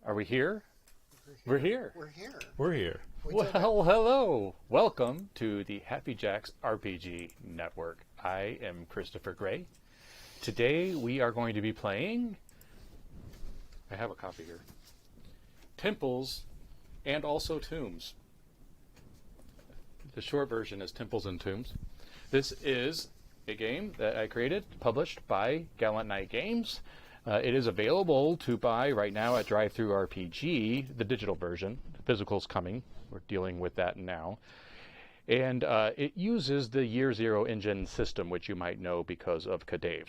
Are we here? We're here. We're here. We're here. Well, hello. Welcome to the Happy Jacks RPG Network. I am Christopher Gray. Today we are going to be playing, I have a copy here, Temples and also Tombs. The short version is Temples and Tombs. This is a game that I created, published by Gallant Knight Games. It is available to buy right now at DriveThruRPG, the digital version. The physical's coming. We're dealing with that now. And it uses the Year Zero engine system, which you might know because of Kadave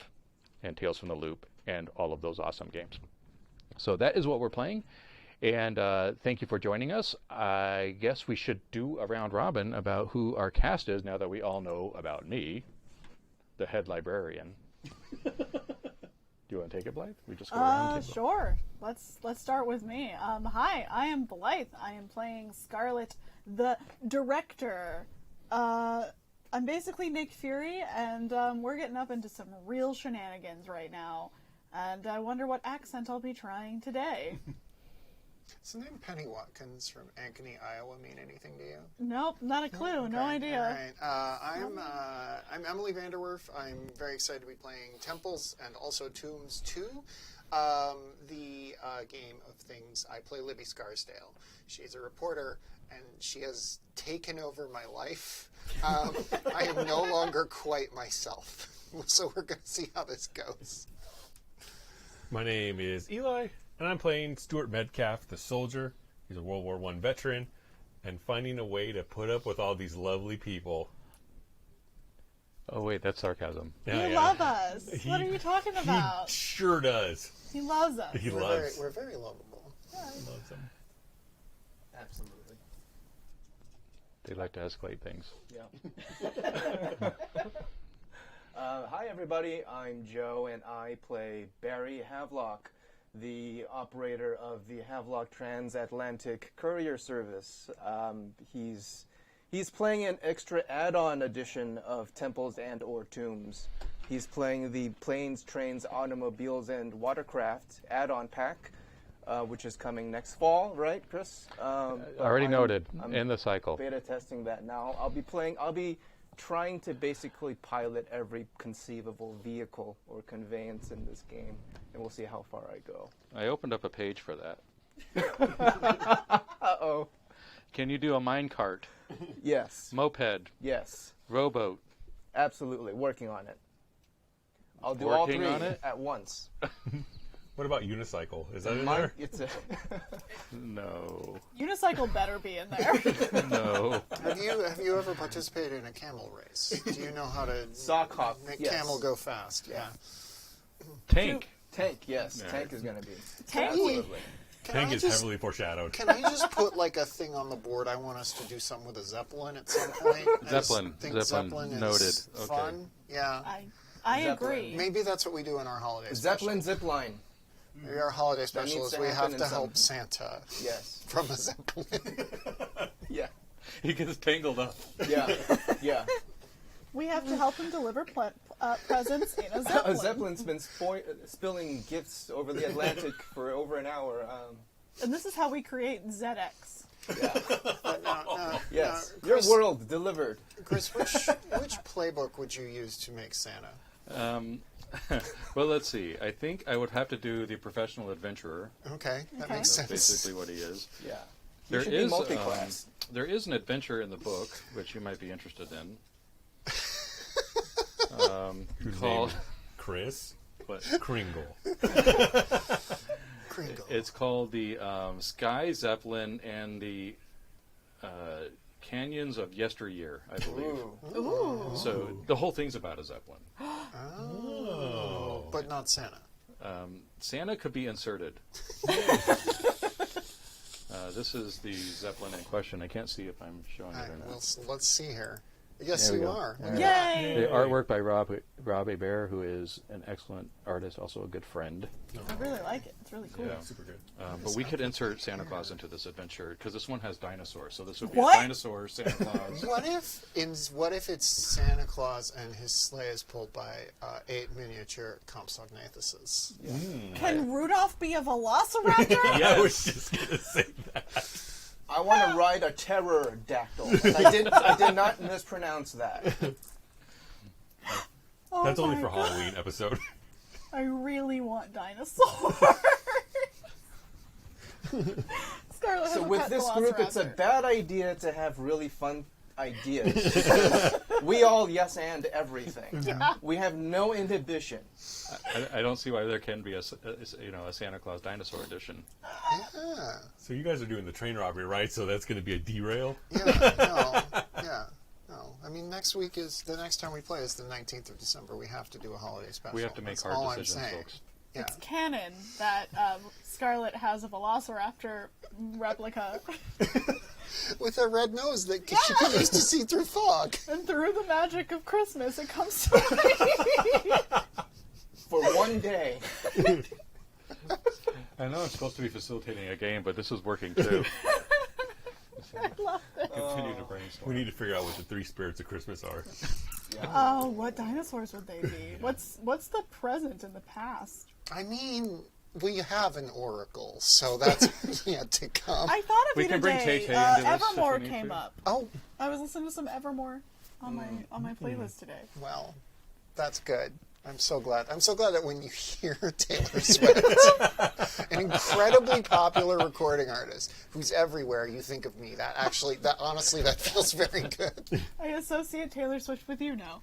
and Tales from the Loop and all of those awesome games. So that is what we're playing. And thank you for joining us. I guess we should do a round robin about who our cast is now that we all know about me, the head librarian. Do you want to take it, Blythe? We just go around. Sure. Let's start with me. Hi, I am Blythe. I am playing Scarlet, the director. I'm basically Nick Fury, and we're getting up into some real shenanigans right now. And I wonder what accent I'll be trying today. Does the name Penny Watkins from Ankeny, Iowa mean anything to you? Nope, not a clue. Okay. No idea. All right. I'm Emily Vanderwerf. I'm very excited to be playing Temples and also Tombs 2, the game of things. I play Libby Scarsdale. She's a reporter, and she has taken over my life. I am no longer quite myself. So we're going to see how this goes. My name is Eli, and I'm playing Stuart Metcalf, the soldier. He's a World War I veteran, and finding a way to put up with all these lovely people. Oh, wait, that's sarcasm. Yeah, you love us. What are you talking about? He sure does. He loves us. We're very lovable. Yeah. He loves them. Absolutely. They like to escalate things. Yeah. Hi, everybody. I'm Joe, and I play Barry Havelock, the operator of the Havelock Transatlantic Courier Service. He's playing an extra add-on edition of Temples and or Tombs. He's playing the Planes, Trains, Automobiles, and Watercraft add-on pack, which is coming next fall, right, Chris? Already noted. In the cycle. Beta testing that now. I'll be trying to basically pilot every conceivable vehicle or conveyance in this game, and we'll see how far I go. I opened up a page for that. Uh-oh. Can you do a minecart? Yes. Moped? Yes. Rowboat? Absolutely. Working on it. I'll do Working all three on it? at once. What about unicycle? Is that in there? It's a No. Unicycle better be in there. No. Have you ever participated in a camel race? Do you know how to sock hop. make Yes. camel go fast? Yeah. Tank? Tank, yes. Yeah. Tank is going to be. Tank? Absolutely. Tank is heavily foreshadowed. Can I just put like a thing on the board? I want us to do something with a Zeppelin at some point. Zeppelin. I think Zeppelin. is Noted. fun. Okay. Yeah. I Zeppelin. agree. Maybe that's what we do in our holiday Zeppelin special. zip line. We are holiday That needs specialists. to We happen have in to some- help Santa Yes. from a Zeppelin. Yeah. He gets tangled up. Yeah. Yeah. We have to help him deliver presents in a Zeppelin. A Zeppelin's been spilling gifts over the Atlantic for over an hour. And this is how we create ZX. Yes, now, your Chris- world delivered. Chris, which playbook would you use to make Santa? Well, let's see. I think I would have to do the professional adventurer. Okay, that Okay. makes That's sense. basically what he is. Yeah. There You should be is multi-class. there is an adventure in the book which you might be interested in. Whose Called name? Chris what? Kringle. Kringle. It's called the Sky Zeppelin and the Canyons of Yesteryear, I believe. Ooh. Ooh. So the whole thing's about a zeppelin. Oh, but not Santa. Santa could be inserted. This is the zeppelin in question. I can't see if I'm showing All it right, or not. well, let's see here. Yes, There we you go. are. All Look right. at Yay! The artwork by Rob Hebert, who is an excellent artist, also a good friend. I really like it. It's really cool. Yeah, super good. But we could insert Santa Claus into this adventure because this one has dinosaurs. So this would be What? a dinosaur Santa Claus. that. What if it's Santa Claus and his sleigh is pulled by 8 miniature Compsognathuses? Can Rudolph be a velociraptor? Yeah, I was just gonna say that. I want to ride a pterodactyl. And I did not mispronounce that. Oh That's only my for God. Halloween episode. I really want dinosaurs. Scarlet has So a with pet this group, it's a velociraptor. bad idea to have really fun ideas. We all yes and everything. We have no inhibition. I don't see why there can be a Santa Claus dinosaur edition. Yeah. So you guys are doing the train robbery, right? So that's going to be a derail. Yeah. No. I mean, next week is the next time we play is the 19th of December. We have to do a holiday special. We have to make That's all hard I'm decisions, saying. folks. Yeah. It's canon that Scarlet has a velociraptor replica, With a red nose that she can use to see through fog. and through the magic of Christmas, it comes to life. For one day. I know I'm supposed to be facilitating a game, but this is working too. I love it. Continue to brainstorm. We need to figure out what the three spirits of Christmas are. Oh, what dinosaurs would they be? What's the present in the past? I mean, we have an oracle, so that's yet to come. I thought of We you can bring today. Tay-Tay into this if Evermore we need came to. up. Oh, I was listening to some Evermore on my playlist today. well, that's good. I'm so glad. I'm so glad that when you hear Taylor Swift, an incredibly popular recording artist who's everywhere, you think of me. Honestly, that feels very good. I associate Taylor Swift with you now.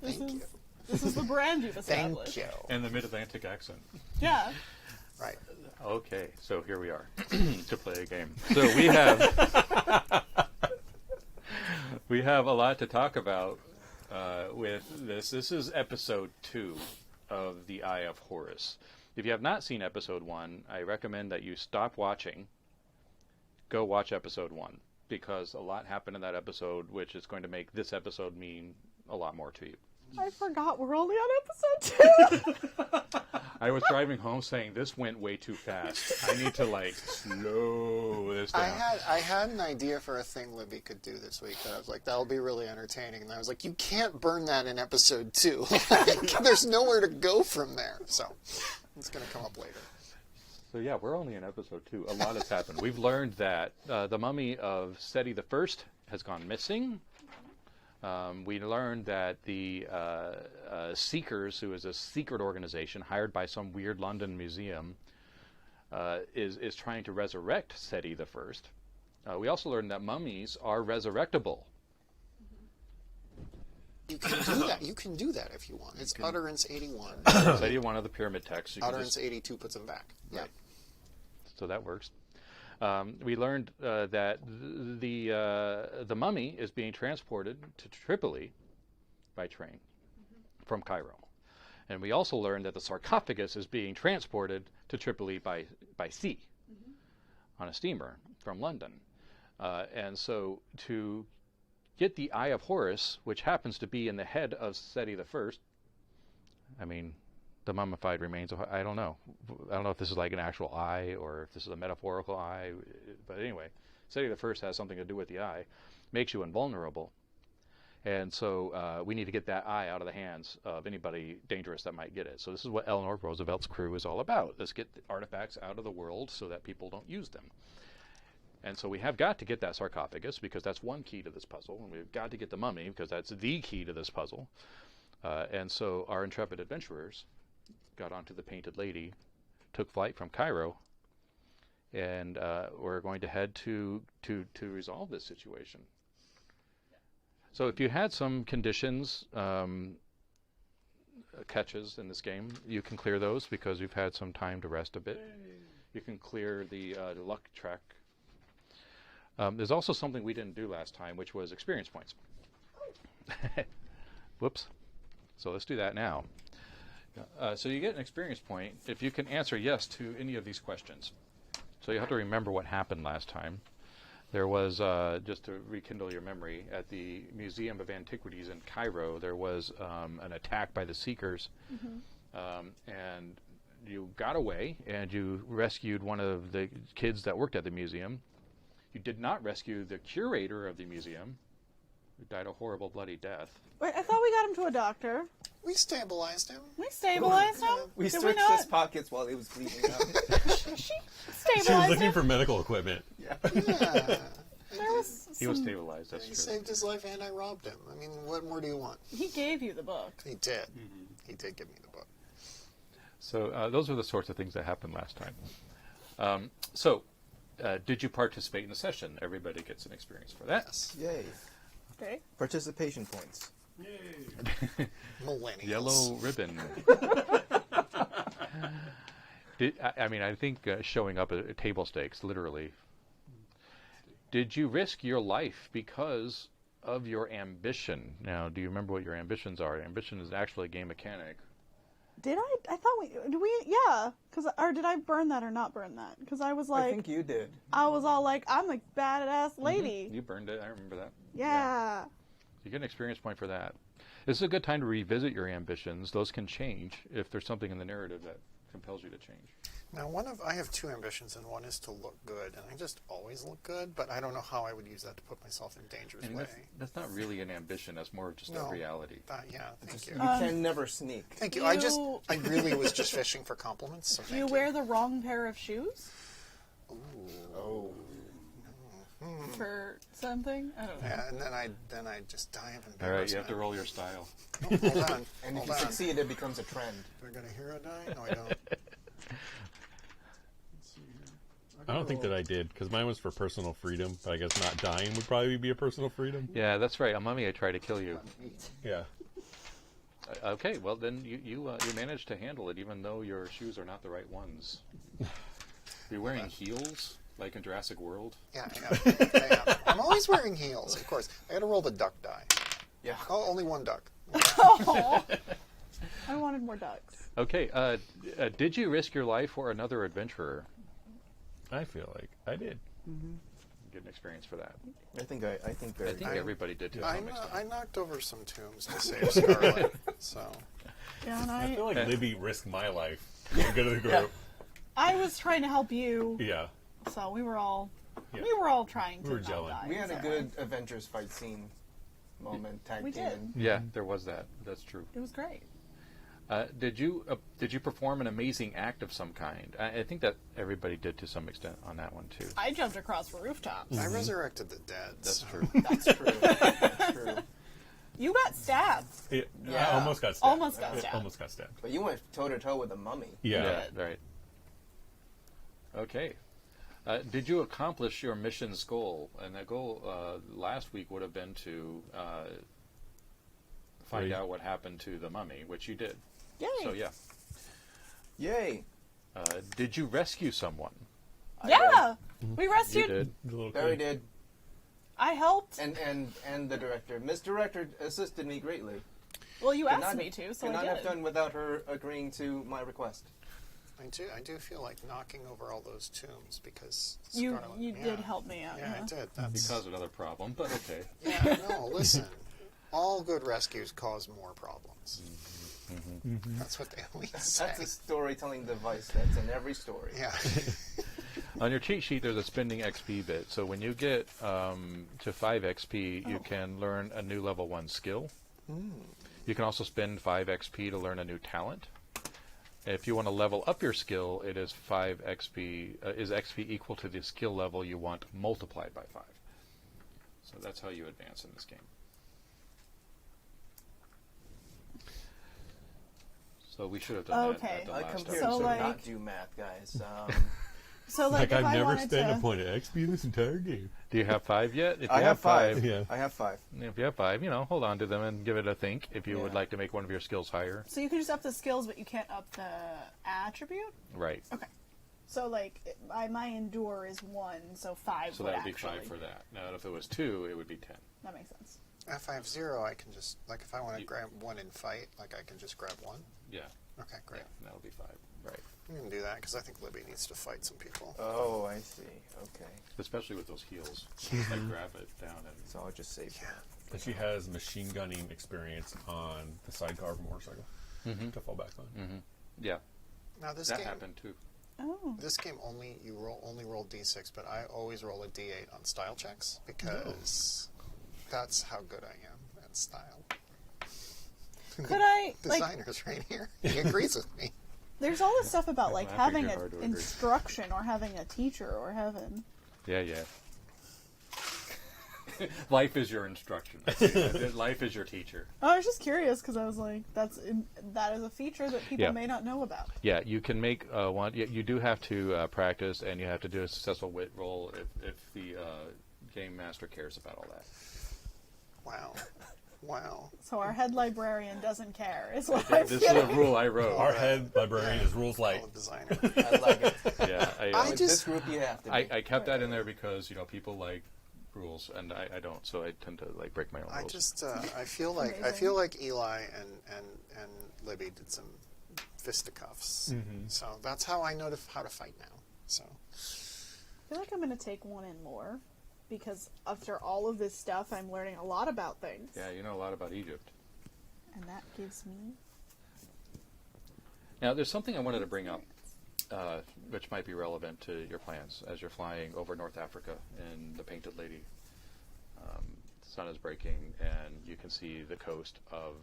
Thank you. This is the brand you've Thank established. you. And the Mid-Atlantic accent. Yeah. Right. Okay, so here we are to play a game. So we have a lot to talk about with this. This is episode 2 of the Eye of Horus. If you have not seen episode 1, I recommend that you stop watching, go watch episode 1, because a lot happened in that episode, which is going to make this episode mean a lot more to you. I forgot we're only on episode 2. I was driving home saying, this went way too fast. I need to, slow this down. I had an idea for a thing Libby could do this week that I was like, that'll be really entertaining. And I was like, you can't burn that in episode 2. There's nowhere to go from there. So it's going to come up later. So yeah, we're only in episode 2. A lot has happened. We've learned that the mummy of Seti I has gone missing. We learned that the Seekers, who is a secret organization hired by some weird London museum, is trying to resurrect Seti I. We also learned that mummies are resurrectable. You can do that. You can do that if you want. It's Utterance 81. Seti I of the pyramid text. You can Utterance just- 82 puts them back. Yeah. So that works. We learned that the mummy is being transported to Tripoli by train from Cairo. And we also learned that the sarcophagus is being transported to Tripoli by sea on a steamer from London. And so to get the Eye of Horus, which happens to be in the head of Seti I, I mean, the mummified remains of, I don't know. I don't know if this is like an actual eye or if this is a metaphorical eye. But anyway, Seti I has something to do with the eye. Makes you invulnerable. And so we need to get that eye out of the hands of anybody dangerous that might get it. So this is what Eleanor Roosevelt's crew is all about. Let's get the artifacts out of the world so that people don't use them. And so we have got to get that sarcophagus because that's one key to this puzzle. And we've got to get the mummy because that's the key to this puzzle. And so our intrepid adventurers got onto the Painted Lady, took flight from Cairo, and we're going to head to resolve this situation. So if you had some conditions, catches in this game, you can clear those because you've had some time to rest a bit. You can clear the luck track. There's also something we didn't do last time, which was experience points. Whoops. So let's do that now. So you get an experience point if you can answer yes to any of these questions. So you have to remember what happened last time. There was, just to rekindle your memory, at the Museum of Antiquities in Cairo, there was an attack by the Seekers, and you got away, and you rescued one of the kids that worked at the museum. You did not rescue the curator of the museum, who died a horrible, bloody death. Wait, I thought we got him to a doctor. We stabilized him. We stabilized him? We Did searched not? his pockets while he was bleeding out. She She stabilized was looking him? for medical equipment. Yeah. There was He was some- stabilized, that's He true. saved his life and I robbed him. I mean, what more do you want? He gave you the book. He did. He did give me the book. So those are the sorts of things that happened last time. Did you participate in the session? Everybody gets an experience for that. Yes. Yay. Okay. Participation points. Millennials. Yellow ribbon. I think showing up at table stakes, literally. Did you risk your life because of your ambition? Now, do you remember what your ambitions are? Ambition is actually a game mechanic. Did I? I thought yeah. Or did I burn that or not burn that? Because I was like, I think you did. I was all like, I'm a badass lady. You burned it. I remember that. Yeah. You get an experience point for that. This is a good time to revisit your ambitions. Those can change if there's something in the narrative that compels you to change. Now, I have two ambitions, and one is to look good, and I just always look good, but I don't know how I would use that to put myself in danger's way. That's not really an ambition. That's more of just No. a reality. Yeah, thank you. You can never sneak. Thank you. You- I really was just fishing for compliments, so Do thank you you. wear the wrong pair of shoes Oh. for something? I don't know. Yeah, and then I just die of embarrassment. All right, you have to roll your style. Oh, hold on. And if Hold you on. succeed, it becomes a trend. Do I got a hero die? No, I don't. I don't think that I did, because mine was for personal freedom, but I guess not dying would probably be a personal freedom. Yeah, that's right. On Mummy, I tried to kill you. Yeah. Okay, well then you managed to handle it, even though your shoes are not the right ones. You're wearing heels, like in Jurassic World. Yeah, I am. I'm always wearing heels, of course. I got to roll the duck die. Yeah. Oh, only one duck. Oh, I wanted more ducks. Okay, did you risk your life for another adventurer? I feel like I did. Get an experience for that. I think I think everybody did to some extent. I knocked over some tombs to save Scarlet, so... Yeah, and I feel like Okay. Libby risked my life for the good of the group. I was trying to help you, Yeah. so we were all Yeah. trying to We were not gelling. die. We had a so good Avengers fight scene moment, tag We team. did. and- Yeah, there was that. That's true. It was great. Did you perform an amazing act of some kind? I think that everybody did to some extent on that one too. I jumped across rooftops. I resurrected the dead. That's so- true. That's true. That's true. You got stabbed. I Yeah. almost got stabbed. Almost got stabbed. Almost got stabbed. But you went toe to toe with a mummy. Yeah. Right. Okay. Did you accomplish your mission's goal? And that goal last week would have been to find Right. out what happened to the mummy, which you did. Yay. So yeah. Yay. Did you rescue someone? Yeah. We You rescued. did. The little Barry kid. did. I helped. And the director. Miss Director assisted me greatly. Well, you Could asked not- me to, so could I not did. have done without her agreeing to my request. I do feel like knocking over all those tombs because You Scarlet, you yeah. did help me out. Yeah, I did. That's Because another problem, but okay. yeah. No, listen. All good rescues cause more problems. That's what they always say. That's a storytelling device that's in every story. Yeah. On your cheat sheet, there's a spending XP bit. So when you get to 5 XP, you can learn a new level 1 skill. You can also spend 5 XP to learn a new talent. If you want to level up your skill, it is 5 XP, is XP equal to the skill level you want multiplied by 5. So that's how you advance in this game. So we should have done that Okay. at the I last come here episode. So, to like- not do math, guys. So like, if I've I never wanted spent to, a point of XP this entire game. Do you have 5 yet? If you I have 5. Yeah. I have 5. If you have 5, hold on to them and give it a think if you would Yeah. like to make one of your skills higher. so you can just up the skills, but you can't up the attribute. Right. Okay. So like, my endure is 1, so 5. So would that would be actually. 5 for that. Now, if it was 2, it would be 10. That makes sense. If I have 0, I can just, like, if I want to grab 1 in fight, like, I can just grab 1. Yeah. Okay, great. Yeah, that would be 5. Right. I'm going to do that because I think Libby needs to fight some people. Oh, I see. Okay. Especially with those heels. Like grab it down and So I'll just save Yeah. that. And she has machine gunning experience on the sidecar of a motorcycle to fall back on. yeah, Now this that game, happened too. Oh. this game only roll d6, but I always roll a d8 on style checks because that's how good I am at style. Could I like? Designer's right here. He agrees with me. There's all this stuff about like laughing having too an hard to agree. instruction or having a teacher or having. Yeah. Life is your instruction. Life is your teacher. I was just curious because I was like, that is a feature that people Yeah. may not know about. Yeah, you can make one. You do have to practice, and you have to do a successful wit roll if the game master cares about all that. Wow. So our head librarian doesn't care. Is what I'm This is a getting. rule I wrote. Our head librarian is rules light. Oh, designer. I like it. Yeah, I With just- this group, you have to. I kept that in there because people like rules, and I don't, so I tend to like break my own I rules. just I feel like Eli and Libby did some fisticuffs. So that's how I know how to fight now. So I feel like I'm going to take one in lore because after all of this stuff, I'm learning a lot about things. Yeah, you know a lot about Egypt. And that gives me. Now, there's something I wanted to bring up, which might be relevant to your plans as you're flying over North Africa in the Painted Lady. The sun is breaking, and you can see the coast of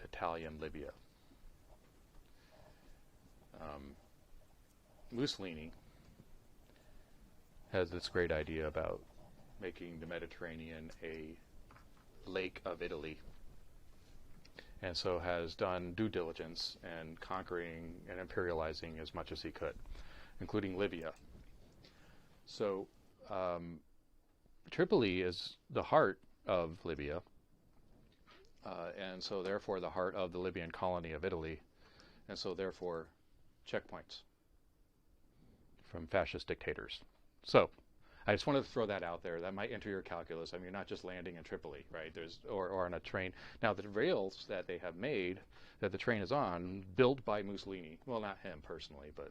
Italian Libya. Mussolini has this great idea about making the Mediterranean a lake of Italy, and so has done due diligence and conquering and imperializing as much as he could, including Libya. So Tripoli is the heart of Libya, and so therefore the heart of the Libyan colony of Italy, and so therefore checkpoints from fascist dictators. So I just wanted to throw that out there. That might enter your calculus. I mean, you're not just landing in Tripoli, right? Or on a train. Now, the rails that they have made, that the train is on, built by Mussolini. Well, not him personally, but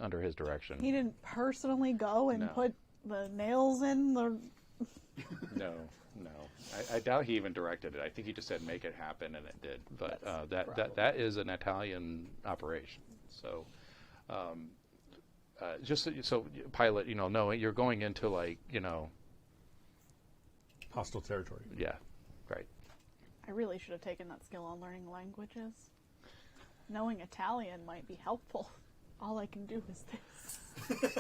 under his direction. He didn't personally go and No. put the nails in the. No. I doubt he even directed it. I think he just said make it happen, and it did. But that is an Italian operation. So. Just so pilot, knowing you're going into Hostile territory. yeah, right. I really should have taken that skill on learning languages. Knowing Italian might be helpful. All I can do is this.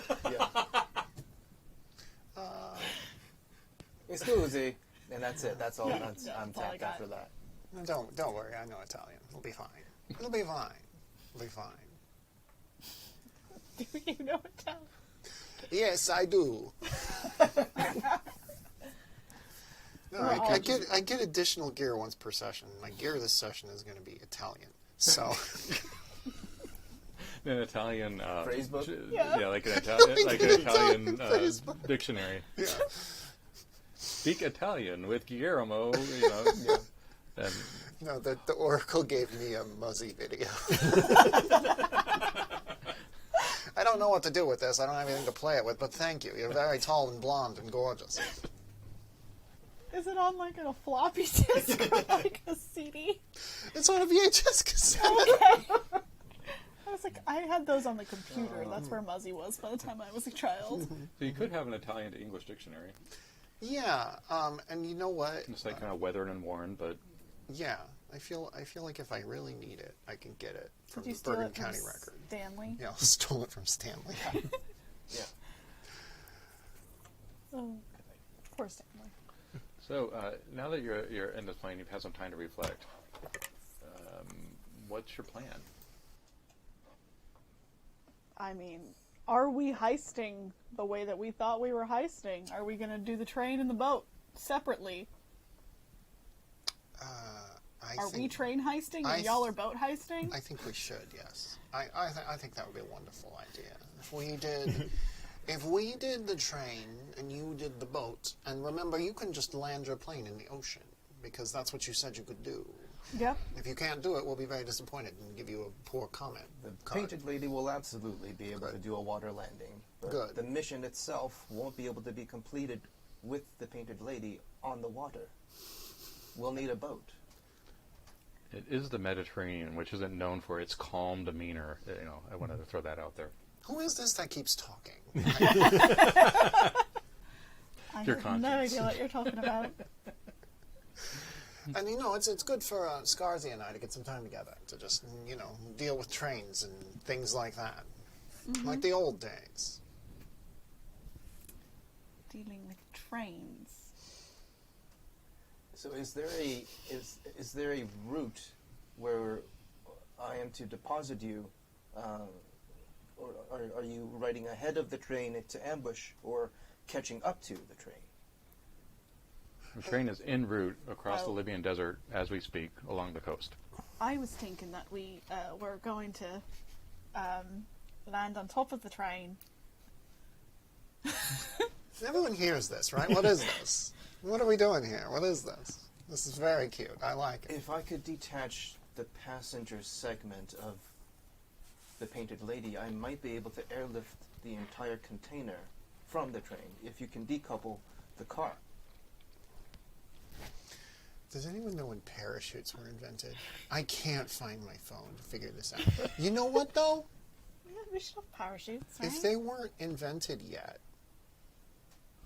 Scusi, and that's it. That's all. Yeah, I'm that's all I tapped got. after that. no, don't worry. I know Italian. It'll be fine. It'll be fine. It'll be fine. Do you know Italian? Yes, I do. No, I get additional gear once per session. My gear this session is going to be Italian. So An Italian Phrase book? Yeah. like an Italian phrase book. dictionary. yeah. Speak Italian with Guillermo. And No, the Oracle gave me a Muzzy video. I don't know what to do with this. I don't have anything to play it with, but thank you. You're very tall and blonde and gorgeous. Is it on like a floppy disk or like a CD? It's on a VHS cassette. Okay. I was like, I had those on the computer. That's where Muzzy was by the time I was a child. So you could have an Italian to English dictionary. Yeah, and you know what? It's like kind of weathered and worn, but Yeah, I feel like if I really need it, I can get it from Did you the steal Bergen it from County Record. Stanley? Yeah, I stole it from Stanley. Yeah. Oh, poor Stanley. so now that you're in this plane, you've had some time to reflect. What's your plan? I mean, are we heisting the way that we thought we were heisting? Are we going to do the train and the boat separately? Are we train heisting and y'all are boat heisting? I think we should. Yes, I think that would be a wonderful idea. If we did the train and you did the boat, and remember, you can just land your plane in the ocean because that's what you said you could do. Yep. If you can't do it, we'll be very disappointed and give you a poor comment. The Painted Lady will absolutely be able to do a water landing. But Good. the mission itself won't be able to be completed with the Painted Lady on the water. We'll need a boat. It is the Mediterranean, which isn't known for its calm demeanor. I wanted to throw that out there. Who is this that keeps talking? I Your have conscience. no idea what you're talking about. And it's good for Scarzy and I to get some time together to just deal with trains and things like that, like the old days. Dealing with trains. So is there a route where I am to deposit you, or are you riding ahead of the train to ambush, or catching up to the train? The train is en route across the Libyan desert as we speak along the coast. I was thinking that we were going to land on top of the train. Everyone hears this, right? What is this? What are we doing here? What is this? This is very cute. I like it. If I could detach the passenger segment of the Painted Lady, I might be able to airlift the entire container from the train if you can decouple the car. Does anyone know when parachutes were invented? I can't find my phone to figure this out. You know what, though? Yeah, we should have parachutes, right? If they weren't invented yet,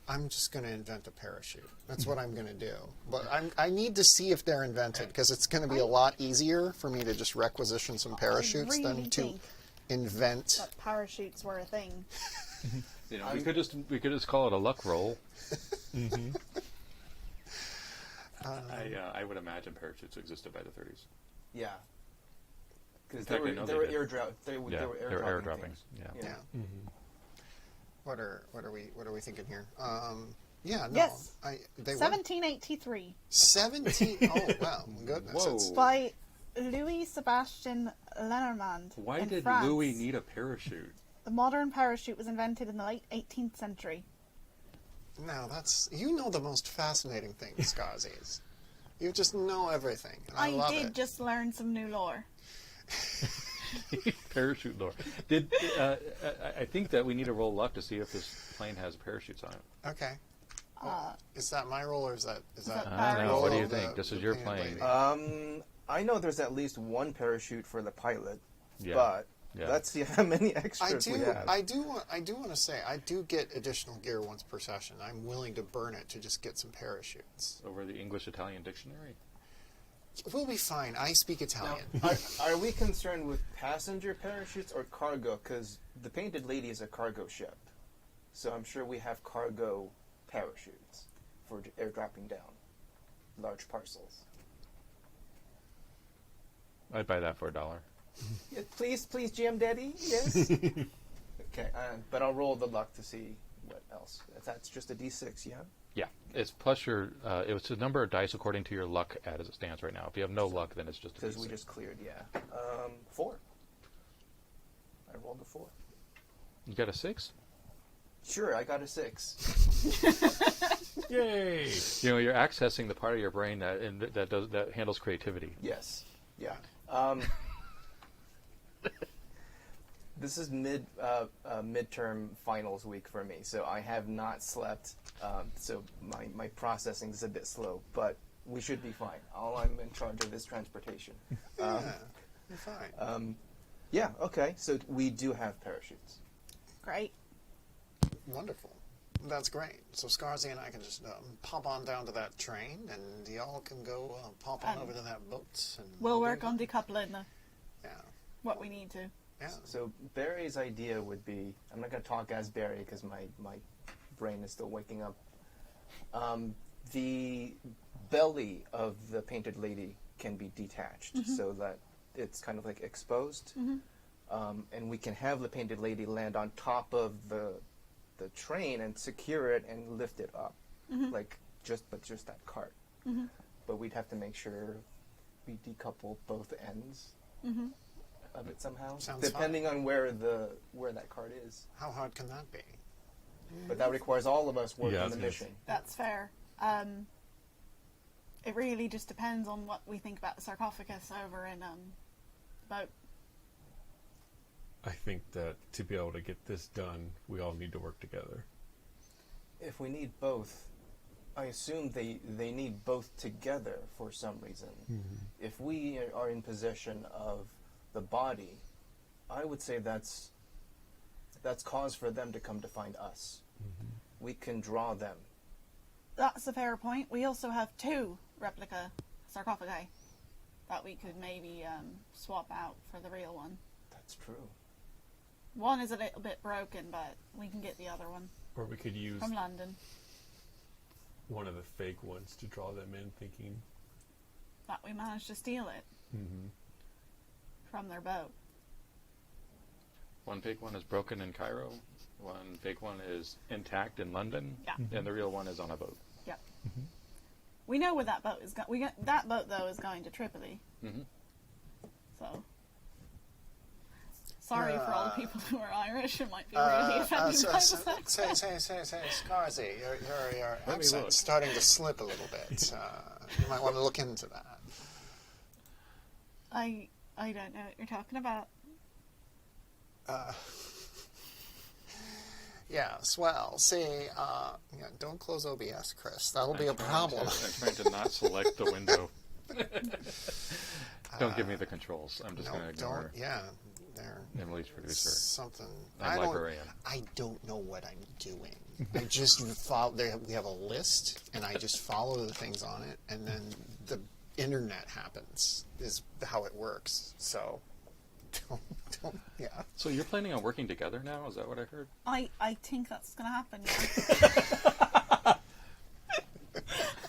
I'm just going to invent a parachute. That's what I'm going to do. But I need to see if they're invented, because it's going to be a lot easier for me to just requisition some parachutes really than to think invent. that parachutes were a thing. We could just call it a luck roll. I would imagine parachutes existed by the 30s. Yeah. Because In fact, I know they did. they were They were airdropping airdropping. things. Yeah. Yeah. What are we thinking here? Yeah, no. Yes. They were 1783. 17. Oh wow, goodness. Whoa. It's- By Louis Sebastian Lenormand. Why in did France. Louis need a parachute? The modern parachute was invented in the late 18th century. Now that's the most fascinating thing, Skazies. You just know everything. And I love did it. just learn some new lore. Parachute lore. I think that we need to roll luck to see if this plane has parachutes on it. Okay. Is that my roll or is that that I don't know. roll What do you of think? This is your painted plane. lady? I know there's at least one parachute for the pilot, Yeah. but Yeah. let's see how many extras we have. I do want to say I do get additional gear once per session. I'm willing to burn it to just get some parachutes. Over the English-Italian dictionary. We'll be fine. I speak Italian. Are we concerned with passenger parachutes or cargo? Because the Painted Lady is a cargo ship, so I'm sure we have cargo parachutes for airdropping down large parcels. I'd buy that for $1. Yeah, please, GM Daddy. Yes. Okay, but I'll roll the luck to see what else. If that's just a D6, yeah. Yeah, it's plus your. It's a number of dice according to your luck as it stands right now. If you have no luck, then it's just a Because D6. we just cleared, yeah. 4. I rolled a 4. You got a 6? Sure, I got a 6. Yay! You're accessing the part of your brain that handles creativity. Yes. Yeah. This is midterm finals week for me, so I have not slept. So my processing is a bit slow, but we should be fine. All I'm in charge of is transportation. Yeah, you're fine. Yeah, okay. So we do have parachutes. Great. Wonderful. That's great. So Scarzy and I can just pop on down to that train, and y'all can go pop on over to that boat. And We'll work on decoupling Yeah. what we need to. Yeah. So Barry's idea would be, I'm not going to talk as Barry because my brain is still waking up. The belly of the painted lady can be detached so that it's kind of like exposed. And we can have the painted lady land on top of the train and secure it and lift it up, like just that cart. But we'd have to make sure we decouple both ends of it somehow, Sounds depending on where that cart is. How hard can that be? But that requires all of us working Yeah, on the yes. mission. That's fair. It really just depends on what we think about the sarcophagus over in the boat. I think that to be able to get this done, we all need to work together. If we need both, I assume they need both together for some reason. If we are in possession of the body, I would say that's cause for them to come to find us. We can draw them. That's a fair point. We also have 2 replica sarcophagi that we could maybe swap out for the real one. That's true. One is a little bit broken, but we can get the other one Or we could use from London. one of the fake ones to draw them in, thinking, That we managed to steal it from their boat. One fake one is broken in Cairo. One fake one is intact in London. Yeah. And the real one is on a boat. Yep. We know where that boat is going. That boat though is going to Tripoli. So. Sorry for all the people who are Irish. It might be really offended by this accent. Scarzy, your Let me accent's look. starting to slip a little bit. You might want to look into that. I don't know what you're talking about. Yes, well, see, don't close OBS, Chris. That'll be a problem. I'm trying to not select the window. Don't give me the controls. I'm just No, going to ignore don't. Yeah, there. Emily's producer. Something. I'm librarian. I don't know what I'm doing. I just follow. We have a list, and I just follow the things on it, and then the internet happens. Is how it works. So, don't. Yeah. So you're planning on working together now? Is that what I heard? I think that's going to happen. Yeah.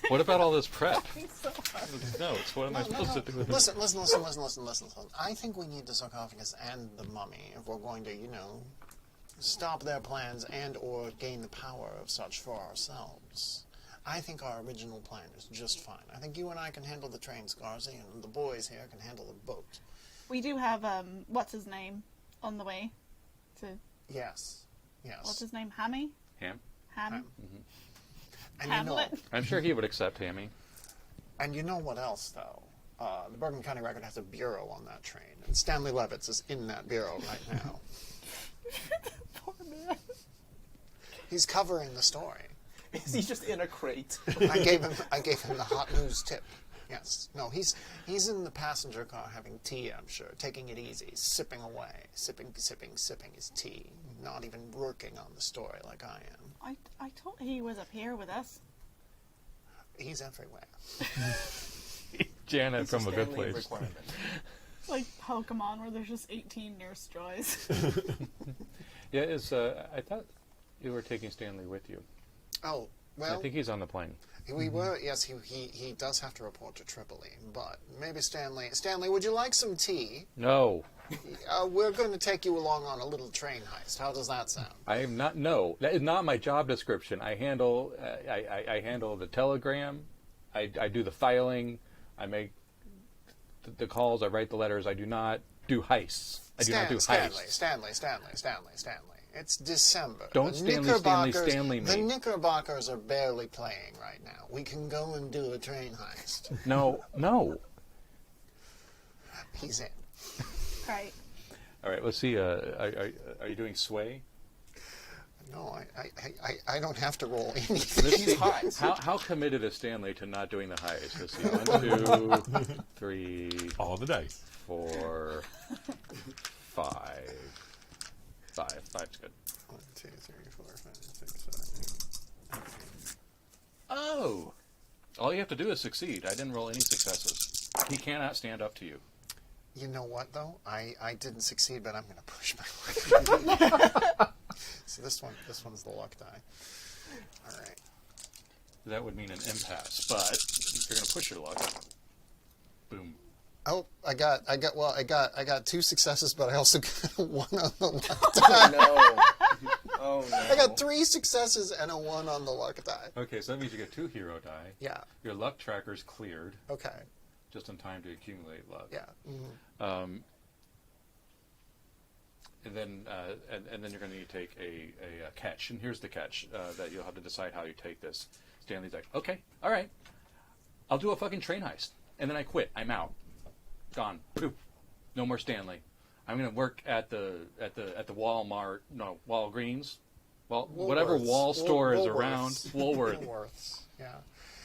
What about all this prep? So hard. Notes. What am I supposed to do with this? Listen. I think we need the sarcophagus and the mummy if we're going to, stop their plans and or gain the power of such for ourselves. I think our original plan is just fine. I think you and I can handle the train, Scarzy, and the boys here can handle the boat. We do have what's his name on the way to. Yes. What's his name? Ham. Ham? And Hamlet. I'm sure he would accept Hammy. And you know what else, though? The Bergen County Record has a bureau on that train, and Stanley Levitz is in that bureau right now. Poor man. He's covering the story. Is he just in a crate? I gave him the hot news tip. Yes. No, he's in the passenger car having tea, I'm sure, taking it easy, sipping away, sipping his tea, not even working on the story like I am. I thought he was up here with us. He's everywhere. Janet It's from A Good Stanley Place. requirement. It's like Pokemon where there's just 18 Nurse Joys. Yeah, I thought you were taking Stanley with you. Oh, well, I think he's on the plane. we were, yes, he does have to report to Tripoli, but maybe Stanley, would you like some tea? No. We're going to take you along on a little train heist. How does that sound? I am not. No, that is not my job description. I handle. I handle the telegram. I do the filing. I make the calls. I write the letters. I do not do heists. I do not do heists. Stanley. It's December. Don't Stanley me. The Knickerbockers are barely playing right now. We can go and do a train heist. No. He's in. Right. All right. Let's see. Are you doing sway? No, I don't have to roll anything. He's hot. How committed is Stanley to not doing the heist? Let's see. 1, 2, 3, all the dice. 4, 5. 5. 5's good. 1, 2, 3, 4, 5, 6, 7, 8. Oh! All you have to do is succeed. I didn't roll any successes. He cannot stand up to you. You know what, though? I didn't succeed, but I'm going to push my luck. So this one's the luck die. All right. That would mean an impasse, but if you're going to push your luck, boom. Oh, I got 2 successes, but I also got a 1 on the luck Oh die. no. Oh no. I got 3 successes and a 1 on the luck die. Okay, so that means you get 2 hero die. Yeah. Your luck tracker's cleared, Okay. just in time to accumulate luck. Yeah. Mm-hmm. And then you're going to need to take a catch. And here's the catch that you'll have to decide how you take this. Stanley's like, okay, all right, I'll do a fucking train heist, and then I quit. I'm out, gone. Poof. No more Stanley. I'm going to work at the Walmart, no, Walgreens, whatever wall store is around. Woolworth. Woolworths. Yeah.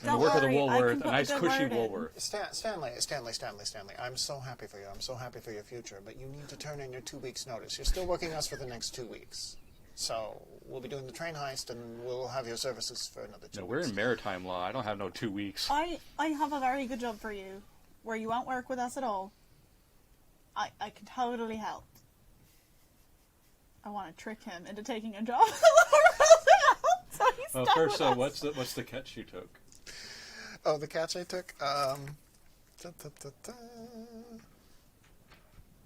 I'm going to work at the Woolworth, a nice cushy Woolworth. Stanley, I'm so happy for you. I'm so happy for your future, but you need to turn in your 2 weeks' notice. You're still working us for the next 2 weeks. So we'll be doing the train heist, and we'll have your services for another 2 No, weeks. we're in maritime law. I don't have no 2 weeks. I have a very good job for you, where you won't work with us at all. I can totally help. I want to trick him into taking a job. So he's Well, stuck first, with us. what's the catch you took? Oh, the catch I took?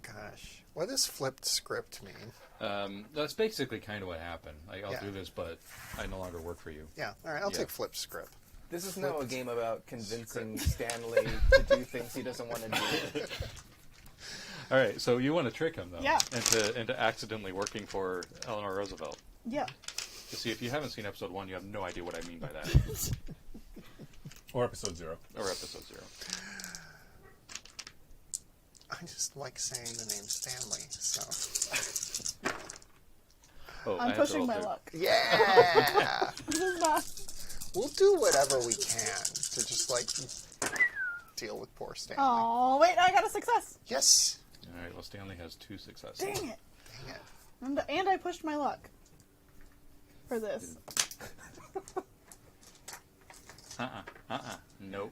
Gosh. What does flipped script mean? That's basically kind of what happened. I'll Yeah. do this, but I no longer work for you. Yeah, all right, I'll Yeah. take flipped script. This is now a game about convincing Stanley to do things he doesn't want to do. All right, so you want to trick him, though, Yeah. into accidentally working for Eleanor Roosevelt. Yeah. You see, if you haven't seen episode 1, you have no idea what I mean by that, Or episode 0. or episode 0. I just like saying the name Stanley, so... Oh, I I'm have to pushing roll my too. luck. Yeah! This is not... We'll do whatever we can to just, like, deal with poor Stanley. Oh, wait, I got a success. Yes! All right, well, Stanley has 2 successes. Dang it. Dang it. And I pushed my luck for this. No,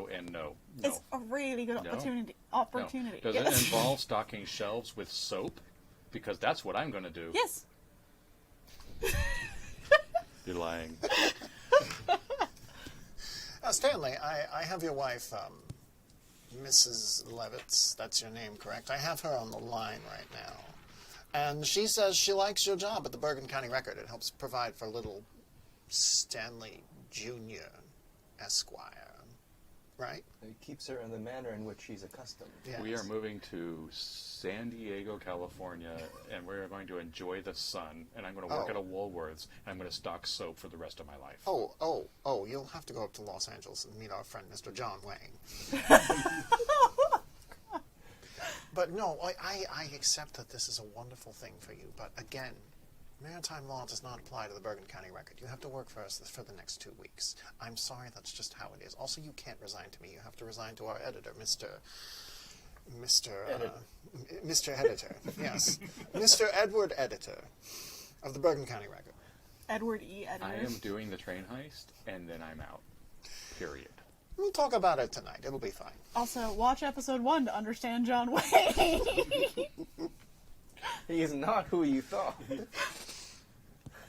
and no. It's a really good No. opportunity. No. Does it involve stocking shelves with soap? Because that's what I'm going to do. Yes. You're lying. Stanley, I have your wife, Mrs. Levitz. That's your name, correct? I have her on the line right now. And she says she likes your job at the Bergen County Record. It helps provide for little Stanley Jr., Esquire. Right? It keeps her in the manner in which she's accustomed. Yes. We are moving to San Diego, California, and we're going to enjoy the sun. And I'm going to work Oh. at a Woolworths, and I'm going to stock soap for the rest of my life. Oh, you'll have to go up to Los Angeles and meet our friend, Mr. John Wang. But no, I accept that this is a wonderful thing for you. But again, maritime law does not apply to the Bergen County Record. You have to work for us for the next 2 weeks. I'm sorry, that's just how it is. Also, you can't resign to me. You have to resign to our editor, Mr. Editor. Yes. Mr. Edward Editor of the Bergen County Record. Edward E. Editor. I am doing the train heist, and then I'm out. Period. We'll talk about it tonight. It'll be fine. Also, watch episode 1 to understand John Wayne. He is not who you thought.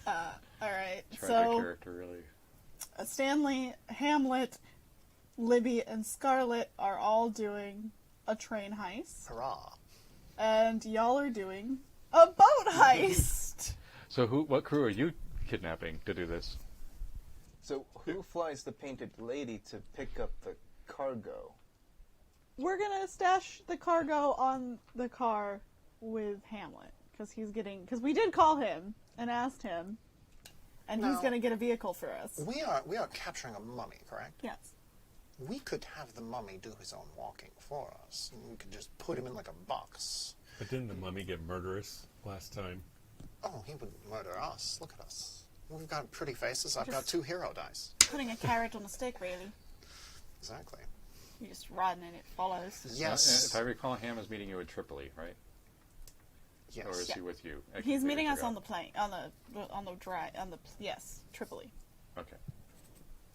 Alright, Tragic so character, really. Stanley, Hamlet, Libby, and Scarlet are all doing a train heist. Hurrah. And y'all are doing a boat heist. So what crew are you kidnapping to do this? So who flies the painted lady to pick up the cargo? We're gonna stash the cargo on the car with Hamlet, because we did call him and asked him, and he's Now- gonna get a vehicle for us. We are capturing a mummy, correct? Yes. We could have the mummy do his own walking for us. And we could just put him in like a box. But didn't the mummy get murderous last time? Oh, he would murder us. Look at us. We've got pretty faces. I've got 2 hero dice. Putting a carrot on a stick, really. Exactly. You just ride and it follows. Yes. If I recall, Ham is meeting you at Tripoli, right? Yes. Or is Yeah. he with you? I He's completely meeting us forgot. on the plane, yes, Tripoli. Okay.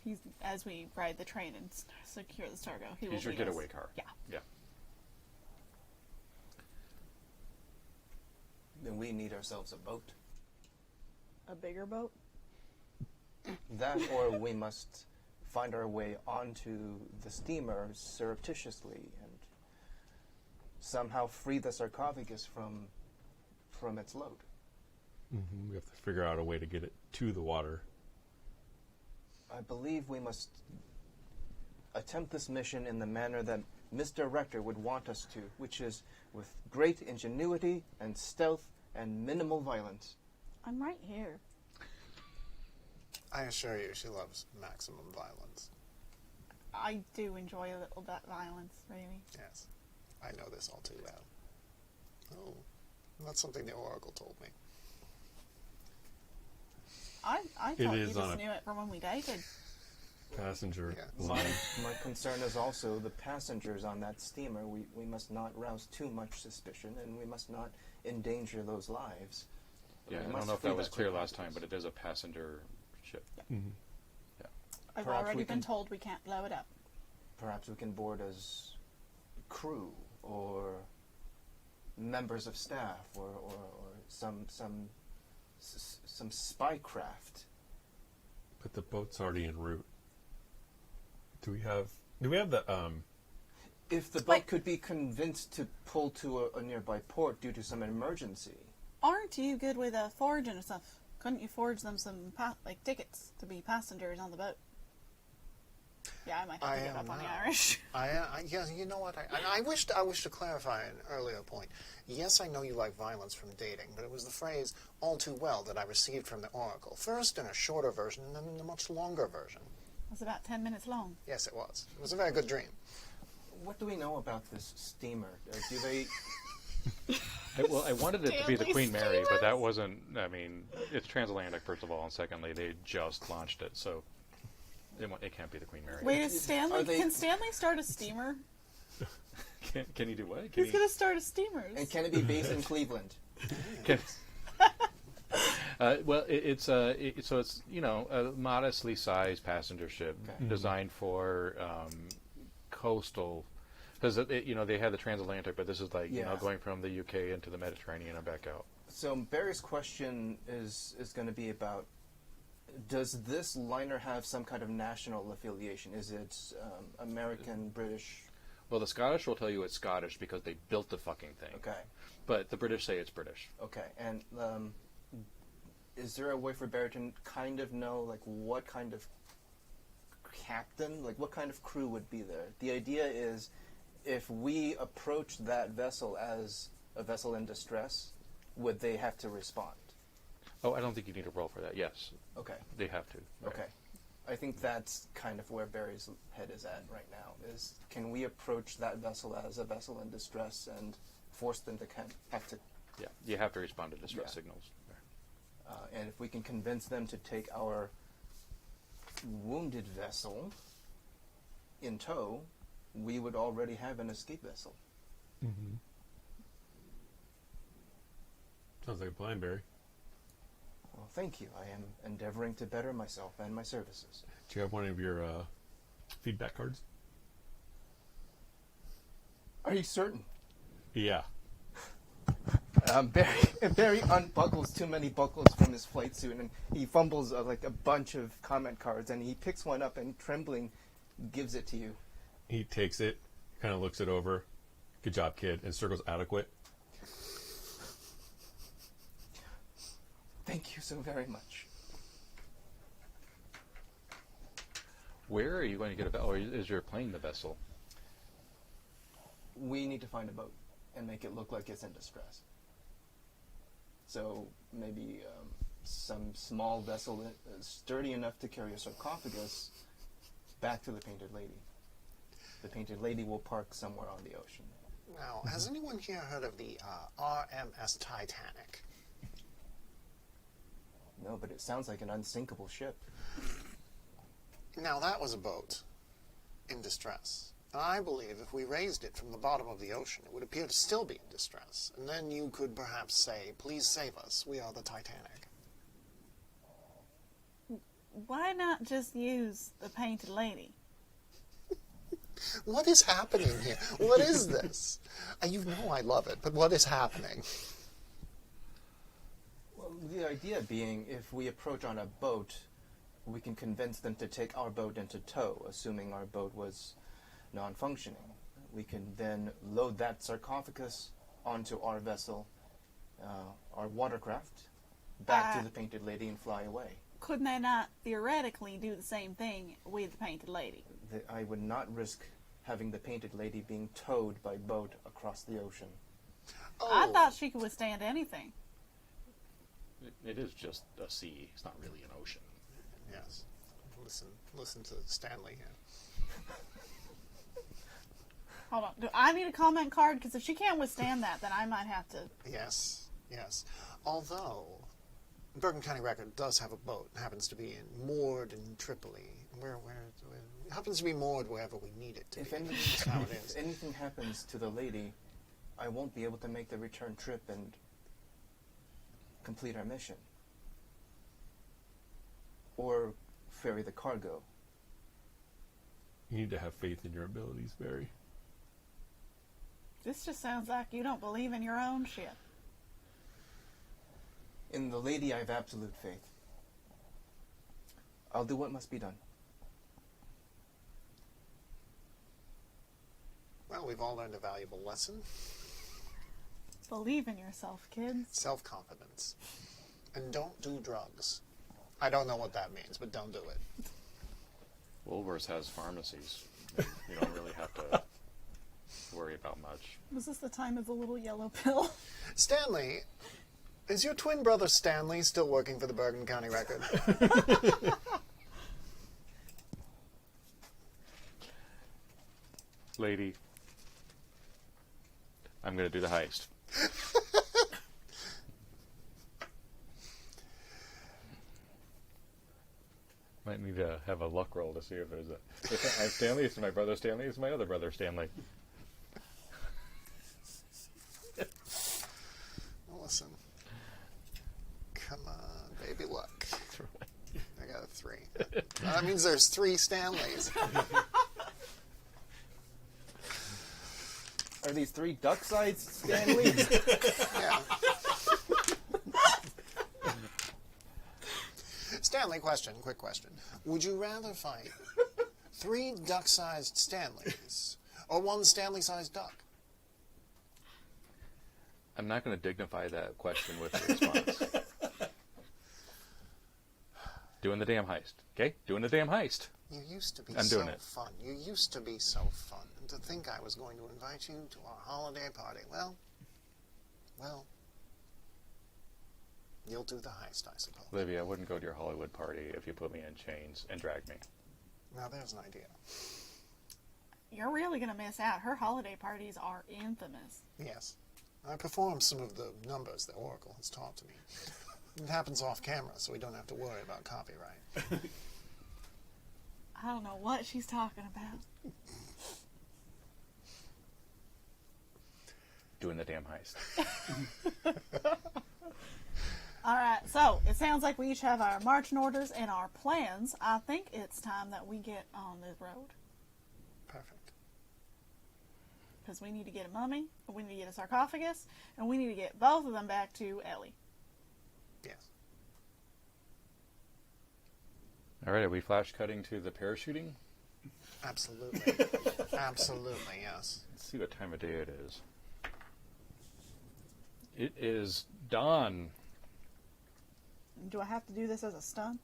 He's as we ride the train and secure the Stargo. He will He's your meet us. getaway car. Yeah. Yeah. Then we need ourselves a boat. A bigger boat. That, or we must find our way onto the steamer surreptitiously and somehow free the sarcophagus from its load. We have to figure out a way to get it to the water. I believe we must attempt this mission in the manner that Mr. Rector would want us to, which is with great ingenuity and stealth and minimal violence. I'm right here. I assure you, she loves maximum violence. I do enjoy a little bit violence, really. Yes. I know this all too well. Oh, that's something the Oracle told me. I thought It you is just on a- knew it from when we dated. Passenger Yeah. line. My concern is also the passengers on that steamer. We must not rouse too much suspicion, and we must not endanger those lives. Yeah, We I don't must know if free that was clear last sarcophagus. time, but it is a passenger ship. I've Perhaps already we been can- told we can't blow it up. Perhaps we can board as crew or members of staff or some spy craft. But the boat's already en route. Do we have the If the boat Like- could be convinced to pull to a nearby port due to some emergency, Aren't you good with forging and stuff? Couldn't you forge them some tickets to be passengers on the boat? Yeah, I might have I to give am up on the now. Irish. Yeah, you know what? I wish to clarify an earlier point. Yes, I know you like violence from dating, but it was the phrase "all too well" that I received from the Oracle. First in a shorter version, and then in a much longer version. It was about 10 minutes long. Yes, it was. It was a very good dream. what do we know about this steamer? Do they? I wanted it to be the Stanley Queen Mary, but steamers. that wasn't. I mean, it's transatlantic first of all, and secondly, they just launched it, so it can't be the Queen Mary. Wait, is Stanley? Are they- Can Stanley start a steamer? Can you do what? Can He's gonna start a steamer. And can it be based in Cleveland? Can, well, it's a modestly sized passenger ship Okay. designed for coastal, because they had the transatlantic, but this is Yeah. going from the UK into the Mediterranean and back out. So Barry's question is going to be about: does this liner have some kind of national affiliation? Is it American, British? Well, the Scottish will tell you it's Scottish because they built the fucking thing. Okay, But the British say it's British. okay. And is there a way for Barry to kind of know what kind of captain, what kind of crew would be there? The idea is, if we approach that vessel as a vessel in distress, would they have to respond? Oh, I don't think you need a roll for that. Yes, Okay. they have to. Right. Okay. I think that's kind of where Barry's head is at right now, is can we approach that vessel as a vessel in distress and force them to have to, Yeah, you have to respond to distress Yeah. signals. and if we can convince them to take our wounded vessel in tow, we would already have an escape vessel. Sounds like a plan, Barry. Well, thank you. I am endeavoring to better myself and my services. Do you have one of your feedback cards? Are you certain? Yeah. Barry unbuckles too many buckles from his flight suit, and he fumbles a bunch of comment cards, and he picks one up and trembling gives it to you. He takes it, kind of looks it over. Good job, kid. And circles adequate. Thank you so very much. Where are you going to get a vessel? Or is your plane the vessel? We need to find a boat and make it look like it's in distress. So maybe some small vessel sturdy enough to carry a sarcophagus back to the Painted Lady. The Painted Lady will park somewhere on the ocean. Now, has anyone here heard of the RMS Titanic? No, but it sounds like an unsinkable ship. Now, that was a boat in distress. I believe if we raised it from the bottom of the ocean, it would appear to still be in distress. And then you could perhaps say, please save us, we are the Titanic. Why not just use the painted lady? What is happening here? What is this? You know I love it, but what is happening? Well, the idea being, if we approach on a boat, we can convince them to take our boat into tow, assuming our boat was non-functioning. We can then load that sarcophagus onto our vessel, our watercraft, back to the painted lady and fly away. Couldn't they not theoretically do the same thing with the painted lady? I would not risk having the painted lady being towed by boat across the ocean. Oh, I thought she could withstand anything. It is just a sea. It's not really an ocean. yes. Listen to Stanley here. Hold on. Do I need a comment card? Because if she can't withstand that, then I might have to... Yes. Although, Bergen County Record does have a boat. It happens to be moored in Tripoli. Where it happens to be moored wherever we need it to If be. anything, That's how it is. if anything happens to the lady, I won't be able to make the return trip and complete our mission. Or ferry the cargo. You need to have faith in your abilities, Barry. This just sounds like you don't believe in your own shit. In the lady, I have absolute faith. I'll do what must be done. Well, we've all learned a valuable lesson. Believe in yourself, kids. Self-confidence. And don't do drugs. I don't know what that means, but don't do it. Woolworths has pharmacies. You don't really have to worry about much. Was this the time of the little yellow pill? Stanley, is your twin brother Stanley still working for the Bergen County Record? Lady, I'm going to do the heist. Might need to have a luck roll to see if there's a... If I'm Stanley, it's my brother Stanley, it's my other brother Stanley. Listen. Come on, baby, luck. I got a 3. That means there's 3 Stanleys. Are these 3 duck-sized Stanley? Yeah. Stanley, quick question. Would you rather fight 3 duck-sized Stanleys or 1 Stanley-sized duck? I'm not going to dignify that question with a response. Doing the damn heist. Okay? Doing the damn heist. You used to be I'm so doing it. fun. You used to be so fun. And to think I was going to invite you to our holiday party. Well, you'll do the heist, I suppose. Livy, I wouldn't go to your Hollywood party if you put me in chains and dragged me. Now there's an idea. You're really going to miss out. Her holiday parties are infamous. Yes. I performed some of the numbers that Oracle has taught to me. It happens off camera, so we don't have to worry about copyright. I don't know what she's talking about. Doing the damn heist. All right, so it sounds like we each have our marching orders and our plans. I think it's time that we get on the road. Perfect. Because we need to get a mummy, we need to get a sarcophagus, and we need to get both of them back to Ellie. Yes. All right, are we flash cutting to the parachuting? Absolutely. Absolutely, yes. Let's see what time of day it is. It is dawn. Do I have to do this as a stun?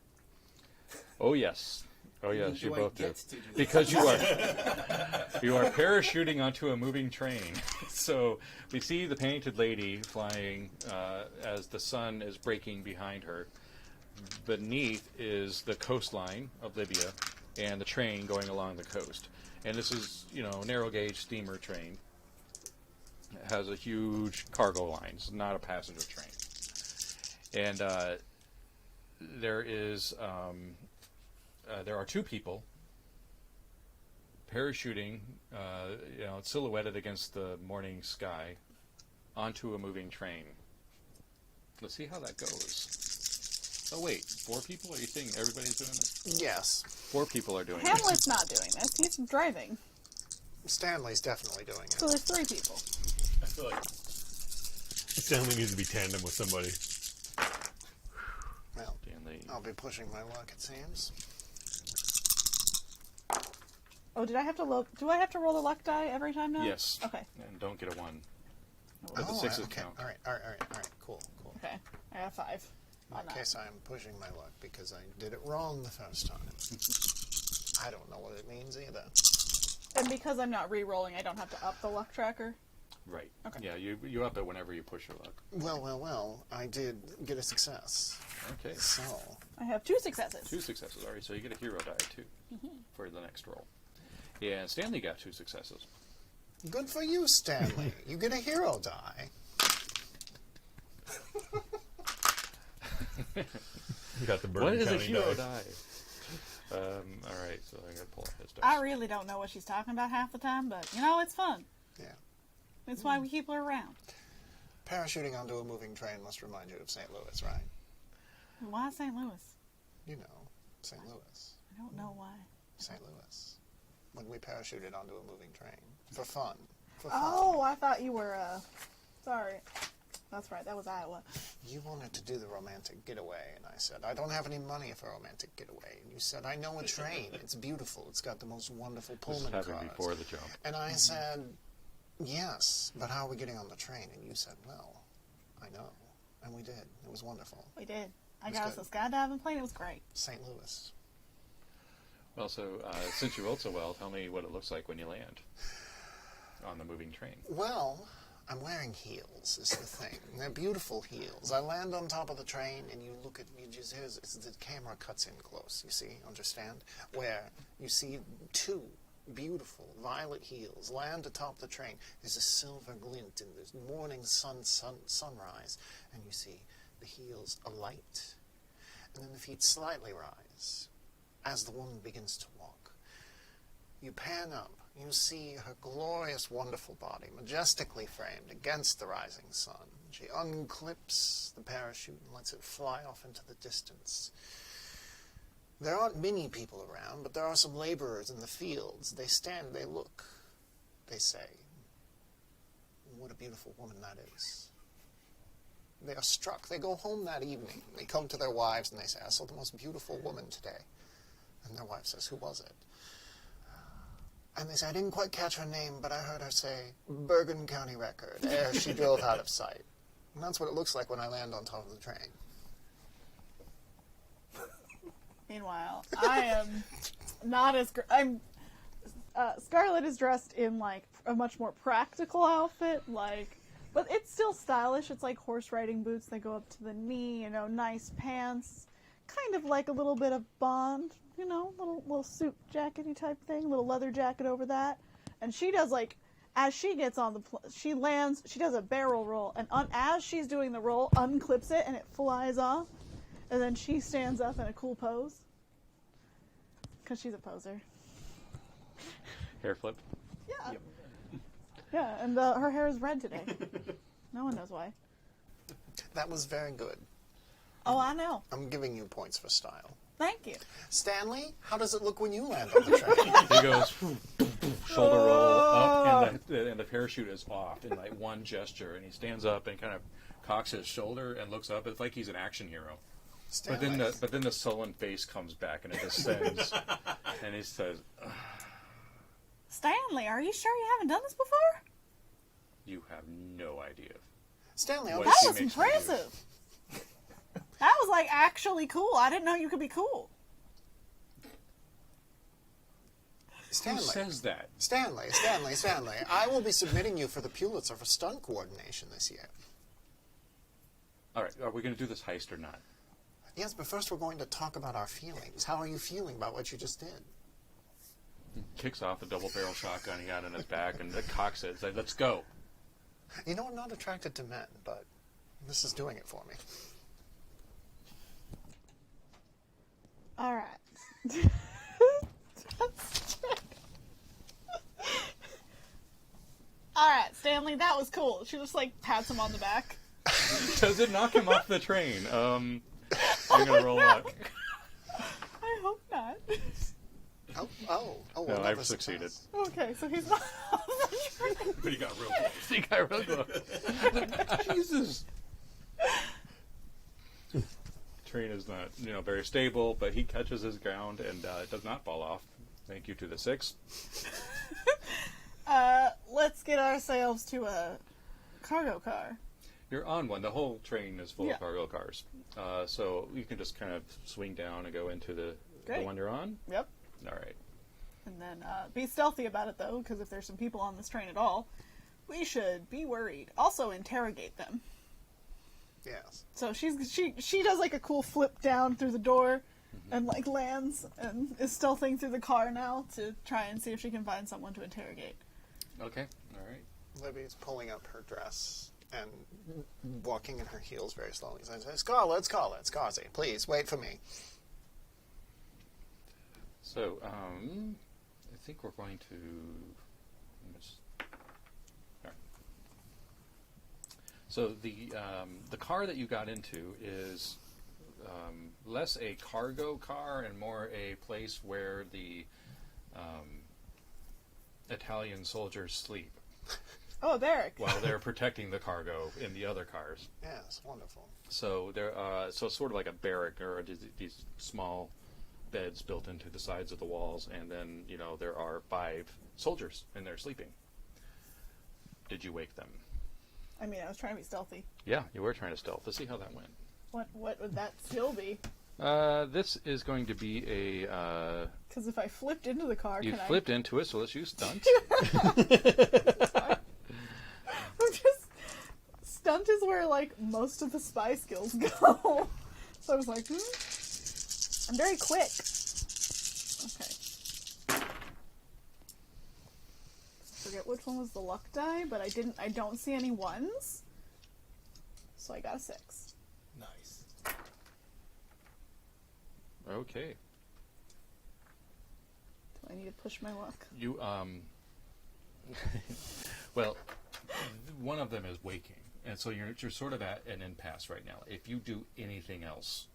Oh, yes. Oh, yes, you Do I both do. get to do this? Because you are parachuting onto a moving train. So we see the painted lady flying as the sun is breaking behind her. Beneath is the coastline of Libya and the train going along the coast. And this is, narrow gauge steamer train. It has a huge cargo line. It's not a passenger train. And there are 2 people parachuting, silhouetted against the morning sky, onto a moving train. Let's see how that goes. Oh wait, 4 people? Are you saying everybody's doing this? Yes. 4 people are doing this. Hamlet's not doing this. He's driving. Stanley's definitely doing it. So there's 3 people. I feel like Stanley needs to be tandem with somebody. Well, Stanley. I'll be pushing my luck, it seems. Oh, did I have to look? Do I have to roll the luck die every time now? Yes. Okay. And don't get a 1. Oh, the 6s okay. count. All right. Cool. Okay. I got 5. In that case, I'm pushing my luck because I did it wrong the first time. I don't know what it means either. And because I'm not re-rolling, I don't have to up the luck tracker. Right. Okay. Yeah, you up it whenever you push your luck. Well. I did get a success. Okay. So, I have 2 successes. 2 successes. All right, so you get a hero die, too, for the next roll. Yeah, and Stanley got 2 successes. good for you, Stanley. You get a hero die. You got the What Bergen is a County hero dice. die? All right, so I got to pull out his dice. I really don't know what she's talking about half the time, but, it's fun. Yeah. That's why we keep her around. Parachuting onto a moving train must remind you of St. Louis, right? Why St. Louis? You know, St. Louis. I don't know why. St. Louis. When we parachuted onto a moving train. For fun. For fun. Oh, I thought you were, sorry. That's right, that was Iowa. You wanted to do the romantic getaway, and I said, I don't have any money for a romantic getaway. And you said, I know a train. It's beautiful. It's got the most wonderful This Pullman cars. happened before the jump. And I said, yes, but how are we getting on the train? And you said, well, I know. And we did. It was wonderful. We did. I It was got us good. a skydiving plane. It was great. St. Louis. Well, so since you rolled so well, tell me what it looks like when you land on the moving train. Well, I'm wearing heels, is the thing. They're beautiful heels. I land on top of the train, and you look at me, the camera cuts in close, you see, understand? Where you see 2 beautiful violet heels land atop the train. There's a silver glint in the morning sunrise, and you see the heels alight. And then the feet slightly rise as the woman begins to walk. You pan up. You see her glorious, wonderful body, majestically framed against the rising sun. She unclips the parachute and lets it fly off into the distance. There aren't many people around, but there are some laborers in the fields. They stand, they look. They say, what a beautiful woman that is. They are struck. They go home that evening. They come to their wives and they say, I saw the most beautiful woman today. And their wife says, who was it? And they say, I didn't quite catch her name, but I heard her say, Bergen County Record, ere she drove out of sight. And that's what it looks like when I land on top of the train. Meanwhile, I am not as... Scarlett is dressed in, a much more practical outfit, but it's still stylish. It's like horse riding boots. They go up to the knee, nice pants. Kind of like a little bit of Bond, little suit jackety type thing, little leather jacket over that. And she does, as she gets on she lands, she does a barrel roll, and as she's doing the roll, unclips it, and it flies off. And then she stands up in a cool pose. Because she's a poser. Hair flip. Yeah. Yeah, and her hair is red today. No one knows why. That was very good. Oh, I know. I'm giving you points for style. Thank you. Stanley, how does it look when you land on the train? He goes, shoulder roll up, and the parachute is off in one gesture, and he stands up and kind of cocks his shoulder and looks up. It's like he's an action hero. Stanley. But then the sullen face comes back and it descends, and he says, Stanley, are you sure you haven't done this before? "You have no idea." Stanley, What I'll That she was makes me do. impressive. That was actually cool. I didn't know you could be cool. Stanley. Who says that? Stanley. I will be submitting you for the Pulitzer for stunt coordination this year. All right, are we going to do this heist or not? Yes, but first we're going to talk about our feelings. How are you feeling about what you just did? He kicks off the double barrel shotgun he got in his back and cocks it. Says, "Let's go." You know, I'm not attracted to men, but this is doing it for me. All right. All right, Stanley, that was cool. She just like pats him on the back. Does it knock him off the train? I'm gonna roll luck. I hope not. Oh, No, another I've succeeded. success. Okay, so he's not off the train. But he got real close. He got real close. Jesus. Train is not, very stable, but he catches his ground and does not fall off. Thank you to the 6. Let's get ourselves to a cargo car. You're on one. The whole train is full Yeah. of cargo cars. So you can just kind of swing down and go into the Great. one you're on. Yep. All right. And then be stealthy about it, though, because if there's some people on this train at all, we should be worried. Also, interrogate them. Yes. So she does like a cool flip down through the door, and like lands and is stealthing through the car now to try and see if she can find someone to interrogate. Okay. All right. Libby's pulling up her dress and walking in her heels very slowly. She says, Scarlet, Scarzy, please, wait for me. So, I think we're going to... All right. So the car that you got into is less a cargo car and more a place where the Italian soldiers sleep Oh, Derek. while they're protecting the cargo in the other cars. Yes, wonderful. So so it's sort of like a barrack, or these small beds built into the sides of the walls, and then there are 5 soldiers and they're sleeping. Did you wake them? I mean, I was trying to be stealthy. Yeah, you were trying to stealth. Let's see how that went. What would that skill be? This is going to be a Because if I flipped into the car, you can flipped into it, so let's use stunt. I'm just stunt is where like most of the spy skills go. So I was like, I'm very quick. Okay. Forget which one was the luck die, but I don't see any ones. So I got a 6. Nice. Okay. Do I need to push my luck? You well, one of them is waking, and so you're sort of at an impasse right now. If you do anything else,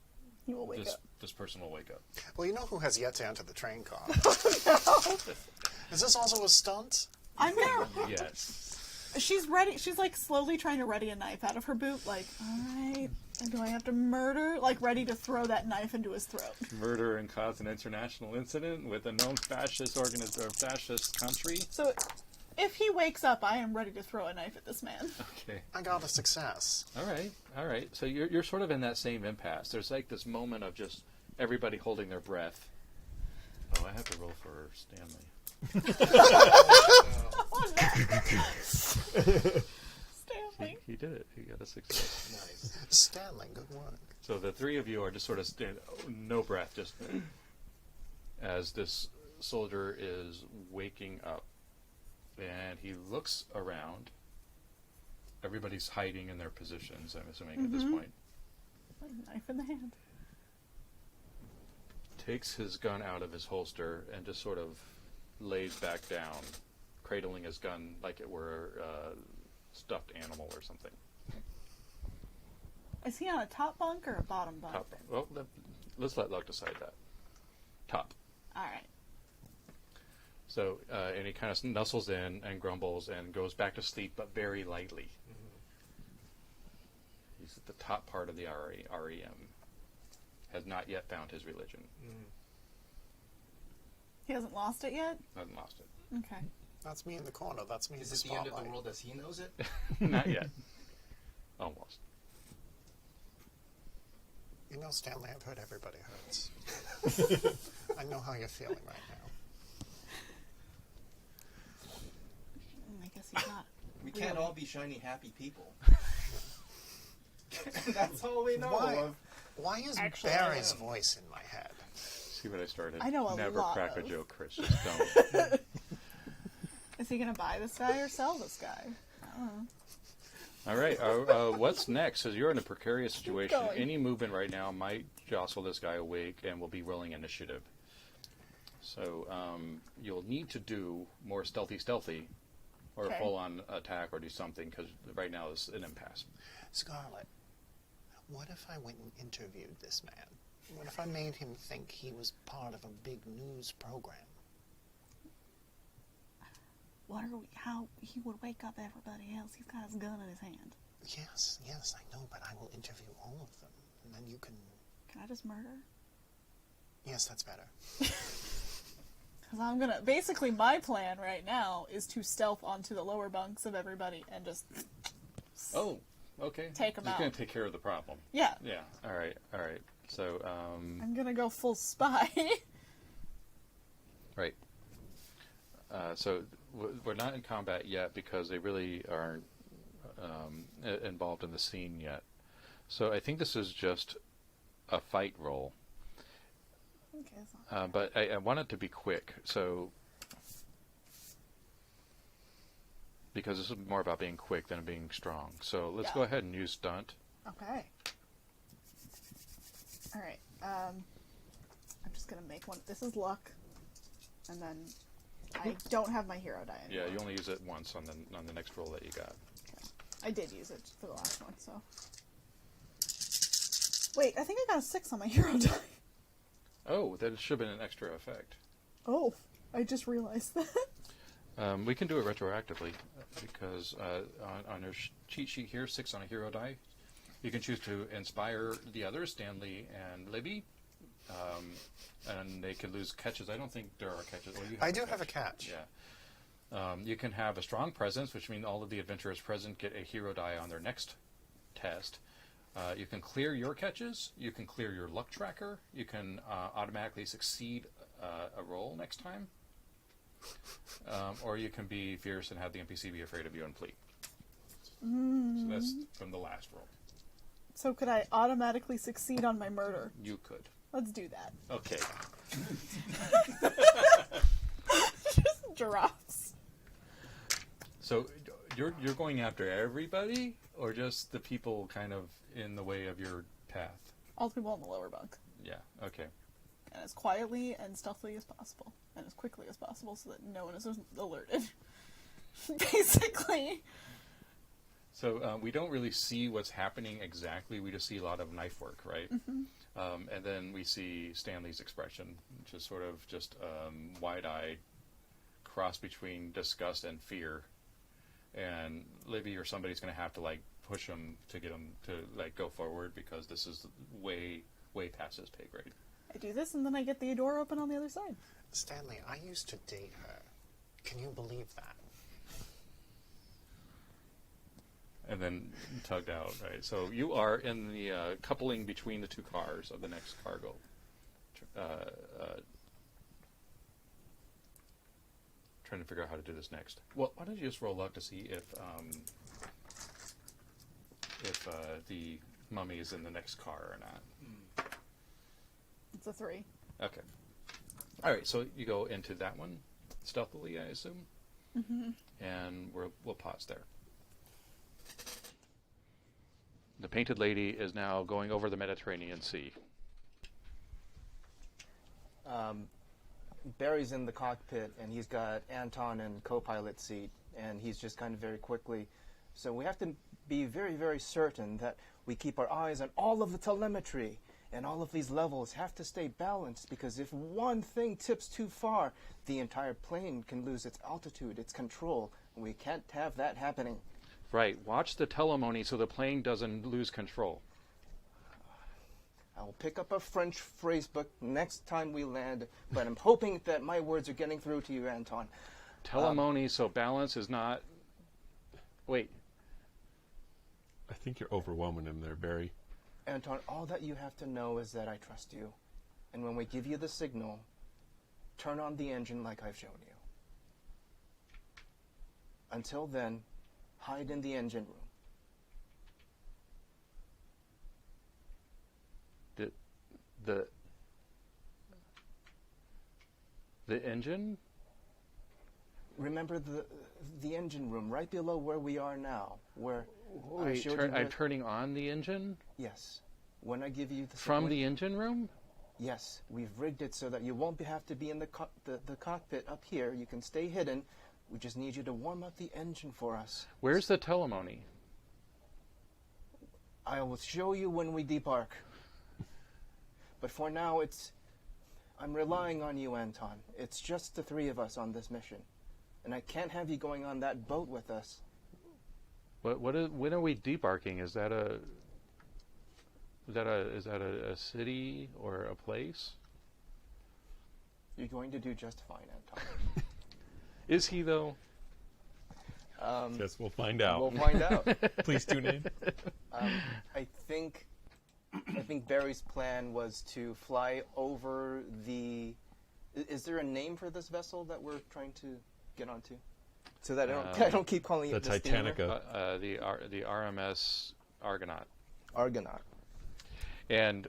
You will wake up. this person will wake up. Well, you know who has yet to enter the train car? Is this also a stunt? I'm gonna. Yes. She's ready. She's like slowly trying to ready a knife out of her boot. Like, all right, do I have to murder? Like, ready to throw that knife into his throat. Murder and cause an international incident with a known fascist fascist country. So, if he wakes up, I am ready to throw a knife at this man. Okay. I got a success. All right. So you're sort of in that same impasse. There's like this moment of just everybody holding their breath. Oh, I have to roll for Stanley. Stanley. He did it. He got a success. Nice. Stanley, good work. So the 3 of you are just sort of no breath, just as this soldier is waking up, and he looks around. Everybody's hiding in their positions, I'm assuming, at this point. Knife in the hand. Takes his gun out of his holster and just sort of lays back down, cradling his gun like it were a stuffed animal or something. Is he on a top bunk or a bottom bunk? Top. Well, let's let luck decide that. Top. All right. So, and he kind of nuzzles in and grumbles and goes back to sleep, but very lightly. He's at the top part of the REM. Has not yet found his religion. He hasn't lost it yet? Hasn't lost it. Okay. That's me in the corner. That's me in Is the it the end spotlight. of the world as he knows it? Not yet. Almost. You know, Stanley, I've heard everybody hurts. I know how you're feeling right now. I guess he's not. We can't all be shiny, happy people. That's all we know Why? of. Why is Actually, Barry's voice in my head? See what I started? I know a Never lot crack a of- joke, Chris. Just don't. Is he going to buy this guy or sell this guy? I don't know. All right. What's next? Because you're in a precarious situation. going. Any movement right now might jostle this guy awake, and we'll be rolling initiative. So you'll need to do more stealthy, or Okay. a full-on attack or do something, because right now it's an impasse. Scarlet, what if I went and interviewed this man? What if I made him think he was part of a big news program? How he would wake up everybody else? He's got his gun in his hand. Yes, I know, but I will interview all of them, and then you can... Can I just murder? Yes, that's better. Because I'm gonna... Basically, my plan right now is to stealth onto the lower bunks of everybody and just... Oh, okay. Take 'em He's out. going to take care of the problem. Yeah. Yeah, all right. So, I'm gonna go full spy. right. So we're not in combat yet because they really aren't involved in the scene yet. So I think this is just a fight roll. Okay, it's not But I want it to be quick, so because this is more about being quick than being strong. So let's Yeah. go ahead and use stunt. Okay. Alright, I'm just gonna make one. This is luck. And then I don't have my hero die anymore. Yeah, you only use it once on the next roll that you got. I did use it for the last one, so. Wait, I think I got a 6 on my hero die. Oh, that should have been an extra effect. Oh, I just realized that. We can do it retroactively because on your cheat sheet here, 6 on a hero die. You can choose to inspire the others, Stanley and Libby, and they could lose catches. I don't think there are catches. Well, you I do have a catch. Yeah. You can have a strong presence, which means all of the adventurers present get a hero die on their next test. You can clear your catches. You can clear your luck tracker. You can automatically succeed a roll next time. Or you can be fierce and have the NPC be afraid of you and flee. So that's from the last roll. So could I automatically succeed on my murder? You could. Let's do that. Okay. Just drops. So you're going after everybody, or just the people kind of in the way of your path? All the people on the lower bunk. Yeah. Okay. And as quietly and stealthily as possible. And as quickly as possible so that no one is alerted. Basically. So we don't really see what's happening exactly. We just see a lot of knife work, right? And then we see Stanley's expression, which is sort of just wide-eyed cross between disgust and fear. And Libby or somebody's going to have to like push him to get him to like go forward because this is way past his pay grade. I do this and then I get the door open on the other side. Stanley, I used to date her. Can you believe that? And then tugged out, right? So you are in the coupling between the two cars of the next cargo. Trying to figure out how to do this next. Well, why don't you just roll luck to see if the mummy is in the next car or not. It's a 3. Okay. All right, so you go into that one stealthily, I assume. And we'll pause there. The painted lady is now going over the Mediterranean Sea. Barry's in the cockpit, and he's got Anton in co-pilot seat, and he's just kind of very quickly. So we have to be very, very certain that we keep our eyes on all of the telemetry, and all of these levels have to stay balanced, because if one thing tips too far, the entire plane can lose its altitude, its control. We can't have that happening. Right. Watch the telemony so the plane doesn't lose control. I will pick up a French phrase book next time we land, but I'm hoping that my words are getting through to you, Anton. Telemony so balance is not... Wait. I think you're overwhelming him there, Barry. Anton, all that you have to know is that I trust you. And when we give you the signal, turn on the engine like I've shown you. Until then, hide in the engine room. The engine? Remember the engine room right below where we are now, where I Wait, showed you I'm turning on the engine? Yes. When I give you the From the engine room? Yes, we've rigged it so that you won't have to be in the cockpit up here. You can stay hidden. We just need you to warm up the engine for us. Where's the telemony? I will show you when we debark. But for now, I'm relying on you, Anton. It's just the three of us on this mission. And I can't have you going on that boat with us. When are we debarking? Is that a city or a place? You're going to do just fine, Anton. Is he though? Guess we'll find out. We'll find out. Please tune in. I think Barry's plan was to fly over the. Is there a name for this vessel that we're trying to get onto? So that I don't keep calling The it the Titanica. The RMS Argonaut. Argonaut. And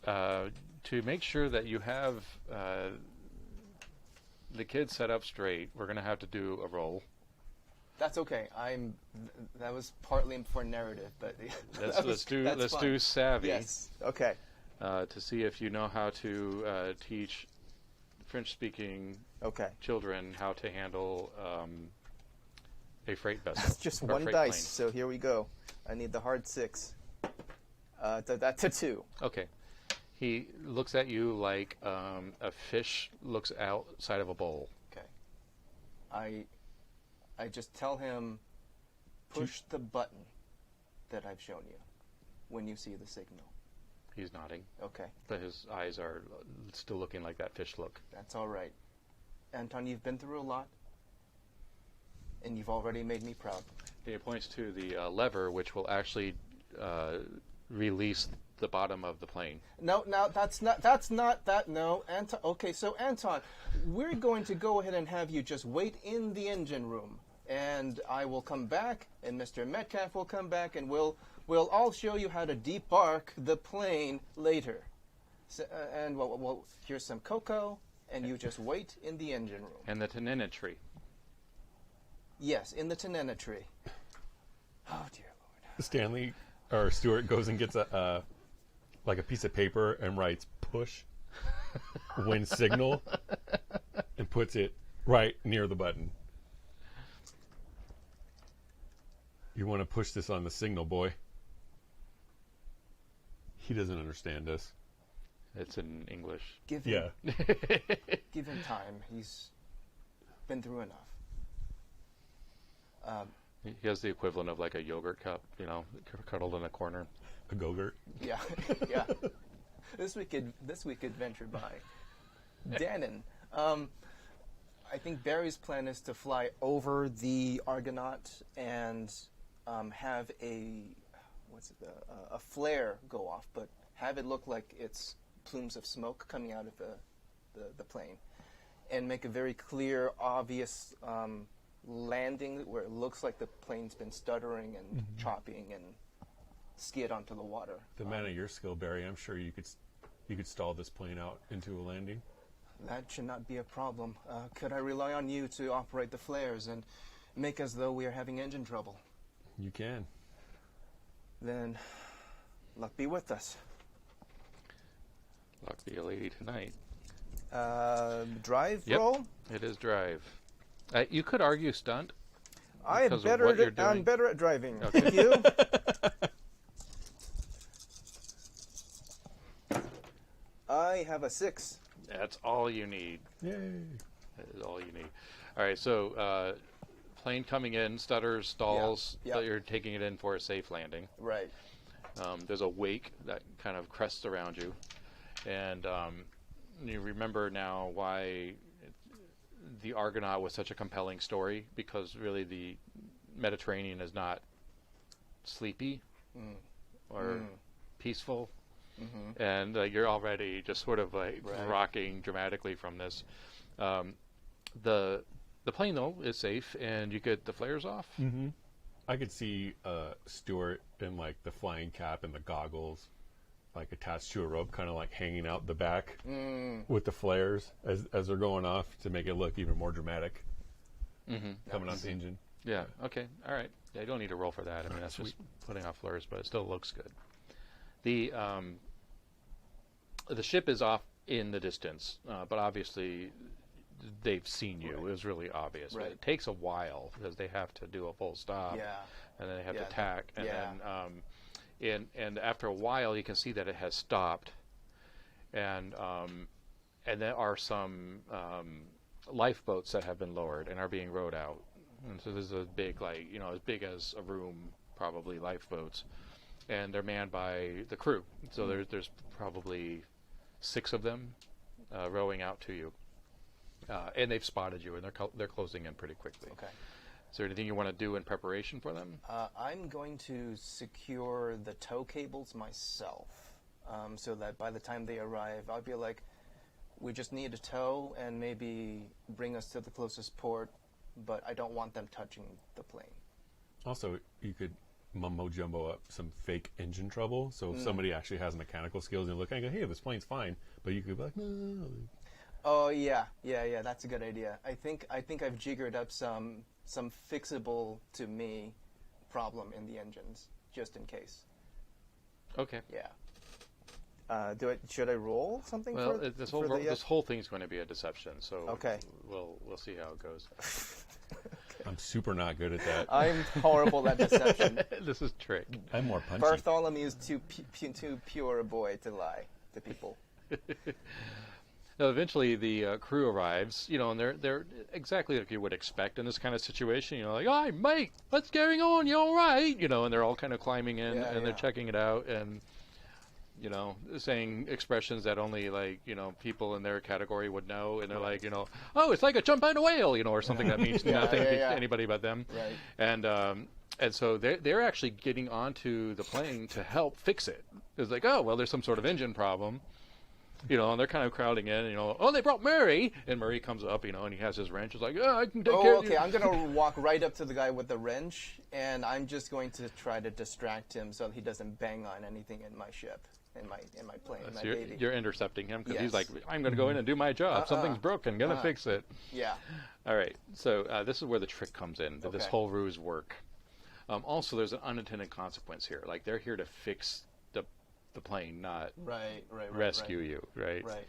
to make sure that you have the kids set up straight, we're going to have to do a roll. That's okay. That was partly for narrative, but Let's do savvy. Yes. Okay. To see if you know how to teach French-speaking Okay. children how to handle a freight vessel. That's just or one freight dice. plane. So here we go. I need the hard 6. That's a 2. Okay. He looks at you like a fish looks outside of a bowl. Okay. I just tell him, push the button that I've shown you when you see the signal. He's nodding, Okay. but his eyes are still looking like that fish look. That's all right. Anton, you've been through a lot, and you've already made me proud. He points to the lever, which will actually release the bottom of the plane. No, that's not that. No, Anton. Okay, so Anton, we're going to go ahead and have you just wait in the engine room, and I will come back, and Mr. Metcalf will come back, and we'll all show you how to debark the plane later. So, and we'll here's some cocoa, and you just wait in the engine room. And the tannin tree. Yes, in the tanana tree. Oh dear Lord. Stanley or Stuart goes and gets a piece of paper and writes push when signal and puts it right near the button. You want to push this on the signal, boy. He doesn't understand us. It's in English. Give Yeah. him time. He's been through enough. He has the equivalent of like a yogurt cup, cuddled in a corner. A go-gurt. Yeah, yeah. This week adventure by Dannon. I think Barry's plan is to fly over the Argonaut and have a flare go off, but have it look like it's plumes of smoke coming out of the plane, and make a very clear, obvious landing where it looks like the plane's been stuttering and chopping and skid onto the water. The man of your skill, Barry, I'm sure you could stall this plane out into a landing. That should not be a problem. Could I rely on you to operate the flares and make as though we are having engine trouble? You can. Then, luck be with us. Luck be a lady tonight. Drive Yep. roll? It is drive. You could argue stunt. I'm Because of what you're doing. better at driving. Okay. Thank you. I have a 6. That's all you need. Yay. That is all you need. All right, so plane coming in, stutters, stalls, Yeah. but you're taking it in for a safe landing. Right. There's a wake that kind of crests around you. And you remember now why the Argonaut was such a compelling story, because really the Mediterranean is not sleepy or peaceful. Mm-hmm. And you're already just sort of like rocking dramatically from this. The plane, though, is safe, and you get the flares off. Mm-hmm. I could see Stuart in like the flying cap and the goggles, like attached to a rope, kind of like hanging out the back with the flares as they're going off to make it look even more dramatic. Coming off the engine. Yeah, okay, all right. Yeah, you don't need to roll for that. I mean, that's just putting off flares, but it still looks good. The ship is off in the distance, but obviously they've seen you. It was really obvious. But Right. it takes a while because they have to do a full stop, Yeah. and then they have Yeah. to tack, and Yeah. then and after a while, you can see that it has stopped, and there are some lifeboats that have been lowered and are being rowed out, and so there's a big, like, as big as a room, probably, lifeboats, and they're manned by the crew. So there's probably 6 of them rowing out to you, and they've spotted you, and they're closing in pretty quickly. Okay. Is there anything you want to do in preparation for them? I'm going to secure the tow cables myself, so that by the time they arrive, I'll be like, we just need a tow and maybe bring us to the closest port, but I don't want them touching the plane. Also, you could mumbo jumbo up some fake engine trouble. So if somebody actually has mechanical skills and look and go, hey, this plane's fine, but you could be like, no. Oh yeah, that's a good idea. I think I've jiggered up some fixable to me problem in the engines just in case. Okay. Yeah. Should I roll something? Well, for, this for whole the, this whole thing's going to be a deception, so Okay. we'll see how it goes. I'm super not good at that. I'm horrible at deception. This is trick. I'm more punchy. Bartholomew is too pure a boy to lie to people. Now, eventually, the crew arrives, and they're exactly like you would expect in this kind of situation. Like, "Hi, mate, what's going on? You all right?" And they're all kind of climbing in, Yeah, and they're yeah. checking it out, and saying expressions that only people in their category would know, and they're like, "Oh, it's like a jump on a whale," or something that means nothing to anybody but them. Right. And so they're actually getting onto the plane to help fix it. It's like, oh, well, there's some sort of engine problem. And they're kind of crowding in, oh, they brought Murray. And Murray comes up, and he has his wrench. He's like, oh, I can take care of you. Okay, I'm going to walk right up to the guy with the wrench, and I'm just going to try to distract him so he doesn't bang on anything in my ship, in my plane, So my baby. you're intercepting him because he's Yes. like, I'm going to go in and do my job. Something's broken. Going to fix it. Yeah. All right. So this is where the trick comes in. That This Okay. whole ruse work. Also, there's an unintended consequence here. Like, they're here to fix the plane, not Right. rescue you, right? Right.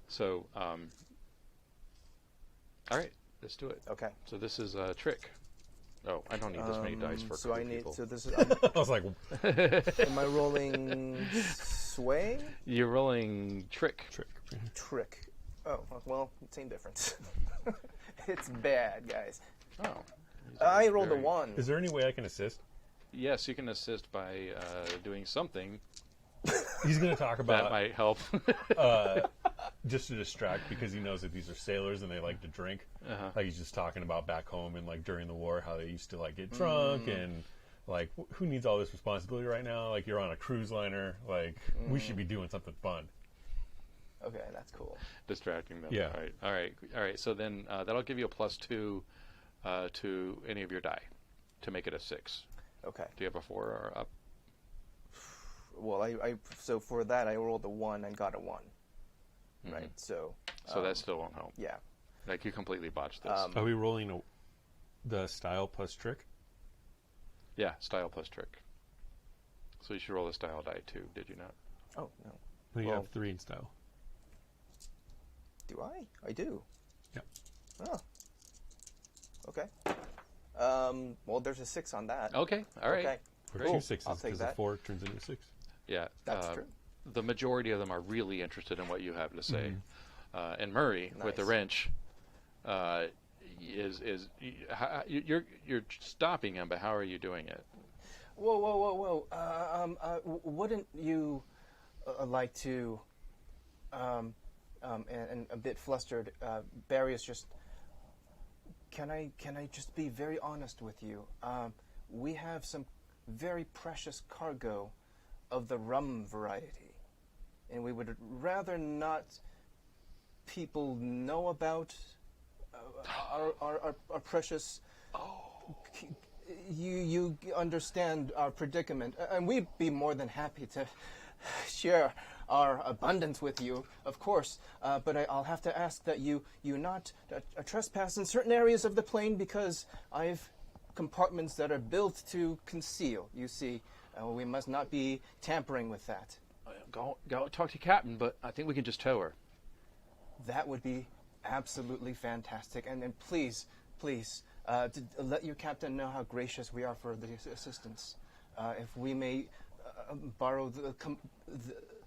So, all right, let's do it. Okay. So this is a trick. Oh, I don't need this many dice for So I crew need. people. So this is. I was like, Am I rolling sway? You're rolling trick. Trick. Oh well, same difference. It's bad, guys. Oh. I rolled a Very- 1. is there any way I can assist? Yes, you can assist by doing something He's going to talk that about might help. just to distract because he knows that these are sailors and they like to drink. Like he's just talking about back home and like during the war how they used to like get drunk and like who needs all this responsibility right now? Like you're on a cruise liner. Like we should be doing something fun. Okay, that's cool. Distracting them. Yeah. All right. So then that'll give you a +2 to any of your die to make it a 6. Okay. Do you have a 4 or up? Well, so for that I rolled a 1 and got a 1. Right. So. So that still won't help. Yeah. Like you completely botched this. Are we rolling the style plus trick? Yeah, style plus trick. So you should roll the style die too, did you not? Oh no. We Well- have 3 in style. Do I? I do. Yep. Oh. Okay. Well, there's a 6 on that. Okay, all right. Okay. Or Great. two I'll sixes take because a that. 4 turns into a 6. Yeah. That's true. The majority of them are really interested in what you have to say. And Murray, with the Nice. wrench, you're stopping him, but how are you doing it? Whoa. Wouldn't you like to, and a bit flustered, Barry is just, can I just be very honest with you? We have some very precious cargo of the rum variety, and we would rather not people know about our precious. You understand our predicament, and we'd be more than happy to share our abundance with you, of course. But I'll have to ask that you not trespass in certain areas of the plane because I've compartments that are built to conceal. You see, we must not be tampering with that. Go talk to Captain, but I think we can just tow her. That would be absolutely fantastic. And then please, let your captain know how gracious we are for the assistance. If we may borrow the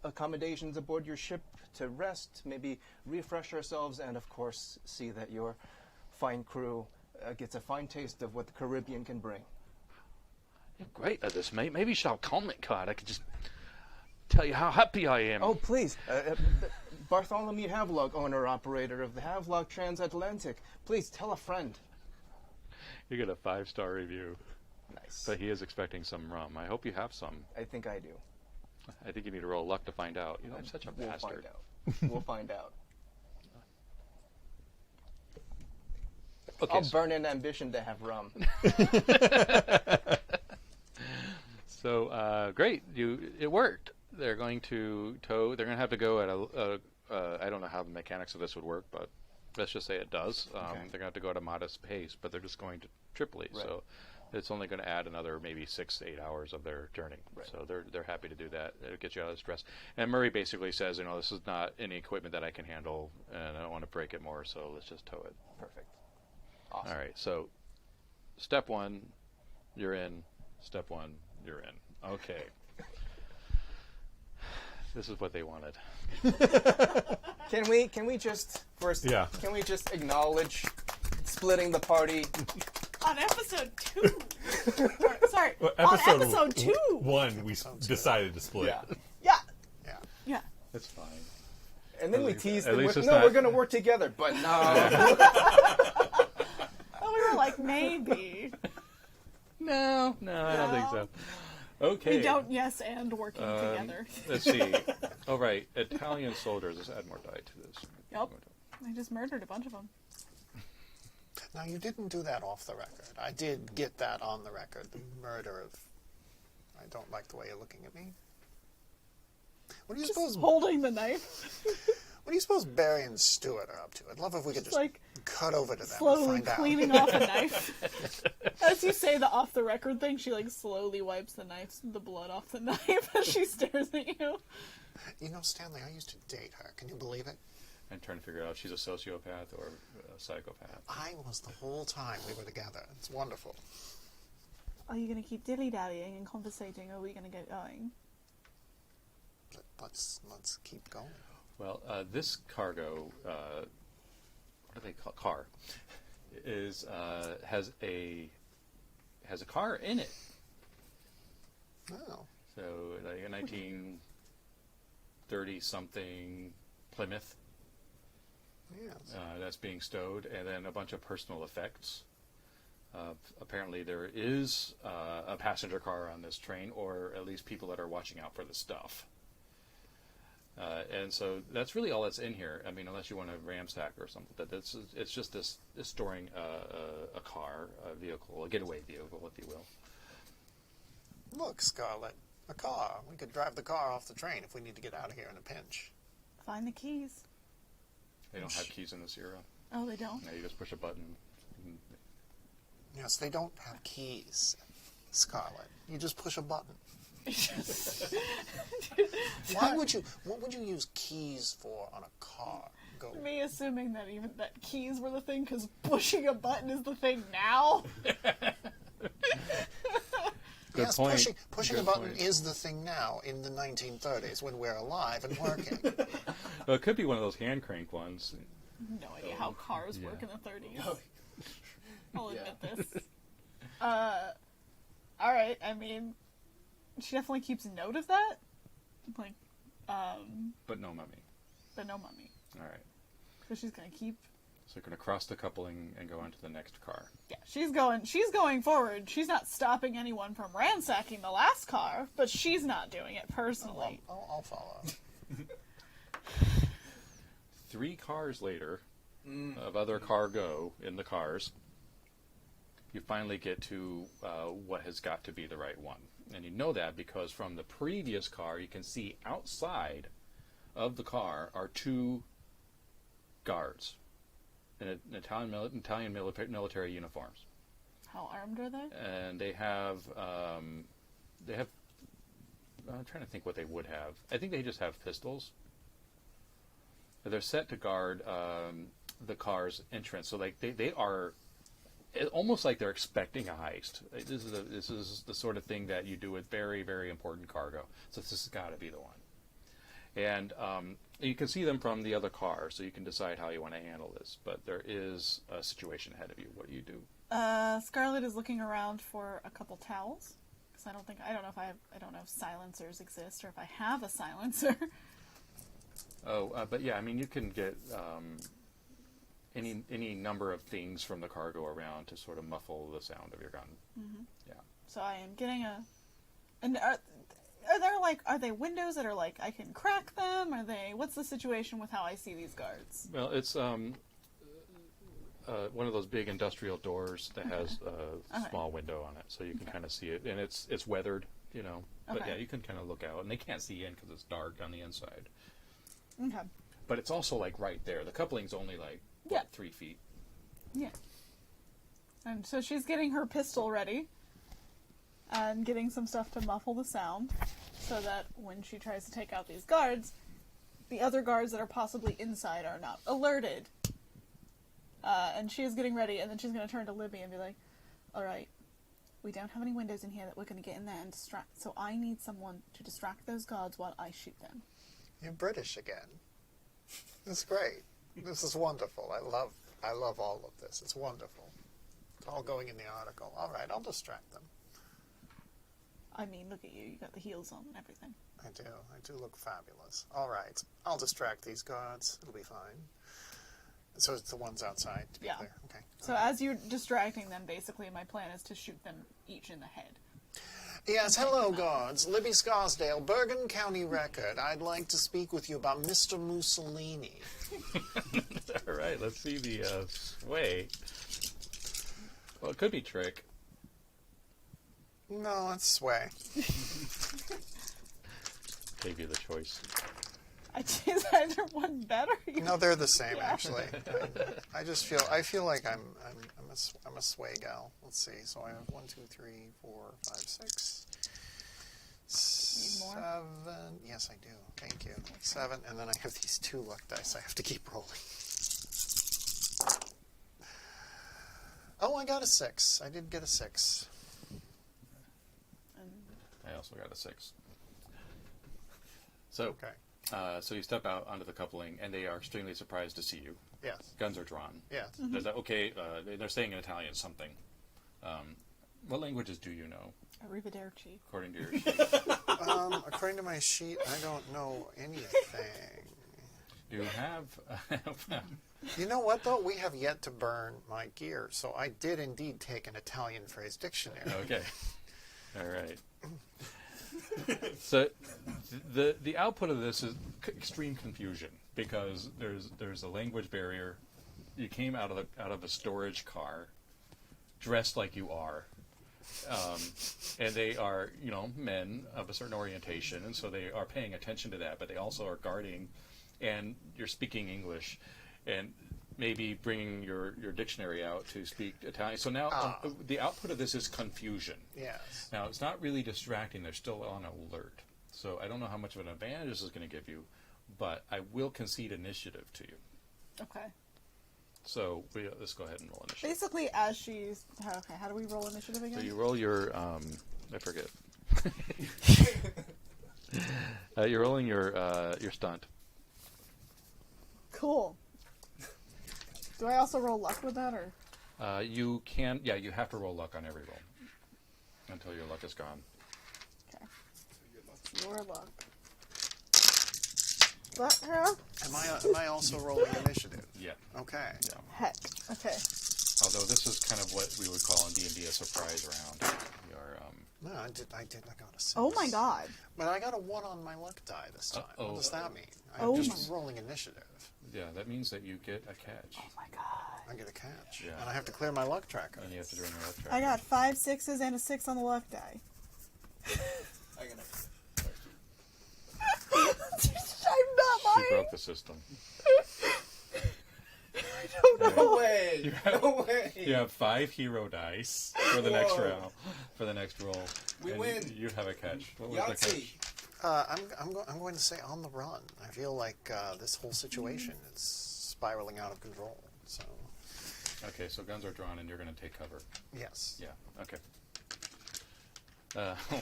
accommodations aboard your ship to rest, maybe refresh ourselves, and of course see that your fine crew gets a fine taste of what the Caribbean can bring. You're great at this, mate. Maybe you should have a comment card. I could just tell you how happy I am. Oh, please. Bartholomew Havelock, owner-operator of the Havelock Transatlantic. Please, tell a friend. You get a 5-star review. Nice. But he is expecting some rum. I hope you have some. I think I do. I think you need to roll luck to find out. You know, I'm such a We'll bastard. find out. We'll find out. Okay, I'll burn an ambition to have rum. So great, it worked. They're going to tow. They're going to have to go at I don't know how the mechanics of this would work, but let's just say it does. Okay. They're going to have to go at a modest pace, but they're just going to Tripoli. Right. So it's only going to add another maybe 6 to 8 hours of their journey. Right. So they're happy to do that. It'll get you out of the stress. And Murray basically says, you know, this is not any equipment that I can handle, and I don't want to break it more. So let's just tow it. Perfect. Awesome. All right. So step 1, you're in. Step 1, you're in. Okay. This is what they wanted. Can we just first? Yeah. Can we just acknowledge splitting the party? On episode 2. Sorry. Well, on episode 2. 1, we decided to split. Yeah. Yeah. Yeah. Yeah. It's fine. And then we teased them least with, it's no, not- we're going to work together. But no. Oh, we were like, maybe. No, I don't think so. Okay. We don't yes and working together. Let's see. All right, Italian soldiers. Let's add more die to this. Yep. I just murdered a bunch of them. Now, you didn't do that off the record. I did get that on the record. The murder of... I don't like the way you're looking at me. What do you suppose... Holding the knife. What do you suppose Barry and Stuart are up to? I'd love if we could just like cut over to them and slowly find cleaning off a knife. As you say the off the record thing, she like slowly wipes the blood off the knife as she stares at you. out. You know, Stanley, I used to date her. Can you believe it? I'm trying to figure out if she's a sociopath or a psychopath. I was the whole time we were together. It's wonderful. Are you going to keep dilly-dallying and conversating, or are we going to get going? Let's keep going. Well, this cargo, what do they call car? Is has a car in it. Oh. So like a 1930 something Plymouth Yes. that's being stowed, and then a bunch of personal effects. Apparently, there is a passenger car on this train, or at least people that are watching out for the stuff. And so that's really all that's in here. I mean, unless you want to ramsack or something, but it's just this storing a car, a vehicle, a getaway vehicle, if you will. Look, Scarlet, a car. We could drive the car off the train if we need to get out of here in a pinch. Find the keys. They don't have keys in this era. Oh, they don't? No, you just push a button. Yes, they don't have keys, Scarlet. You just push a button. What would you use keys for on a car? Go. Me assuming that even that keys were the thing, because pushing a button is the thing now. Good Yes, point. pushing a Good button point. is the thing now in the 1930s when we're alive and working. Well, it could be one of those hand crank ones. No idea how cars work in the 30s. I'll admit this. Alright, I mean, she definitely keeps note of that. Like, But no mummy. but no mummy. All right. So she's gonna keep... So you're going to cross the coupling and go on to the next car. Yeah, she's going forward. She's not stopping anyone from ransacking the last car, but she's not doing it personally. I'll follow. 3 cars later, of other cargo in the cars, you finally get to what has got to be the right one. And you know that because from the previous car, you can see outside of the car are 2 guards in Italian military uniforms. How armed are they? And they have, I'm trying to think what they would have. I think they just have pistols. They're set to guard the car's entrance. So like they are almost like they're expecting a heist. This is the sort of thing that you do with very, very important cargo. So this has got to be the one. And you can see them from the other car, so you can decide how you want to handle this. But there is a situation ahead of you. What do you do? Scarlet is looking around for a couple towels because I don't know if silencers exist or if I have a silencer. But yeah, I mean, you can get any number of things from the cargo around to sort of muffle the sound of your gun. Mm-hmm. Yeah. So I am getting are they windows that are like I can crack them? What's the situation with how I see these guards? Well, it's one of those big industrial doors that has a small window on it, so you can kind of see it, and it's weathered, you know. But Okay. yeah, you can kind of look out, and they can't see in because it's dark on the inside. Okay. But it's also like right there. The coupling's only like 3 feet. Yeah. And so she's getting her pistol ready and getting some stuff to muffle the sound so that when she tries to take out these guards, the other guards that are possibly inside are not alerted. And she is getting ready, and then she's going to turn to Libby and be like, alright, we don't have any windows in here that we're going to get in there and distract, so I need someone to distract those guards while I shoot them. You're British again. This is great. This is wonderful. I love all of this. It's wonderful. It's all going in the article. All right, I'll distract them. I mean, look at you. You got the heels on and everything. I do look fabulous. All right, I'll distract these guards. It'll be fine. So it's the ones outside, to be clear. Okay. So as you're distracting them, basically, my plan is to shoot them each in the head. Yes, hello, guards. Libby Scarsdale, Bergen County Record. I'd like to speak with you about Mr. Mussolini. All right, let's see the sway. Well, it could be trick. No, it's sway. Gave you the choice. I choose either one better. No, they're the same, actually. I feel like I'm a sway gal. Let's see. So I have 1, 2, 3, 4, 5, 6, Need more? 7. Yes, I do. Thank you. 7, and then I have these 2 luck dice I have to keep rolling. Oh, I got a 6. I did get a 6. I also got a 6. So, Okay. so you step out onto the coupling, and they are extremely surprised to see you. Yes. Guns are drawn. Yes. They're like, okay, they're saying in Italian something. What languages do you know, Arrivederci. according to your sheet? According to my sheet, I don't know anything. You have... You know what, though? We have yet to burn my gear, so I did indeed take an Italian phrase dictionary. Okay. All right. So the output of this is extreme confusion because there's a language barrier. You came out of a storage car, dressed like you are, and they are men of a certain orientation, and so they are paying attention to that. But they also are guarding, and you're speaking English, and maybe bringing your dictionary out to speak Italian. So now the output of this is confusion. Yes. Now, it's not really distracting. They're still on alert. So I don't know how much of an advantage this is going to give you, but I will concede initiative to you. Okay. So let's go ahead and roll initiative. Basically, as she's... Okay, how do we roll initiative again? So you roll your... I forget. You're rolling your stunt. Cool. Do I also roll luck with that, or...? You can... Yeah, you have to roll luck on every roll until your luck is gone. Okay. Your luck. That her? Am I also rolling initiative? Yeah. Okay. Yeah. Heck. Okay. Although this is kind of what we would call in D&D a surprise round. Your, No, I got a 6. Oh my god. But I got a 1 on my luck die this time. Uh-oh. What does that mean? Oh I'm just my- rolling initiative. yeah, that means that you get a catch. Oh my god. I get a catch. Yeah. And I have to clear my luck tracker. And you have to drain your luck track. I got 5 6s and a 6 on the luck die. I got I'm not She lying. broke the system. I don't know. No way! No way! You have 5 hero dice for the next round. For the next roll. We And win. You have a catch. What was the Yahtzee! catch? I'm going to say on the run. I feel like this whole situation is spiraling out of control. So, Okay, so guns are drawn and you're going to take cover. yes. Yeah, okay.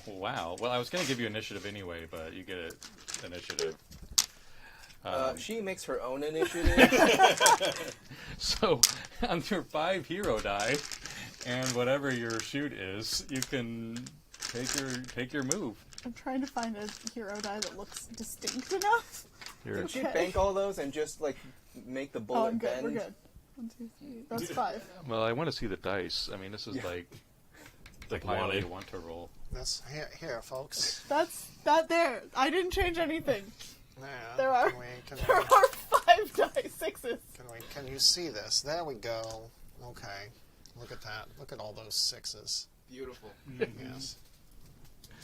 Wow. Well, I was going to give you initiative anyway, but you get it. Initiative. She makes her own initiative. So, on your 5 hero die, and whatever your shoot is, you can take your move. I'm trying to find a hero die that looks distinct enough. Did she Okay. bank all those and just like make the Oh, bullet I'm good. bend? We're good. 1, 2, 3. That's 5. Well, I want to see the dice. I mean, this is like the Like pile wanted. you want to roll. That's here, folks. That's that there. I didn't change anything. Yeah, There are Can there are 5 dice, 6s. can you see this? There we go. Okay. Look at that. Look at all those 6s. Beautiful. Yes.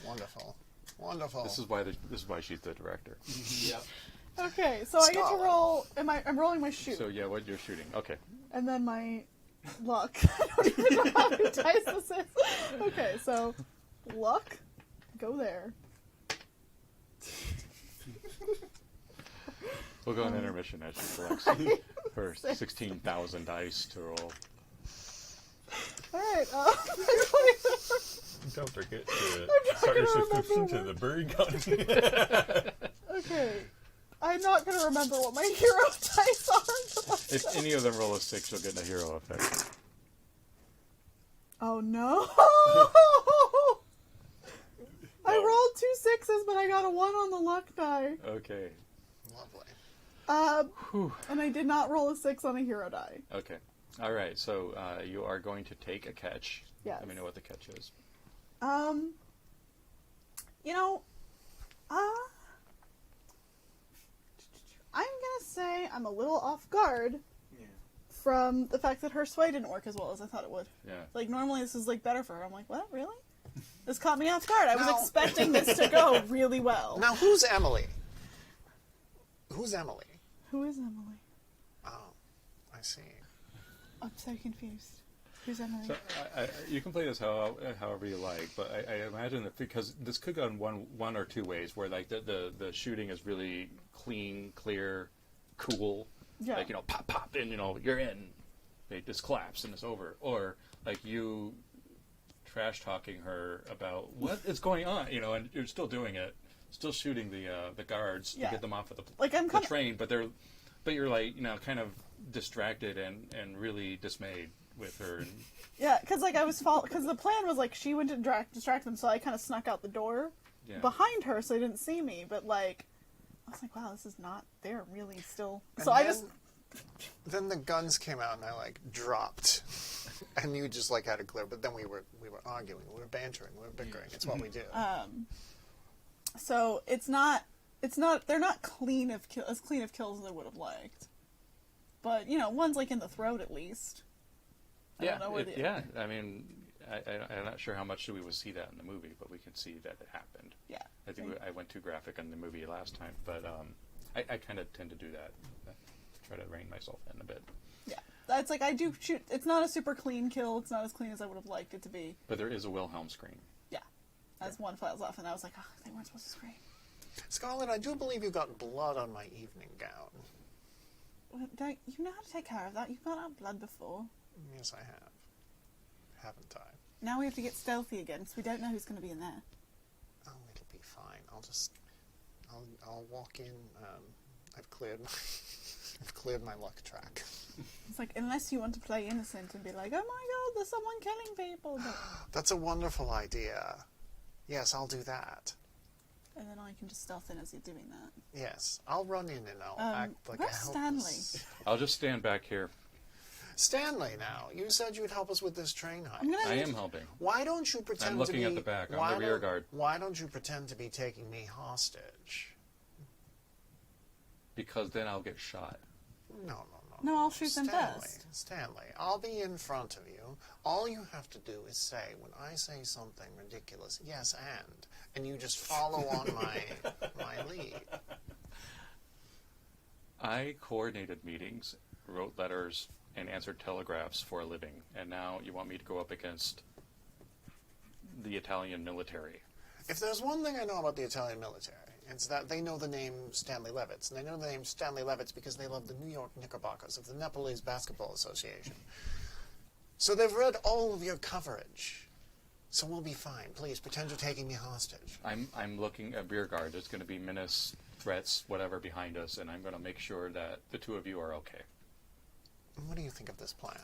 Wonderful. Wonderful. This is why she's the director. Yep. Okay, so I get to Scholar. roll. I'm rolling my shoot, So yeah, what you're shooting? Okay. and then my luck. I don't even know how many dice this is. Okay, so luck, go there. We'll go on intermission as she collects her 16,000 dice to roll. All right. Don't forget to start your subscription to the Bird Gun. Okay, I'm not gonna remember what my hero dice are. If any of them roll a 6, you'll get a hero effect. Oh no! I rolled 2 6s, but I got a 1 on the luck die. Okay. Lovely. And I did not roll a 6 on a hero die. Okay. All right. So you are going to take a catch. Yes. Let me know what the catch is. You know, I'm gonna say I'm a little off guard from the fact that her sway didn't work as well as I thought it would. Yeah. Like, normally this is, like, better for her. I'm like, what? Really? This caught me off guard. I was No. expecting this to go really well. Now, who's Emily? Who's Emily? Who is Emily? Oh, I see. I'm so confused. Who's Emily? So you can play this however you like, but I imagine that because this could go in one or two ways, where like the shooting is really clean, clear, cool, Yeah. like pop pop, and you're in. They just collapse and it's over, or like you trash talking her about what is going on, and you're still doing it, still shooting the guards to Yeah. get them off of the Like, I'm the kind of... train, but you're like kind of distracted and really dismayed with her. And, Yeah, because, like, because the plan was, like, she went to distract them, so I kind of snuck out the door yeah. behind her so they didn't see me, but, like, I was like, wow, this is not... They're really still... And So I just... Then the guns came out and I dropped, and you just had it clear. But then we were arguing, we were bantering, we were bickering. It's what we do. So it's not... They're not as clean of kills as I would have liked. But, one's, like, in the throat at least. I don't know where the... yeah. I mean, I'm not sure how much we would see that in the movie, but we could see that it happened. Yeah. I think I went too graphic in the movie last time, but I kind of tend to do that. Try to rein myself in a bit. Yeah. That's like, I do shoot... It's not a super clean kill. It's not as clean as I would have liked it to be. But there is a Wilhelm scream. Yeah. As one files off, and I was like, they weren't supposed to scream. Scarlett, I do believe you got blood on my evening gown. Well, you know how to take care of that. You've not had blood before. Yes, I have. Haven't I? Now we have to get stealthy again, because we don't know who's going to be in there. Oh, it'll be fine. I'll walk in. I've cleared my luck track. It's like, unless you want to play innocent and be like, oh my god, there's someone killing people. But... That's a wonderful idea. Yes, I'll do that. And then I can just stealth in as you're doing that. Yes, I'll run in and I'll act like a where's helpless... I'll just stand back here. Stanley, now, you said you'd help us with this train heist. I am helping. Why don't you pretend I'm looking at the back. I'm the rear guard. Why don't you pretend to be taking me hostage? Because then I'll get shot. No. No, I'll shoot them first. Stanley, I'll be in front of you. All you have to do is say, when I say something ridiculous, yes, and you just follow on my lead. I coordinated meetings, wrote letters, and answered telegraphs for a living, and now you want me to go up against the Italian military. If there's one thing I know about the Italian military, it's that they know the name Stanley Levitz. And they know the name Stanley Levitz because they love the New York Knickerbockers of the Nepalese Basketball Association. So they've read all of your coverage. So we'll be fine. Please, pretend you're taking me hostage. I'm looking at rear guard. There's going to be menace, threats, whatever behind us, and I'm going to make sure that the two of you are okay. What do you think of this plan?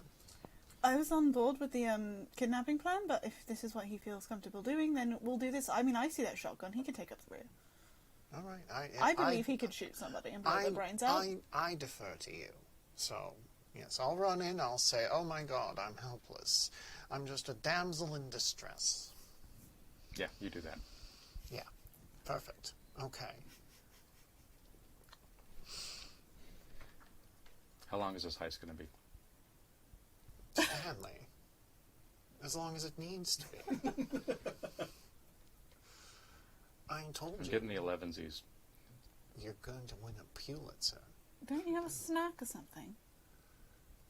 I was on board with the kidnapping plan, but if this is what he feels comfortable doing, then we'll do this. I mean, I see that shotgun. He could take up the rear. All right. I believe he could shoot somebody and blow their brains out. I defer to you. So, yes, I'll run in. I'll say, oh my God, I'm helpless. I'm just a damsel in distress. Yeah, you do that. Yeah, perfect. Okay. How long is this heist going to be? Stanley. As long as it needs to be. I told I'm you. getting the 11sies. You're going to win a Pulitzer. Don't you have a snack or something?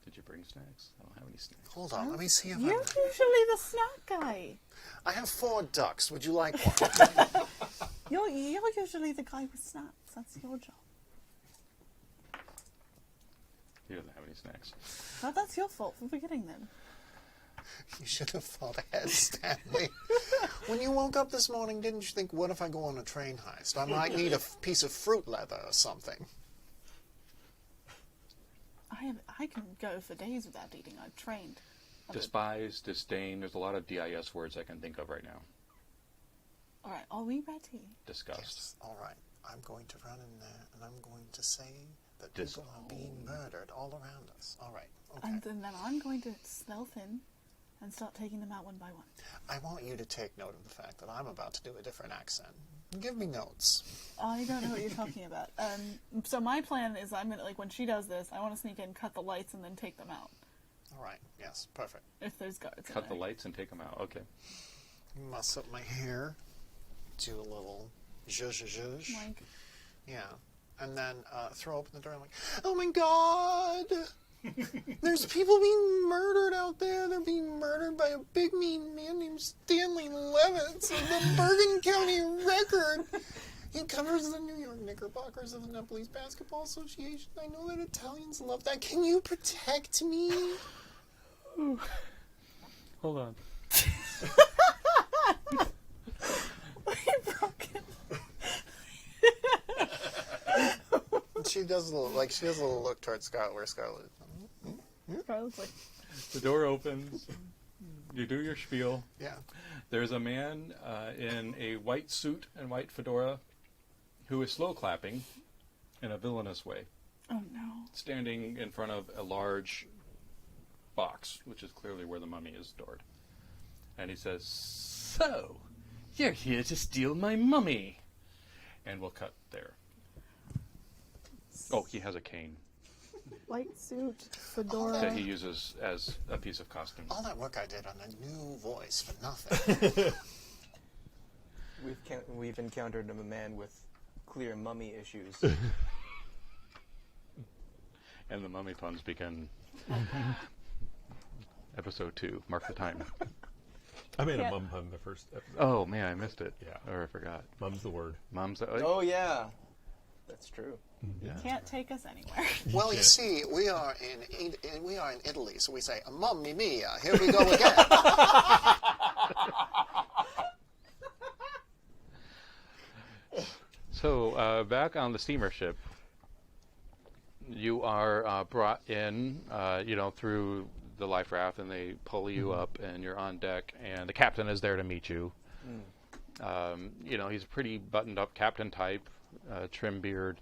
Did you bring snacks? I don't have any snacks. Hold on, let me see if You're I... usually the snack guy. I have 4 ducks. Would you like one? You're usually the guy with snacks. That's your job. He doesn't have any snacks. Well, that's your fault for forgetting them. You should have thought ahead, Stanley. When you woke up this morning, didn't you think, what if I go on a train heist? I might need a piece of fruit leather or something. I can go for days without eating. I've trained. Despise, disdain. There's a lot of DIS words I can think of right now. All right, are we ready? Disgust. Yes, all right. I'm going to run in there, and I'm going to say that people are being murdered all around us. All right, okay. And then I'm going to stealth in and start taking them out one by one. I want you to take note of the fact that I'm about to do a different accent. Give me notes. I don't know what you're talking about. So my plan is I'm gonna, like, when she does this, I want to sneak in, cut the lights, and then take them out. All right, yes, perfect. If there's guards in Cut the there. lights and take them out. Okay. Muss up my hair. Do a little zhuzh. Like, Yeah. And then throw open the door and like, oh my God! There's people being murdered out there. They're being murdered by a big mean man named Stanley Levitz of the Bergen County Record. He covers the New York Knickerbockers of the Nepalese Basketball Association. I know that Italians love that. Can you protect me? Hold on. She does a little look towards Scarlet, where Scarlet. Scarlet's like, The door opens. You do your spiel. Yeah. There's a man in a white suit and white fedora who is slow clapping in a villainous way, oh no. standing in front of a large box, which is clearly where the mummy is stored. And he says, "So, you're here to steal my mummy." And we'll cut there. Oh, he has a cane White suit, fedora. that he uses as a piece of costume. All that work I did on a new voice for nothing. We've encountered a man with clear mummy issues. And the mummy puns begin. Episode 2. Mark the time. I made Yeah. a mum pun the first episode. Oh, man, I missed it. Yeah. Or I forgot. Mum's the word. Mom's... Oh yeah, that's true. yeah. Can't take us anywhere. Well, you see, we are in Italy, so we say, "Mamma mia, here we go again." So, back on the steamer ship, you are brought in, through the life raft, and they pull you up, and you're on deck, and the captain is there to meet you. He's a pretty buttoned-up captain type, trim beard,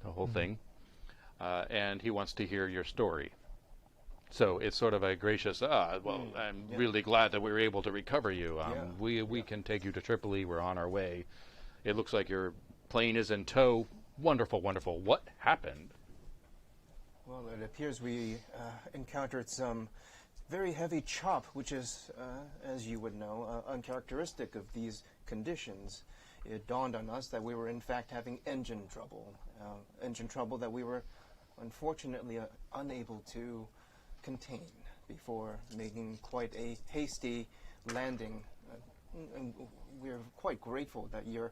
the whole thing, and he wants to hear your story. So it's sort of a gracious, I'm really glad that we were able to recover you. We can take you to Tripoli. We're on our way. It looks like your plane is in tow. Wonderful, wonderful. What happened? Well, it appears we encountered some very heavy chop, which is, as you would know, uncharacteristic of these conditions. It dawned on us that we were in fact having engine trouble that we were unfortunately unable to contain before making quite a hasty landing And we're quite grateful that your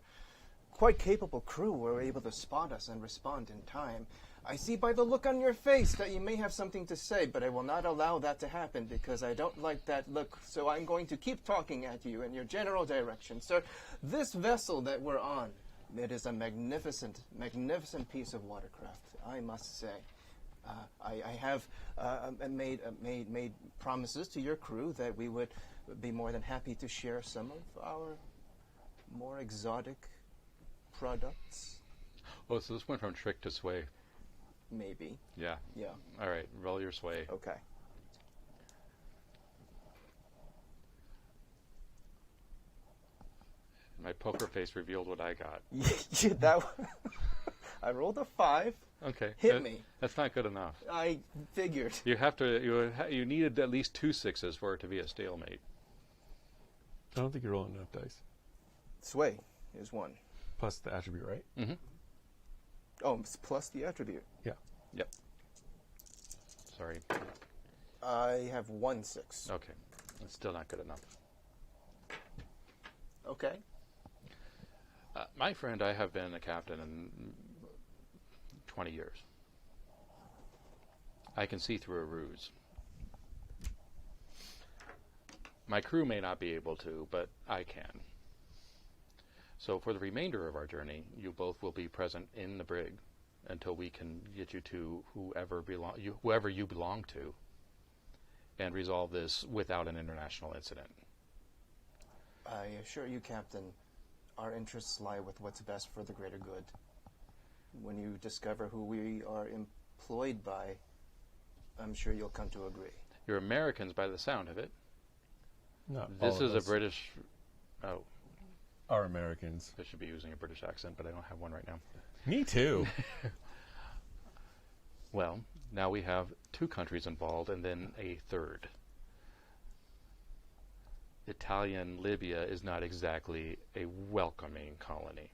quite capable crew were able to spot us and respond in time. I see by the look on your face that you may have something to say, but I will not allow that to happen because I don't like that look. So I'm going to keep talking at you in your general direction. Sir, this vessel that we're on, it is a magnificent, magnificent piece of watercraft, I must say. I have made promises to your crew that we would be more than happy to share some of our more exotic products. Oh, so this went from trick to sway. Maybe. Yeah. Yeah. All right, roll your sway. Okay. My poker face revealed what I got. Yeah, that I rolled a 5. Okay. Hit me. That's not good enough. I figured. You have to. You needed at least 2 6s for it to be a stalemate. I don't think you're rolling enough dice. Sway is 1. Plus the attribute, right? Mm-hmm. Oh, it's plus the attribute. Yeah. Yep. Sorry. I have 1 6. Okay. That's still not good enough. Okay. My friend, I have been a captain in 20 years. I can see through a ruse. My crew may not be able to, but I can. So for the remainder of our journey, you both will be present in the brig until we can get you to whoever you belong to and resolve this without an international incident. I assure you, Captain, our interests lie with what's best for the greater good. When you discover who we are employed by, I'm sure you'll come to agree. You're Americans by the sound of it. Not This all of is a us British... Oh, are Americans. I should be using a British accent, but I don't have one right now. Me too. Well, now we have 2 countries involved and then a third. Italian Libya is not exactly a welcoming colony,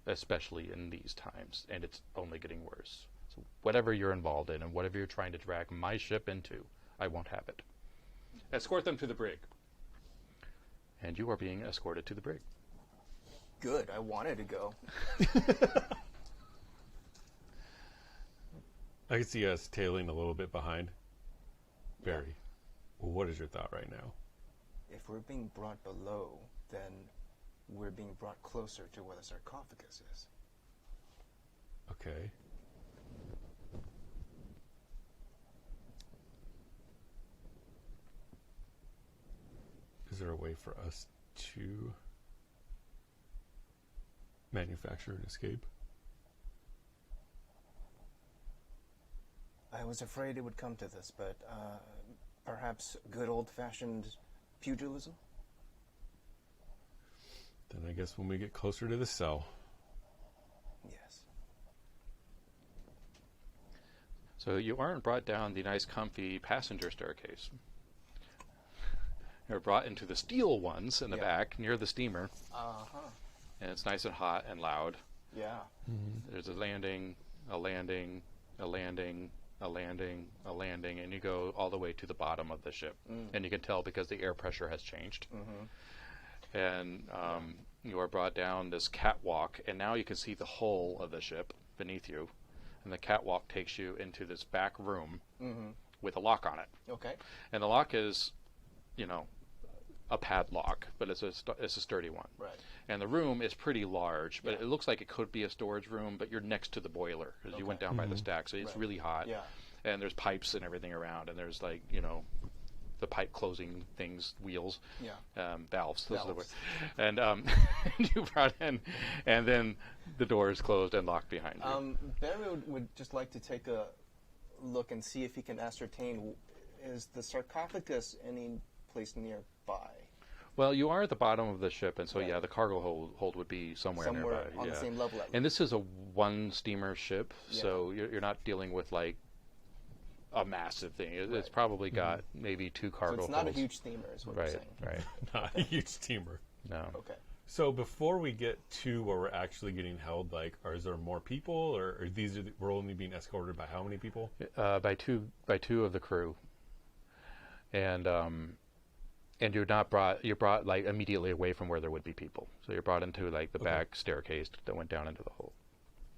especially in these times, and it's only getting worse. So whatever you're involved in and whatever you're trying to drag my ship into, I won't have it. Escort them to the brig. And you are being escorted to the brig. Good. I wanted to go. I can see us tailing a little bit behind. Barry, well, what is your thought right now? If we're being brought below, then we're being brought closer to where the sarcophagus is. Okay. Is there a way for us to manufacture an escape? I was afraid it would come to this, but perhaps good old-fashioned pugilism? Then I guess when we get closer to the cell. Yes. So you aren't brought down the nice comfy passenger staircase. You're brought into the steel ones in the back near the steamer. Uh-huh. And it's nice and hot and loud. Yeah. Mm-hmm. There's a landing, a landing, a landing, a landing, a landing, and you go all the way to the bottom of the ship. And you can tell because the air pressure has changed. Mm-hmm. And you are brought down this catwalk, and now you can see the hull of the ship beneath you. And the catwalk takes you into this back room with a lock on it. Okay. And the lock is, a padlock, but it's a sturdy one. Right. And the room is pretty large, but it looks like it could be a storage room, but you're next to the boiler because you went down by the stack, so it's really hot. Yeah. And there's pipes and everything around, and there's the pipe closing things, wheels, valves. Those are the words. And you brought in, and then the door is closed and locked behind you. Barry would just like to take a look and see if he can ascertain, is the sarcophagus any place nearby? Well, you are at the bottom of the ship, and so the cargo hold would be somewhere nearby. On the same level. And this is a one steamer ship, so you're not dealing with like a massive thing. It's probably got maybe 2 cargo holds. So it's not a huge steamer, is what you're saying. Right. Not a huge steamer. No. Okay. So before we get to where we're actually getting held, is there more people, or we're only being escorted by how many people? By two of the crew, and And you're brought like immediately away from where there would be people. So you're brought into like the back staircase that went down into the hole.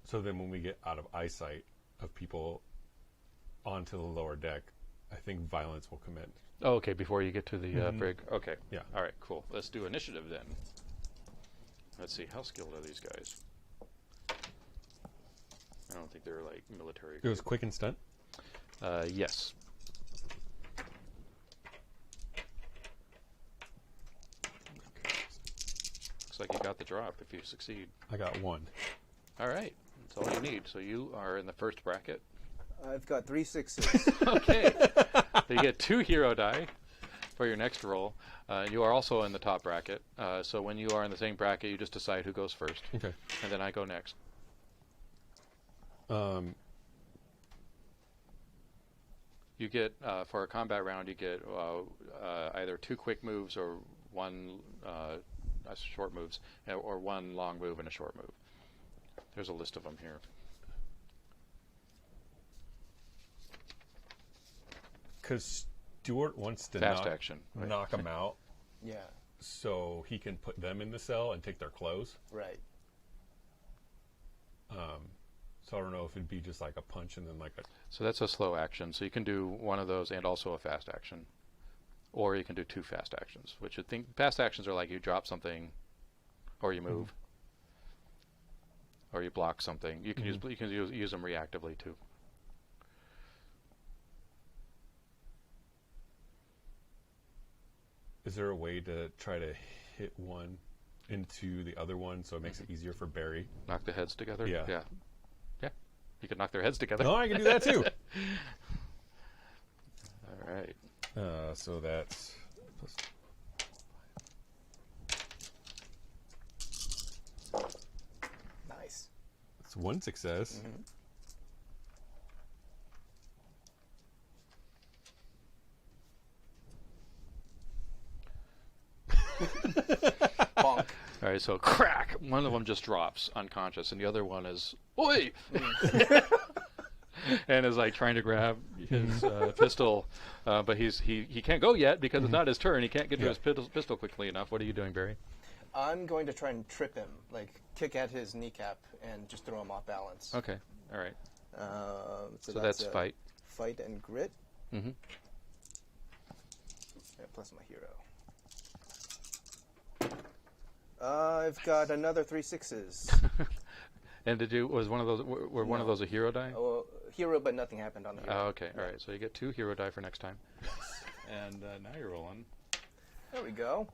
So then when we get out of eyesight of people onto the lower deck, I think violence will commence. Oh, okay, before you get to the brig. Okay. Yeah. All right, cool. Let's do initiative then. Let's see, how skilled are these guys? I don't think they're like military. It was quick and stunt? Yes. Looks like you got the drop if you succeed. I got 1. All right, that's all you need. So you are in the first bracket. I've got 3 6s. Okay. So you get 2 hero die for your next roll. You are also in the top bracket. So when you are in the same bracket, you just decide who goes first. Okay. And then I go next. You get, for a combat round, you get either 2 quick moves or 1 short moves, or 1 long move and a short move. There's a list of them here. Because Stuart wants to Fast action. Right. knock them out Yeah, so he can put them in the cell and take their clothes. right. So I don't know if it'd be just like a punch and then like a... So that's a slow action. So you can do one of those and also a fast action. Or you can do 2 fast actions, which I think fast actions are like you drop something or you move. Or you block something. You can use them reactively too. Is there a way to try to hit one into the other one so it makes it easier for Barry? Knock the heads together? Yeah. Yeah. Yeah. You can knock their heads together. No, I can do that too. All right. So that's... Nice. That's 1 success. Bonk. All right, so crack! One of them just drops unconscious, and the other one is, oi! And is like trying to grab his pistol, but he can't go yet because it's not his turn. He can't get to his pistol quickly enough. What are you doing, Barry? I'm going to try and trip him, like kick at his kneecap and just throw him off balance. Okay, all right. So that's fight. Fight and grit. Mm-hmm. Yeah, plus my hero. I've got another 3 6s. And was one of those one of those a hero die? Oh, hero, but nothing happened on the hero. Oh, okay, all right. So you get 2 hero die for next time. And now you're rolling. There we go.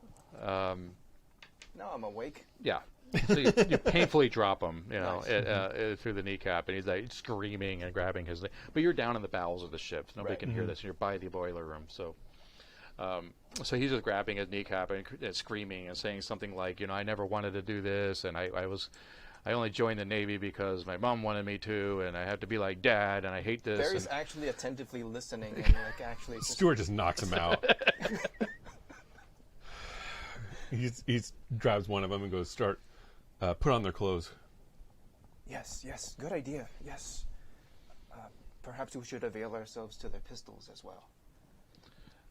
Now I'm awake. Yeah. So you painfully drop him, through the kneecap, and he's like screaming and grabbing his. But you're down in the bowels of the ship. Nobody Right. can hear this, and you're by the boiler room. So, so he's just grabbing his kneecap and screaming and saying something like, I never wanted to do this, and I only joined the Navy because my mom wanted me to, and I had to be like Dad, and I hate this. Barry's actually attentively listening and actually. Stuart just knocks him out. He grabs one of them and goes, "Start, put on their clothes." Yes, good idea. Yes. Perhaps we should avail ourselves to their pistols as well.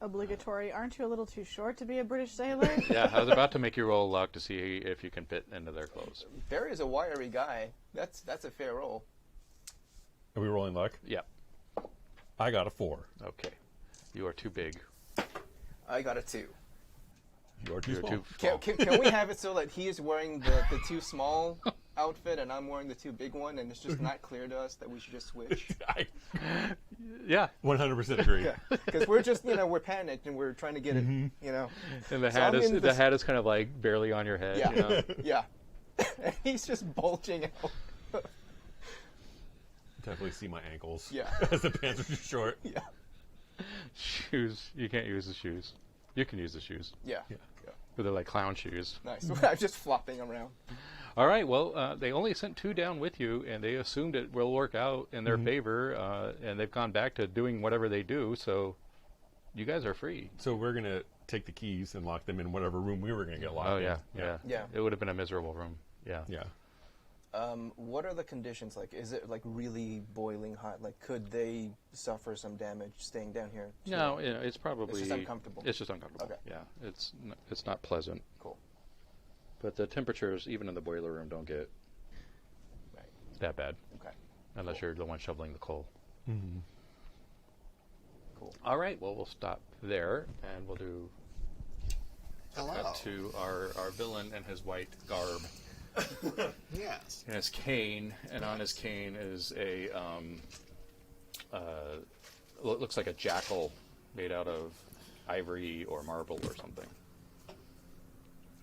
Obligatory. Aren't you a little too short to be a British sailor? Yeah, I was about to make you roll luck to see if you can fit into their clothes. Barry's a wiry guy. That's a fair roll. Are we rolling luck? Yeah. I got a 4. Okay. You are too big. I got a 2. You are too You're small. too small. Can we have it so that he is wearing the too small outfit and I'm wearing the too big one, and it's just not clear to us that we should just switch? I Yeah. 100% agree. Yeah, because we're just we're panicked and we're trying to get it, And the So hat I'm is in the hat is kind of like barely on your head. Yeah. Yeah. And he's just bulging out. Definitely see my ankles. Yeah. As the pants are too short. Yeah. Shoes. You can't use the shoes. You can use the shoes, Yeah. but they're like clown shoes. Nice. I'm just flopping around. All right. Well, they only sent 2 down with you, and they assumed it will work out in their favor, and they've gone back to doing whatever they do. So, you guys are free. So we're going to take the keys and lock them in whatever room we were going to get locked in. Yeah. Yeah. It would have been a miserable room. Yeah. Yeah. What are the conditions like? Is it like really boiling hot? Like, could they suffer some damage staying down here? No, it's probably... It's just uncomfortable. It's just uncomfortable. Okay. Yeah, it's not pleasant. Cool. But the temperatures, even in the boiler room, don't get that bad. Okay. Unless you're the one shoveling the coal. Mm-hmm. Cool. All right, well, we'll stop there, and we'll do Hello. cut to our villain and his white garb. Yes. And his cane, and on his cane is a looks like a jackal made out of ivory or marble or something.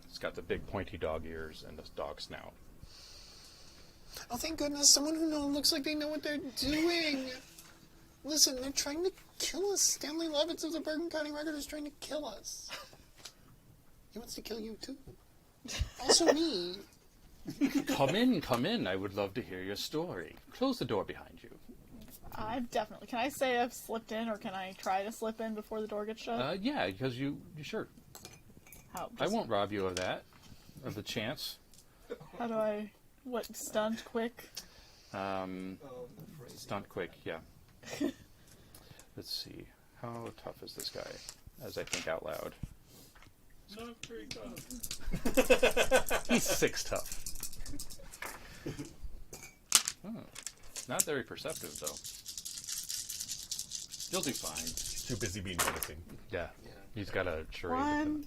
It's got the big pointy dog ears and this dog snout. Oh, thank goodness, someone who looks like they know what they're doing. Listen, they're trying to kill us. Stanley Lovitz of the Bergen County Record is trying to kill us. He wants to kill you, too. Also me. Come in. I would love to hear your story. Close the door behind you. I've definitely. Can I say I've slipped in, or can I try to slip in before the door gets shut? Yeah, because you sure. How? I won't rob you of that, of the chance. How do I? What, stunt quick? Stunt quick, yeah. Let's see. How tough is this guy? As I think out loud. Not very tough. He's 6 tough. Not very perceptive, though. You'll do fine. He's too busy being menacing. Yeah. He's got a charade. 1,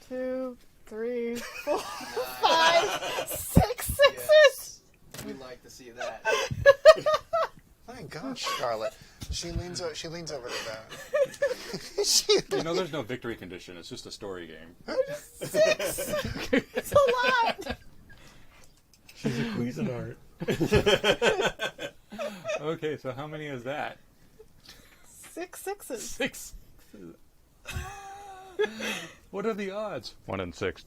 2, 3, 4, Nice. 5, 6 sixes. Yes. We'd like to see that. My gosh, Scarlet. She leans over to that. You know, there's no victory condition. It's just a story game. 6. It's a lot. She's a Cuisinart. Okay, so how many is that? 6 sixes. 6. What are the odds? 1 in 6.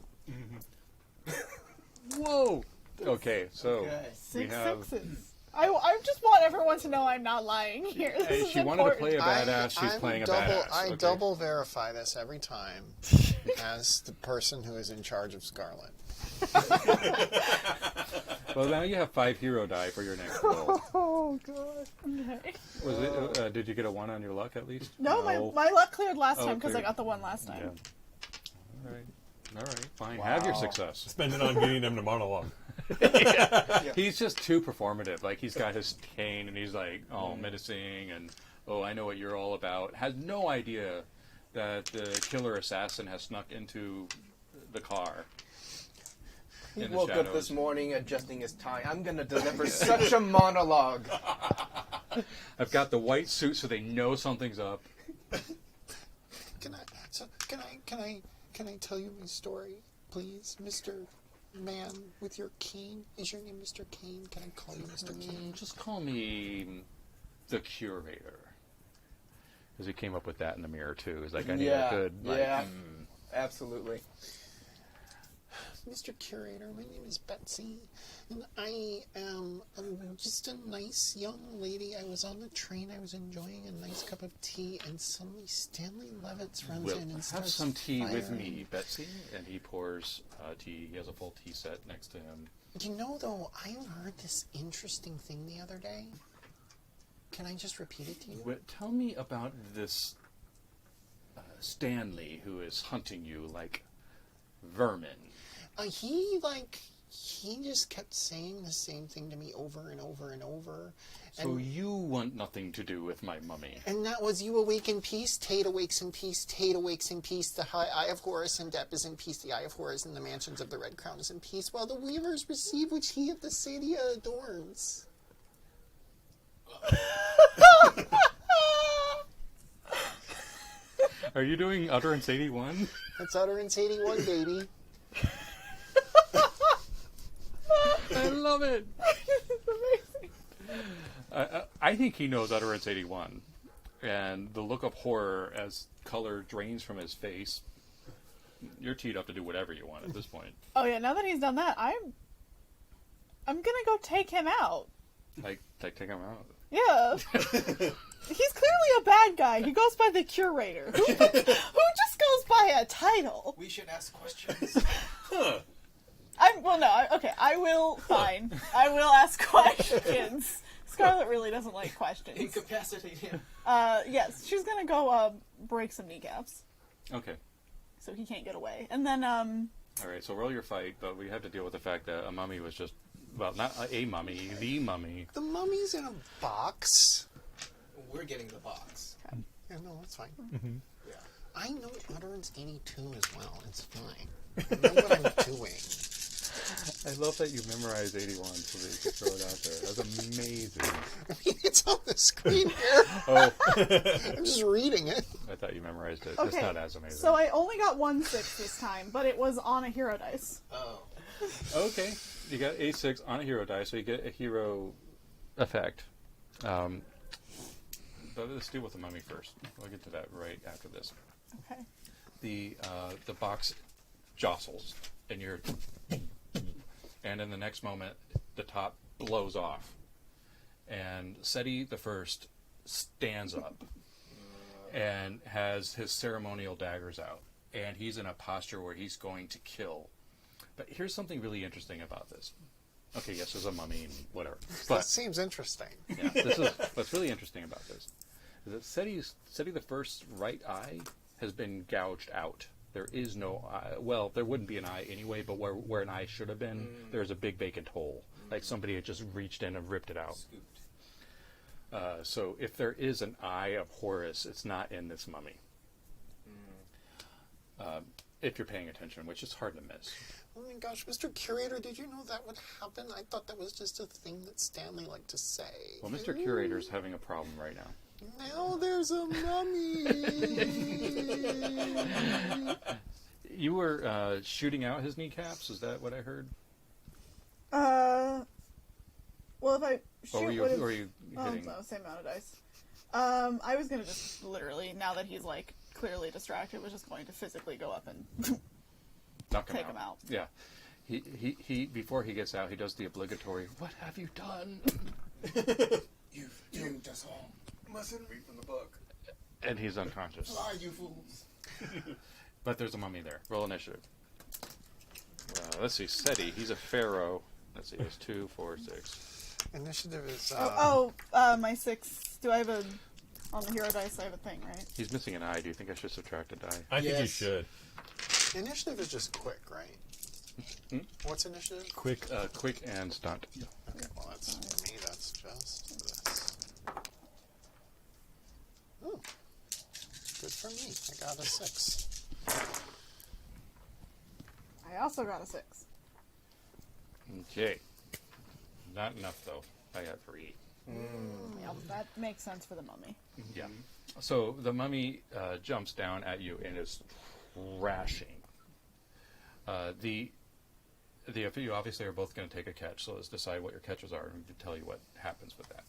Whoa! Okay, so Okay. we 6 have... sixes. I just want everyone to know I'm not lying here. This Hey, is she wanted to important. play a badass. She's I'm playing a double, badass. I okay. double verify this every time as the person who is in charge of Scarlet. Well, now you have 5 hero die for your next roll. Oh god. Okay. Was it? Did you get a 1 on your luck at least? No, my luck cleared last Oh, time because I cleared. got the one last Yeah. time. All right, fine. Have your Wow. success. Spend it on getting them to monologue. He's just too performative. Like, he's got his cane and he's like, oh, menacing and, oh, I know what you're all about. Has no idea that the killer assassin has snuck into the car. He in the woke up shadows. this morning adjusting his tie. I'm going to deliver such a monologue. I've got the white suit so they know something's up. Can I tell you my story, please, Mr. Man with your cane? Is your name Mr. Cane? Can I call you Mr. Cane? Just call me the curator. Because he came up with that in the mirror, too. He's like, I need a good, like, Absolutely. Mr. Curator, my name is Betsy, and I am just a nice young lady. I was on the train, I was enjoying a nice cup of tea, and suddenly Stanley Lovitz runs We'll in and have starts some tea with firing. me, Betsy. And he pours tea. He has a full tea set next to him. You know, though, I heard this interesting thing the other day. Can I just repeat it to you? Tell me about this Stanley who is hunting you like vermin. He just kept saying the same thing to me over and over and over. So you want nothing to do with my mummy. And that was, you awake in peace, Tate awakes in peace, Tate awakes in peace, the Eye of Horus and Depp is in peace, the Eye of Horus and the mansions of the Red Crown is in peace, while the weavers receive which he of the Seti I adorns. Are you doing Utterance 81? That's Utterance 81, baby. I love it. I think he knows Utterance 81. And the look of horror as color drains from his face, you're teed up to do whatever you want at this point. Oh yeah, now that he's done that, I'm gonna go take him out. Like take him out. Yeah. He's clearly a bad guy. He goes by the curator. Who just goes by a title? We should ask questions. Okay, I will. Fine, I will ask questions. Scarlet really doesn't like questions. Incapacitate him. Yes, she's gonna go break some kneecaps Okay. so he can't get away, and then All right. So roll your fight, but we have to deal with the fact that a mummy was just, well, not a mummy, the mummy. The mummy's in a box. We're getting the box. Yeah, no, that's fine. Yeah. I know Utterance 82 as well. It's fine. I know what I'm doing. I love that you memorized 81 so that you could throw it out there. That's amazing. I mean, it's on the screen here. Oh, I'm just reading it. I thought you memorized it. okay. It's not as amazing. So I only got 1/6 this time, but it was on a hero dice. Oh. Okay. You got A6 on a hero die, so you get a hero effect. But let's deal with the mummy first. We'll get to that right after this. Okay. The box jostles, and you're, and in the next moment, the top blows off, and Seti I stands up and has his ceremonial daggers out, and he's in a posture where he's going to kill. But here's something really interesting about this. Okay, yes, there's a mummy and whatever, That but seems interesting. yeah, this is what's really interesting about this. Is that Seti I's right eye has been gouged out. There is no eye. Well, there wouldn't be an eye anyway, but where an eye should have been, there's a big vacant hole. Like somebody had just reached in and ripped it out. Scooped. So if there is an Eye of Horus, it's not in this mummy. If you're paying attention, which is hard to miss. Oh my gosh, Mr. Curator, did you know that would happen? I thought that was just a thing that Stanley liked to say. Well, Mr. Curator's having a problem right now. Now there's a mummy. You were shooting out his kneecaps? Is that what I heard? Well, if I shoot, Or were you hitting? no, same amount of dice. I was gonna just literally, now that he's like clearly distracted, was just going to physically go up and Knock him take out. him out. Yeah. He before he gets out, he does the obligatory, "What have you done?" You've doomed us all. Mustn't read from the book. And he's unconscious. Fly, you fools. But there's a mummy there. Roll initiative. Let's see, Seti, he's a pharaoh. Let's see, it's 2, 4, 6. Initiative is. My 6. Do I have a on the hero dice? I have a thing, right? He's missing an eye. Do you think I should subtract a die? I think you Yes. should. Initiative is just quick, right? What's initiative? Quick. Quick and stunt. Okay, well, that's for me, that's just this. Oh, good for me. I got a 6. I also got a 6. Okay. Not enough, though. I got 3. Yeah, that makes sense for the mummy. Yeah. So the mummy jumps down at you and is thrashing. The you obviously are both going to take a catch, so let's decide what your catches are and tell you what happens with that.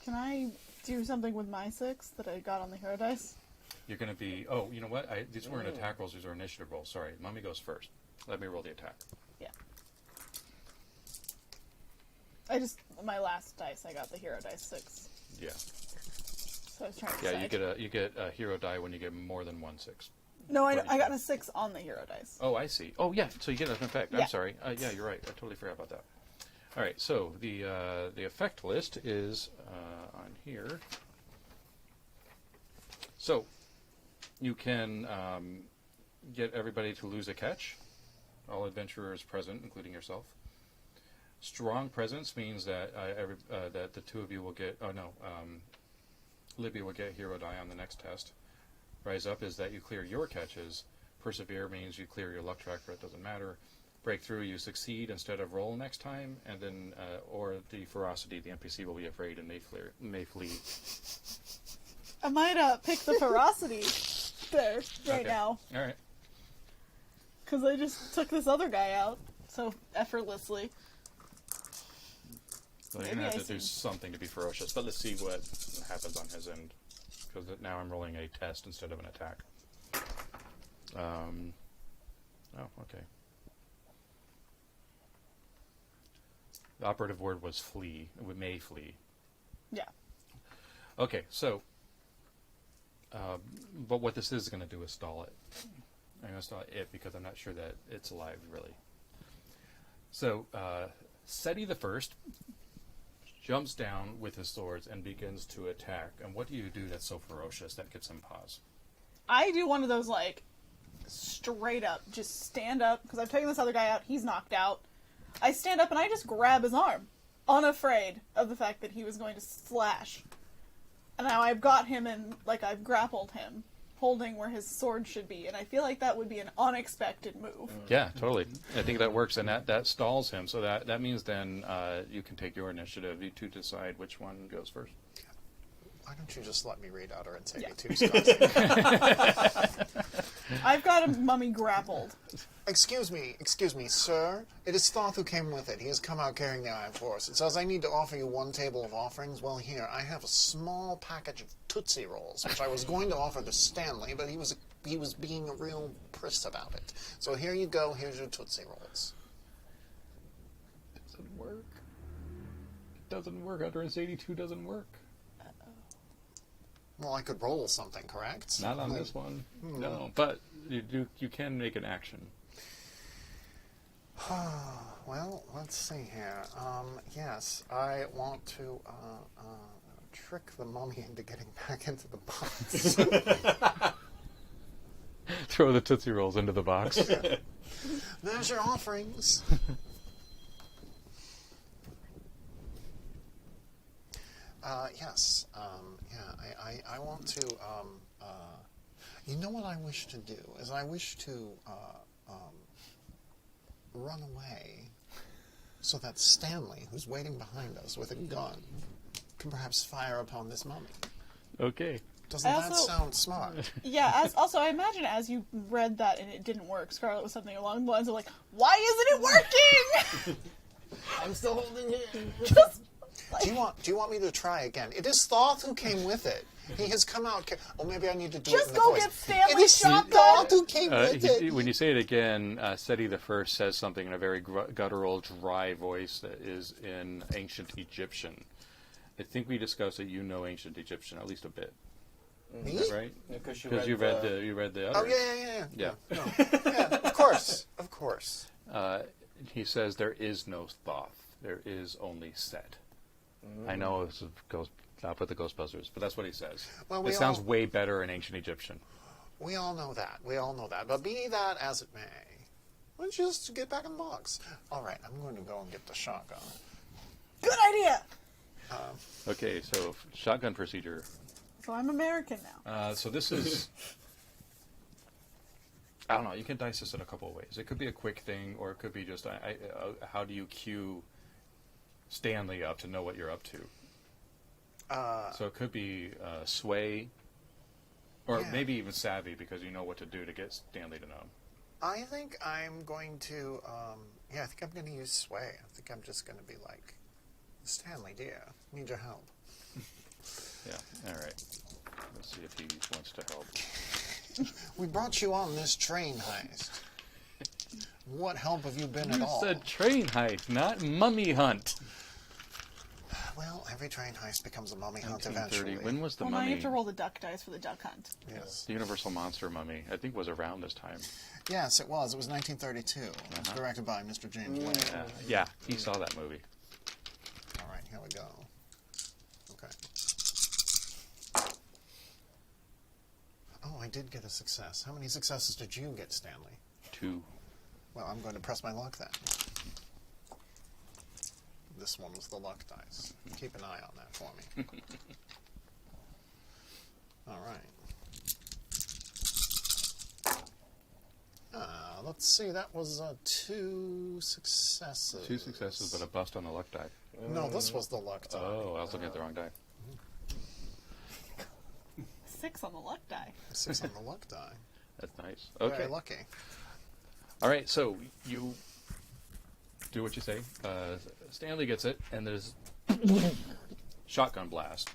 Can I do something with my 6 that I got on the hero dice? You're going to be... Oh, you know what? These weren't attack rolls. These are initiative rolls. Sorry. Mummy goes first. Let me roll the attack. Yeah. My last dice, I got the hero dice 6. Yeah. So I was trying to Yeah, decide. you get a hero die when you get more than 1 6. No, What did I you got get? a 6 on the hero dice. Oh, I see. Oh, yeah. So you get an effect. Yeah. I'm sorry. Yeah, you're right. I totally forgot about that. All right. So the effect list is on here. So you can get everybody to lose a catch. All adventurers present, including yourself. Strong presence means that that the two of you will get. Oh no, Libby will get hero die on the next test. Rise up is that you clear your catches. Persevere means you clear your luck tracker. It doesn't matter. Breakthrough, you succeed instead of roll next time, and then or the ferocity, the NPC will be afraid and may flee. I might pick the ferocity there right Okay. now, All right. because I just took this other guy out so effortlessly. So you're Maybe gonna I have to do see. something to be ferocious, but let's see what happens on his end, because now I'm rolling a test instead of an attack. Oh, okay. The operative word was flee. We may flee. Yeah. Okay, so, but what this is going to do is stall it. I'm going to stall it because I'm not sure that it's alive, really. So, Seti I jumps down with his swords and begins to attack. And what do you do that's so ferocious that gives him pause? I do one of those, like, straight up, just stand up, because I've taken this other guy out, he's knocked out. I stand up and I just grab his arm, unafraid of the fact that he was going to slash. And now I've got him and, like, I've grappled him, holding where his sword should be, and I feel like that would be an unexpected move. Yeah, totally. I think that works, and that stalls him. So that means then you can take your initiative. You two decide which one goes first. Why don't you just let me read out our Yeah. Seti I've got a mummy grappled. Excuse me, sir. It is Thoth who came with it. He has come out carrying the Eye of Horus. It says I need to offer you one table of offerings. Well, here, I have a small package of Tootsie Rolls, which I was going to offer to Stanley, but he was being a real priss about it. So here you go. Here's your Tootsie Rolls. Doesn't work. It doesn't work. Utterance 82 doesn't work. Well, I could roll something, correct? Not on this one. No, but you can make an action. Well, let's see here. Yes, I want to trick the mummy into getting back into the box. Throw the Tootsie Rolls into the box. There's your offerings. Yes. I want to. You know what I wish to do is I wish to run away, so that Stanley, who's waiting behind us with a gun, can perhaps fire upon this mummy. Okay. Doesn't that sound smart? Yeah, also, I imagine as you read that and it didn't work, Scarlet was something along the lines of like, why isn't it working? I'm still holding it. Just, Do you want me to try again? It is Thoth who came with it. He has come out. Maybe I need to do it just in the go voice. get Stanley It is shotgun. Thoth who came with it. When you say it again, Seti I says something in a very guttural, dry voice that is in ancient Egyptian. I think we discussed that you know ancient Egyptian at least a bit. Me? Is that right? Because you read the other. Oh yeah. Yeah. No. Yeah, of course. He says there is no Thoth. There is only Set. I know this goes up with the Ghostbusters, but that's what he says. Well, it sounds way better in ancient Egyptian. We all know that. But be that as it may, let's just get back in the box. All right, I'm going to go and get the shotgun. Good idea. Okay, so shotgun procedure. So I'm American now. So this is... I don't know, you can dice this in a couple of ways. It could be a quick thing, or it could be just how do you cue Stanley up to know what you're up to. So it could be sway, or maybe even savvy, because you know what to do to get Stanley to know. I think I'm going to, I think I'm going to use sway. I think I'm just going to be like, Stanley, dear, need your help. Yeah, all right. Let's see if he wants to help. We brought you on this train heist. What help have you been at You all? said train heist, not mummy hunt. Well, every train heist becomes a mummy hunt 1930. eventually. When was the Well, now mummy? you have to roll the duck dice for the duck hunt. Yes. The Universal Monster Mummy, I think, was around this time. Yes, it was. It was 1932. It was directed by Mr. James Whale. Yeah, he saw that movie. All right, here we go. Okay. Oh, I did get a success. How many successes did you get, Stanley? 2. Well, I'm going to press my luck then. This one was the luck dice. Keep an eye on that for me. All right. Let's see. That was 2 successes. 2 successes, but a bust on the luck die. No, this was the luck die. Oh, I was looking at the wrong die. 6 on the luck die. 6 on the luck die. That's nice. Okay. Very lucky. All right, so you do what you say. Stanley gets it, and there's shotgun blast.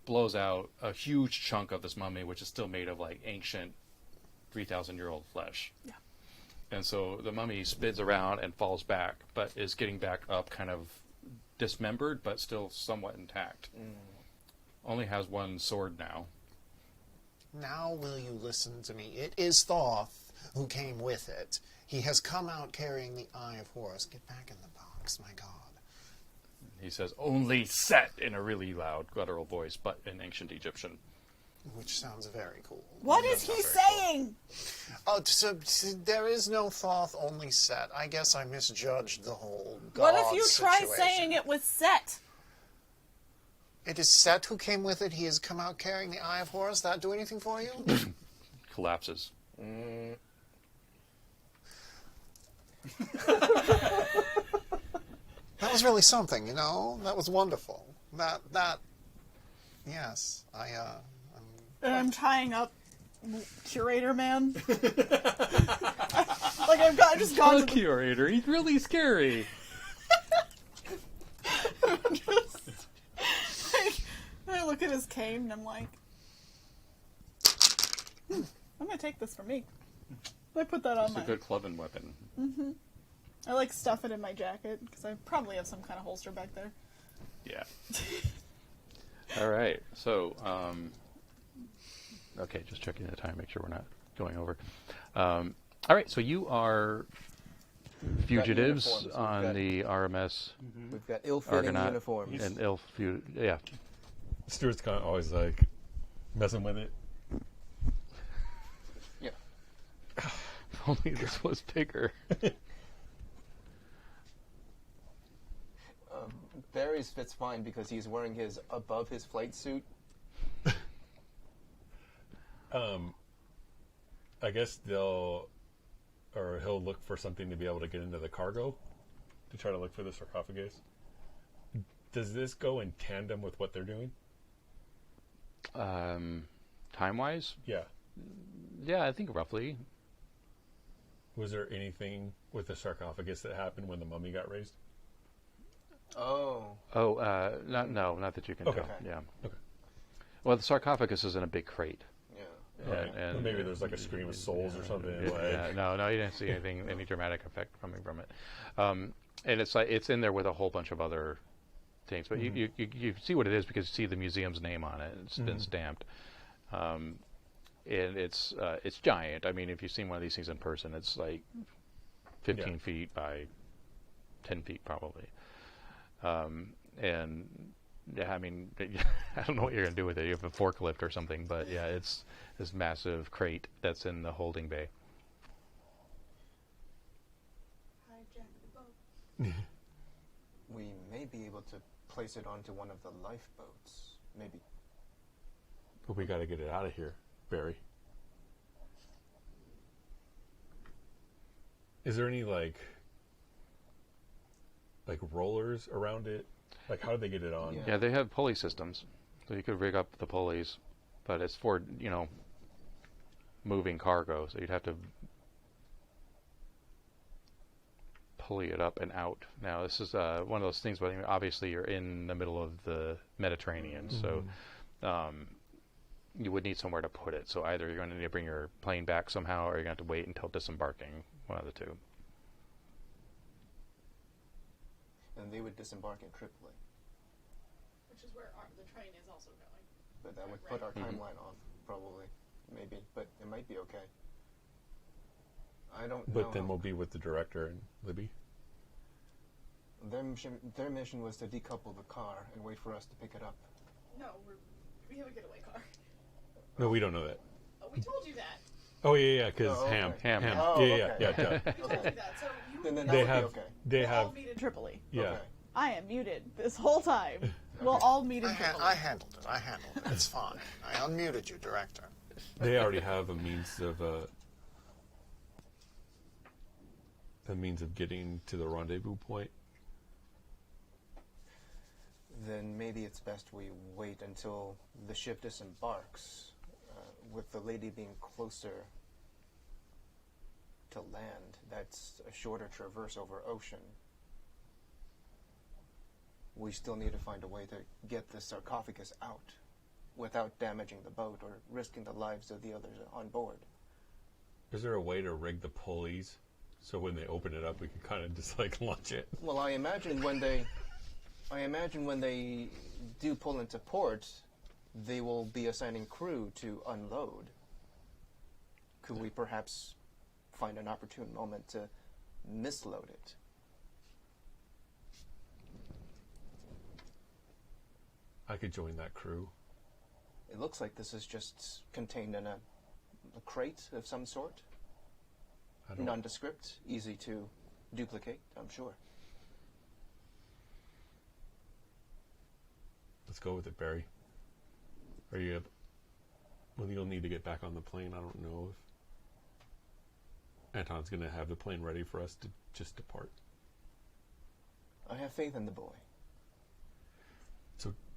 Blows out a huge chunk of this mummy, which is still made of like ancient 3,000-year-old flesh. Yeah. And so the mummy spins around and falls back, but is getting back up kind of dismembered, but still somewhat intact. Only has one sword now. Now will you listen to me? It is Thoth who came with it. He has come out carrying the Eye of Horus. Get back in the box, my god. He says, only Set, in a really loud, guttural voice, but in ancient Egyptian. Which sounds very cool. What is he saying? Oh, so there is no Thoth, only Set. I guess I misjudged the whole god What if you try situation. saying it was Set? It is Set who came with it. He has come out carrying the Eye of Horus. That do anything for you? Collapses. That was really something, you know? That was wonderful. Yes. And I'm tying up Curator Man. Like I've just gone to the Curator, he's really scary. I look at his cane and I'm like, I'm gonna take this for me. I put that on It's a good clubbing weapon. I like stuff it in my jacket because I probably have some kind of holster back there. Yeah. All right. So, okay, just checking the time, make sure we're not going over. All right. So you are fugitives uniforms. on the RMS We've got ill-fitting Argonaut uniforms. and yeah. Stuart's kind of always like messing with it. Yeah. If only this was bigger. Barry's fits fine because he's wearing his above his flight suit. I guess he'll look for something to be able to get into the cargo to try to look for the sarcophagus. Does this go in tandem with what they're doing? Time-wise? Yeah. Yeah, I think roughly. Was there anything with the sarcophagus that happened when the mummy got raised? Oh. Not that you can Okay. tell. Yeah. Okay. Well, the sarcophagus is in a big crate. Yeah. Okay. And Well, maybe there's like a scream of souls or something. Like, No, you didn't see any dramatic effect coming from it. And it's like it's in there with a whole bunch of other things, but you see what it is because you see the museum's name on it. It's been stamped, and it's giant. I mean, if you've seen one of these things in person, it's like 15 feet by 10 feet probably. And yeah, I mean, I don't know what you're going to do with it. You have a forklift or something, but yeah, it's this massive crate that's in the holding bay. We may be able to place it onto one of the lifeboats. Maybe. but we got to get it out of here, Barry. Is there any like rollers around it? Like, how do they get it on? Yeah, they have pulley systems, so you could rig up the pulleys, but it's for moving cargo, so you'd have to pulley it up and out. Now, this is one of those things, but obviously you're in the middle of the Mediterranean, so you would need somewhere to put it. So either you're going to need to bring your plane back somehow, or you're going to have to wait until disembarking, one of the two. And they would disembark in Tripoli. Which is where the train is also going. But that would put our timeline off, probably. Maybe. But it might be okay. I don't know. But then we'll be with the director and Libby. Their mission was to decouple the car and wait for us to pick it up. No, we have a getaway car. No, we don't know that. Oh, we told you that. Oh yeah, because Oh, okay. Ham. Oh, yeah, okay. duh. We told you that. So Then that They would have, be okay. they we'll have, all meet in Tripoli. yeah. Okay. I am muted this whole time. We'll all meet in I Tripoli. handled it. It's fine. I unmuted you, director. They already have a means of getting to the rendezvous point. Then maybe it's best we wait until the ship disembarks, with the lady being closer to land. That's a shorter traverse over ocean. We still need to find a way to get the sarcophagus out without damaging the boat or risking the lives of the others on board. Is there a way to rig the pulleys so when they open it up, we can kind of just like launch it? Well, I imagine when they do pull into port, they will be assigning crew to unload. Could we perhaps find an opportune moment to misload it. I could join that crew. It looks like this is just contained in a crate of some sort. I don't. Nondescript, easy to duplicate, I'm sure. Let's go with it, Barry. Are you? Well, you'll need to get back on the plane. I don't know if Anton's going to have the plane ready for us to just depart. I have faith in the boy.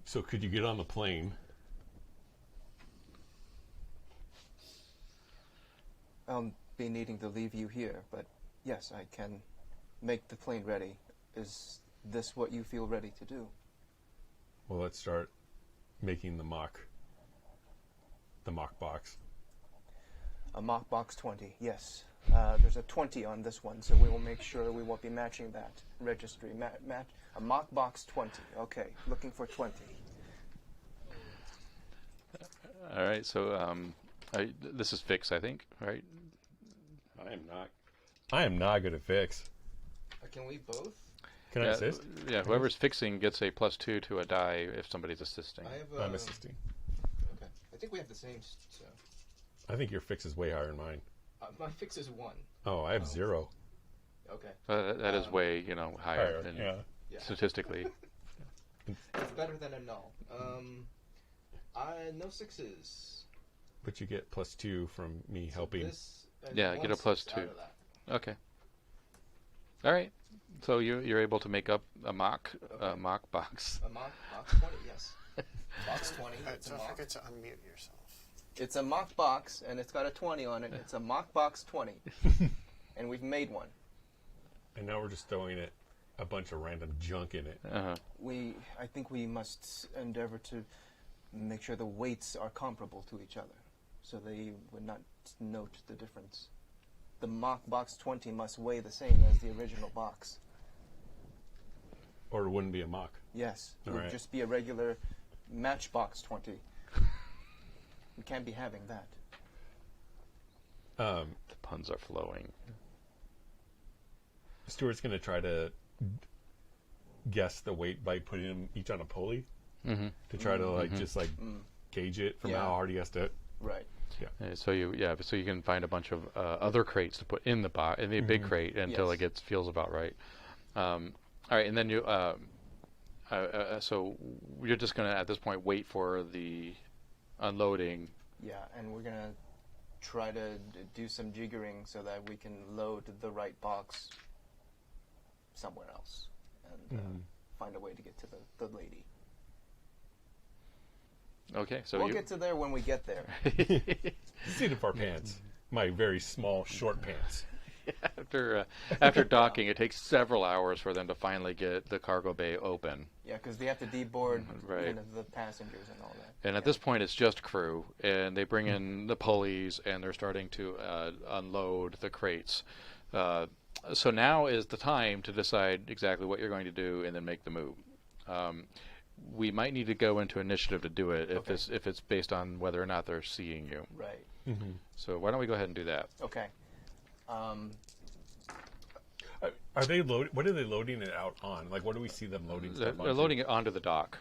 So could you get on the plane? I'll be needing to leave you here, but yes, I can make the plane ready. Is this what you feel ready to do? Well, let's start making the mock box. A mock box 20, yes. There's a 20 on this one, so we will make sure we won't be matching that registry. Match a mock box 20. Okay, looking for 20. All right, so this is Fix, I think, right? I am not good at fix. Can we both? Can I assist? Yeah, whoever's fixing gets a +2 to a die if somebody's assisting. I'm assisting. Okay. I think we have the same, so. I think your fix is way higher than mine. My fix is 1. Oh, I have 0. Okay. That is way, higher than Yeah. Yeah. statistically. It's better than a null. No 6s. But you get +2 from me helping. This, Yeah, get a one six +2. out of that. Okay. All right. So you're able to make up a mock box. A mock box 20, yes. Box 20. It's a Don't mock. forget to unmute yourself. It's a mock box, and it's got a 20 on it. It's a mock box 20. And we've made one. And now we're just throwing it a bunch of random junk in it. Uh-huh. I think we must endeavor to make sure the weights are comparable to each other, so they would not note the difference. The mock box 20 must weigh the same as the original box. Or it wouldn't be a mock. Yes, it All would right. just be a regular matchbox 20. We can't be having that. The puns are flowing. Stuart's going to try to guess the weight by putting them each on a pulley to try to gauge it from Yeah. how hard he has to. Right. So you can find a bunch of other crates to put in the big crate until Yes. feels about right. All right, and then you so you're just gonna at this point wait for the unloading. Yeah, and we're gonna try to do some jiggering so that we can load the right box somewhere else and find a way to get to the lady. Okay, so We'll get to there when we get there. Seat of our pants. My very small, short pants. after docking, it takes several hours for them to finally get the cargo bay open. Yeah, because they have to deboard Right. the passengers and all that. And at this point, it's just crew, and they bring in the pulleys, and they're starting to unload the crates. So now is the time to decide exactly what you're going to do, and then make the move. We might need to go into initiative to do it if it's based on whether or not they're seeing you. Right. So why don't we go ahead and do that? Okay. Are they what are they loading it out on? Like, what do we see them loading stuff They're loading it onto the dock.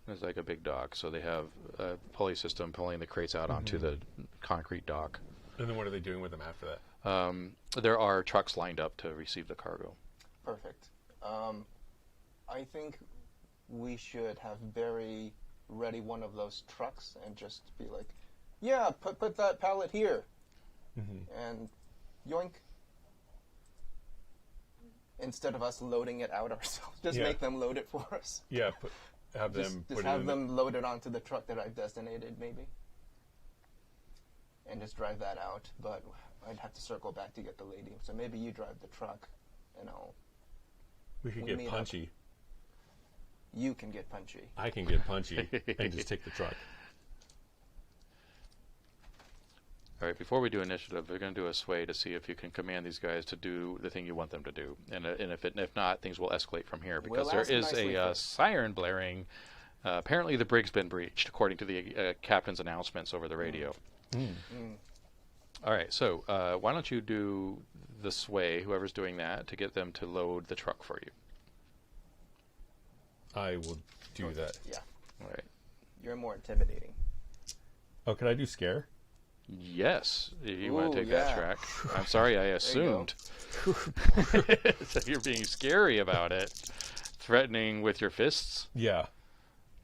There's like a big dock, so they have a pulley system pulling the crates out onto the concrete dock. And then what are they doing with them after that? There are trucks lined up to receive the cargo. Perfect. I think we should have Barry ready one of those trucks and just be like, yeah, put that pallet here. And yoink. Instead of us loading it out ourselves, just Yeah. make them load it for us. Yeah, have them Just put it have in them load it onto the truck that I've designated, maybe. And just drive that out. But I'd have to circle back to get the lady. So maybe you drive the truck, and We could we get meet up. punchy. you can get punchy. I can get punchy and just take the truck. All right, before we do initiative, we're going to do a sway to see if you can command these guys to do the thing you want them to do. And if not, things will escalate from here, because We'll there ask is nicely a first. siren blaring. Apparently the brig's been breached, according to the captain's announcements over the radio. All right, so why don't you do the sway, whoever's doing that, to get them to load the truck for you. I will do that. Yeah. All right. You're more intimidating. Oh, can I do scare? Yes, if you want Ooh, to take yeah. that track. I'm sorry, I assumed. So you're being scary about it, threatening with your fists, Yeah.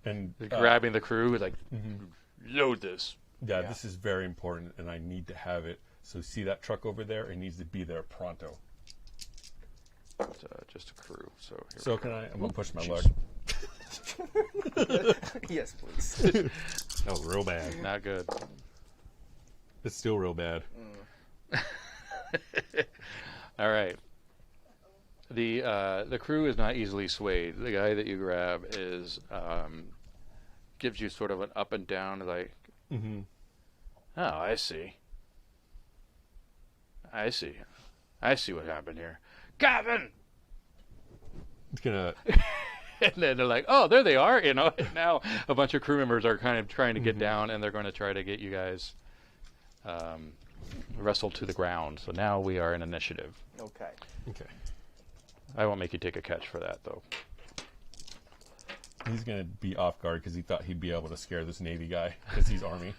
And grabbing the crew, like, load this. yeah, this is very important, and I need to have it. So see that truck over there? It needs to be there pronto. It's, just a crew. So here So we can I? I'm gonna push my jeez. luck. Yes, please. That was real bad. go. Not good. It's still real bad. All right. The crew is not easily swayed. The guy that you grab is gives you sort of an up and down, like, oh, I see. I see what happened here. Gavin! It's gonna. And then they're like, oh, there they are, you know. And now a bunch of crew members are kind of trying to get down, and they're going to try to get you guys wrestled to the ground. So now we are in initiative. Okay. Okay. I won't make you take a catch for that, though. He's gonna be off guard because he thought he'd be able to scare this Navy guy because he's Army.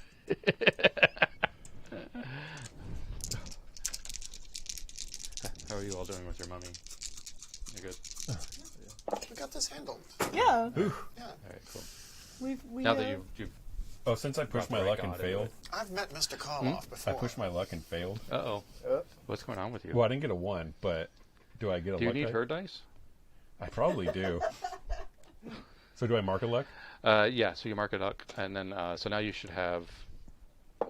How are you all doing with your mummy? You good? We got this handled. Yeah, Yeah. All right, cool. we Now that you've Oh, since I pushed my luck and failed, I've met Mr. Karloff I before. pushed my luck and failed. uh-oh. What's going on with you? Well, I didn't get a 1, but do I get a Do you luck need die? her dice? I probably do. So do I mark a luck? Yeah, so you mark it up, and then, so now you should have...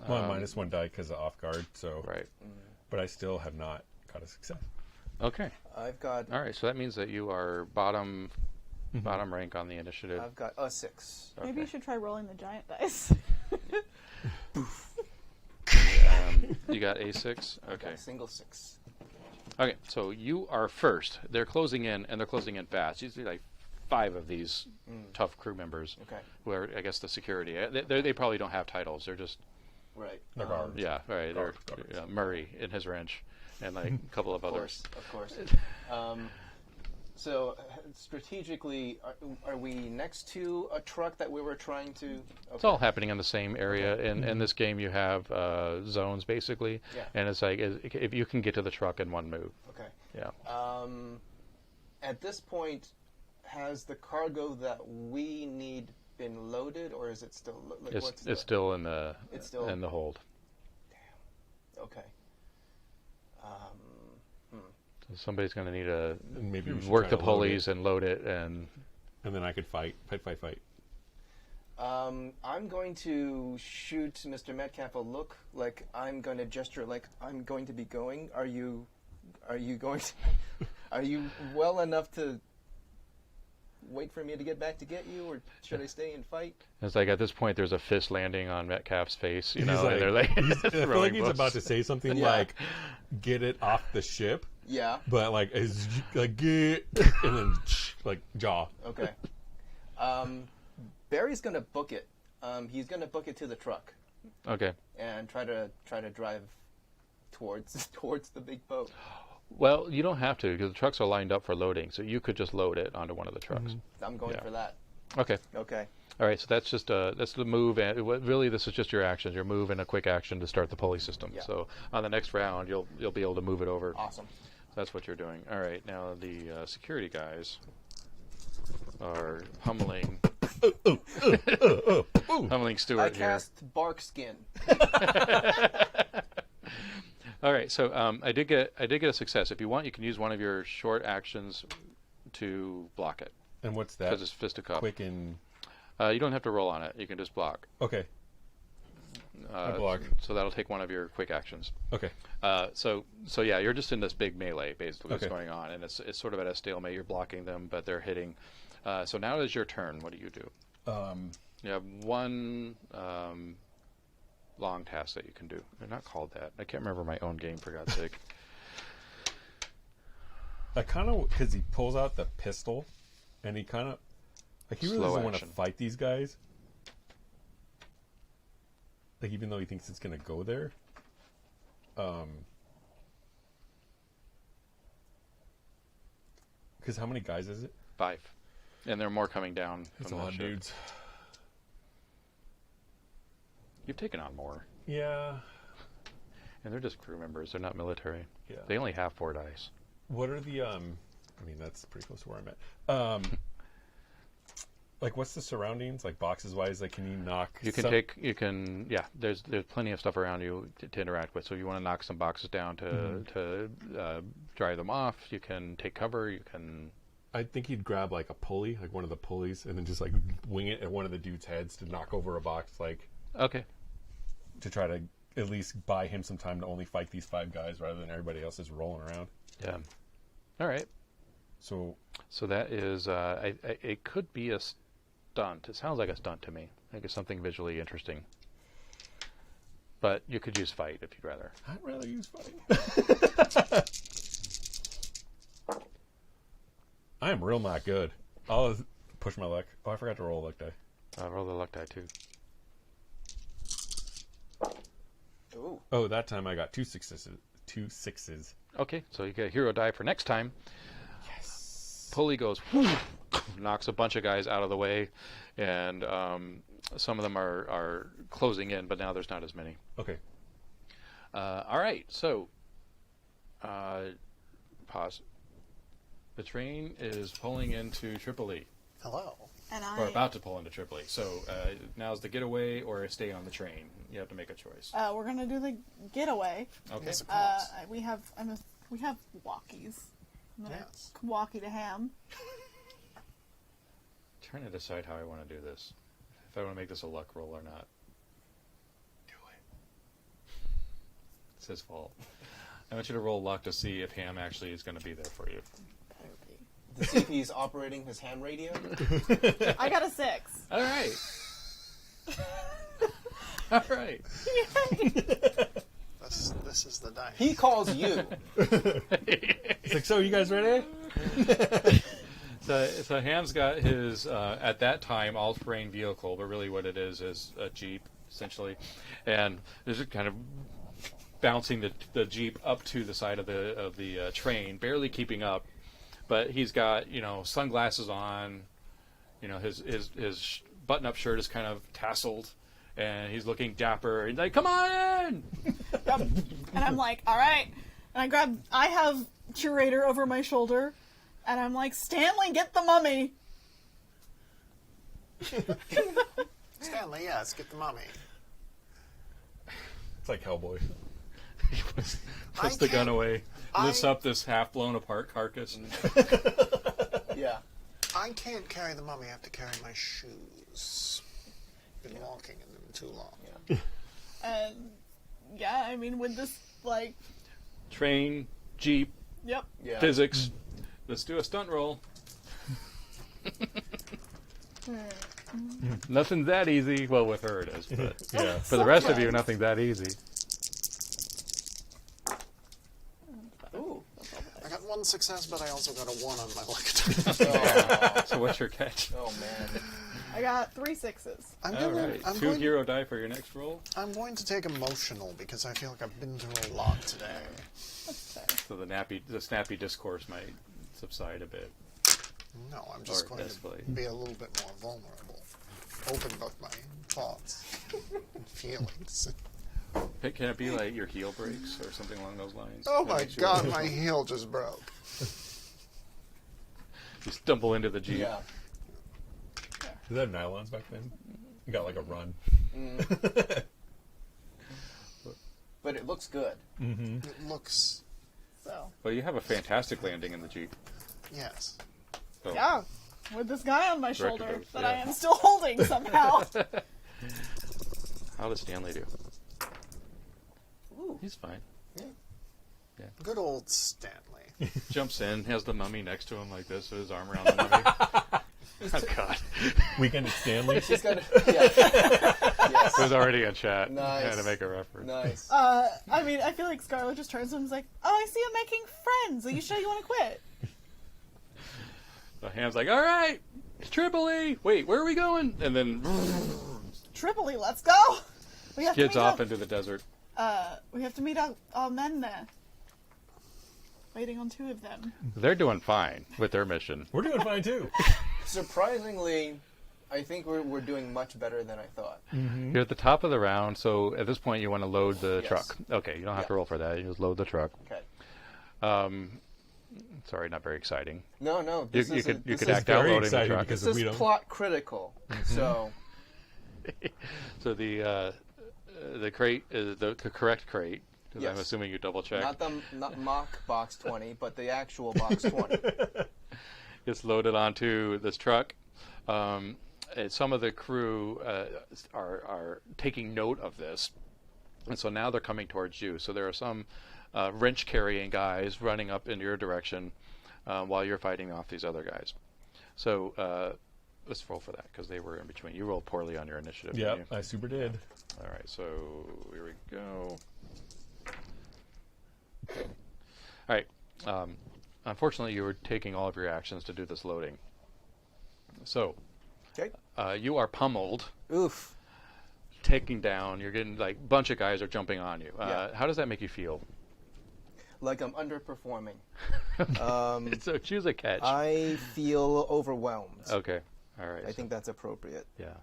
Well, minus 1 die because of off guard, so. Right. But I still have not got a success. Okay. I've got All right, so that means that you are bottom rank on the initiative. I've got a 6. maybe Okay. you should try rolling the giant dice. You got A6? Okay. A single 6. Okay, so you are first. They're closing in, and they're closing in fast. Usually like 5 of these tough crew members Okay. who are, I guess, the security. They probably don't have titles. They're just, Right. They're guards. yeah, right. They're Guards. Murray in his wrench and like a couple of others. Of course. So strategically, are we next to a truck that we were trying to? Okay. It's all happening in the same area. In this game, you have zones, basically. Yeah. And it's like, if you can get to the truck in one move. Okay. Yeah. At this point, has the cargo that we need been loaded, or is it still? Like, It's still in the It's still- in the hold. Okay. So somebody's going to need to And maybe we should work try the to load pulleys and load it, and And then I could fight. I'm going to shoot Mr. Metcalf a look, like I'm going to gesture, like I'm going to be going. Are you going to, are you well enough to wait for me to get back to get you, or should I stay and fight? it's like at this point there's a fist landing on Metcalf's face, you He's know, like- and they're like I feel like throwing he's books. about to say something Yeah. like, "Get it off the ship," Yeah. but like, is like get and then like jaw. Okay. Barry's going to book it. He's going to book it to the truck Okay. and try to drive towards the big boat. Well, you don't have to because the trucks are lined up for loading, so you could just load it onto one of the trucks. I'm going Yeah. for that. Okay. Okay. All right. So that's just that's the move, and really this is just your actions. Your move and a quick action to start the pulley system. Yeah. So on the next round, you'll be able to move it over. Awesome. That's what you're doing. All right. Now the security guys are hummeling. Hummeling I Stewart here. cast Bark Skin. All right, so I did get a success. If you want, you can use one of your short actions to block it And what's because that? it's fisticuff. Quick and You don't have to roll on it. You can just block. okay. I block. So that'll take one of your quick actions. Okay. So yeah, you're just in this big melee basically that's Okay. going on, and it's sort of at a stalemate. You're blocking them, but they're hitting. So now is your turn. What do you do? You have one long task that you can do. They're not called that. I can't remember my own game, for God's sake. I kind of because he pulls out the pistol, and he kind of like he really Slow doesn't want to action. fight these guys. Like even though he thinks it's gonna go there. Because how many guys is it? 5. And there are more coming down. It's a from lot that of ship. dudes. You've taken on more. Yeah. And they're just crew members. They're not military. Yeah. They only have 4 dice. What are the, I mean, that's pretty close to where I'm at. Like, what's the surroundings? Like, boxes-wise, like, can you knock... You can yeah, there's plenty of stuff around you to interact with. So if you want to knock some boxes down to dry them off, you can take cover, you can... I think he'd grab, like, a pulley, like one of the pulleys, and then just, like, wing it at one of the dude's heads to knock over a box, like... Okay. To try to at least buy him some time to only fight these 5 guys rather than everybody else is rolling around. Yeah. All right. So that is... it could be a stunt. It sounds like a stunt to me. I think it's something visually interesting. But you could use fight if you'd rather. I'd rather use fight. I am real not good. I'll push my luck. Oh, I forgot to roll a luck die. Roll the luck die too. Ooh. Oh, that time I got 2 sixes. 2 sixes. Okay, so you get a hero die for next time. Yes. Pulley goes, whoo, knocks a bunch of guys out of the way, and some of them are closing in, but now there's not as many. Okay. All right, so pause. The train is pulling into Tripoli, Hello. And or I about to pull into Tripoli. So now's the getaway or stay on the train. You have to make a choice. we're gonna do the getaway. Okay. Yes, of course. We have walkies. I'm gonna Yes. walkie to ham. Trying to decide how I want to do this. If I want to make this a luck roll or not. Do it. It's his fault. I want you to roll luck to see if Ham actually is going to be there for you. To see if he's operating his ham radio. I got a 6. All right. All right. This is the dice. He calls you. It's like, so you guys ready? So Ham's got his, at that time, all-terrain vehicle, but really what it is a Jeep, essentially. And there's a kind of bouncing the Jeep up to the side of the train, barely keeping up. But he's got, sunglasses on, his button-up shirt is kind of tasseled, and he's looking dapper. He's like, come on in! And I'm like, all right. And I have Curator over my shoulder, and I'm like, Stanley, get the mummy. Stanley, yes, get the mummy. It's like Hellboy. He puts I the gun can't- away, lifts up this half-blown-apart carcass. Yeah. I can't carry the mummy. I have to carry my shoes. Been walking in them too long. And yeah, I mean, with this, like, Train, Jeep, yep. Yeah. physics. Let's do a stunt roll. Nothing's that easy. Well, with her it is, but Yeah. for the rest of you, Sometimes. nothing's that easy. Ooh. I got 1 success, but I also got a 1 on my luck die. So what's your catch? Oh man. I got 3 6s. I'm All gonna, right, I'm 2 going, hero die for your next roll. I'm going to take emotional because I feel like I've been through a lot today. That's fair. So the snappy discourse might subside a bit. No, I'm just Or going escalate. to be a little bit more vulnerable. Open about my thoughts and feelings. Can it be like your heel breaks or something along those lines? Oh That my makes you- god, my heel just broke. You stumble into the Jeep. Yeah. Did they have nylons back then? You got like a run. But it looks good. It looks, So, Well, you have a fantastic landing in the Jeep. yes. So yeah. With this guy on my Director shoulder does, that yeah. I am still holding somehow. How does Stanley do? Ooh. He's fine. Good old Stanley. Jumps in, has the mummy next to him like this with his arm around the mummy. Oh, God. Weekend at Stanley's. She's got. Yeah. Yes. It was already in chat. Nice. I had to make a reference. Nice. I mean, I feel like Scarlett just turns to him and is like, oh, I see you making friends. Are you sure you want to quit? The hand's like, all right, Tripoli. Wait, where are we going? And then Tripoli, let's go. We have to kids meet off up. into the desert. We have to meet all men there. Waiting on 2 of them. They're doing fine with their mission. We're doing fine too. Surprisingly, I think we're doing much better than I thought. You're at the top of the round, so at this point you want to load the Yes. truck. Okay, you don't have to roll for that. You just load the truck. Okay. Sorry, not very exciting. No. You This could is act out very loading the exciting truck. because this we is don't. plot critical. So So the crate is the correct crate. Because I'm Yes. assuming you double check. not mock box 20, but the actual box 20. It's loaded onto this truck. And some of the crew are taking note of this, and so now they're coming towards you. So there are some wrench carrying guys running up in your direction while you're fighting off these other guys. So let's roll for that because they were in between. You rolled poorly on your initiative. Yep, Didn't you? I super did. All right, so here we go. All right. Unfortunately, you were taking all of your actions to do this loading. So Okay. you are pummeled, Oof. taking down. You're getting like a bunch of guys are jumping on you. Yeah. How does that make you feel? Like I'm underperforming. So choose a catch. I feel overwhelmed. Okay. All right. I think that's appropriate. Yeah.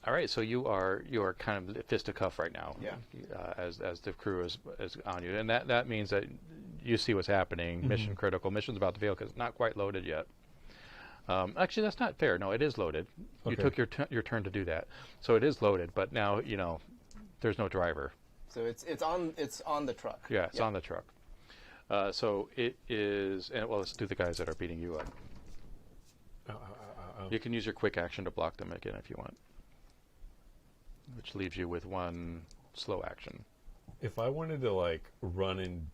All right. So you are kind of fisticuff right now. Yeah. As the crew is on you, and that means that you see what's happening. Mission critical. Mission's about to fail because it's not quite loaded yet. Actually, that's not fair. No, it is loaded. You Okay. took your turn to do that, so it is loaded. But now there's no driver. So it's on the truck. Yeah, it's on the truck. So it is. And well, let's do the guys that are beating you up. You can use your quick action to block them again if you want, which leaves you with 1 slow action. If I wanted to like run and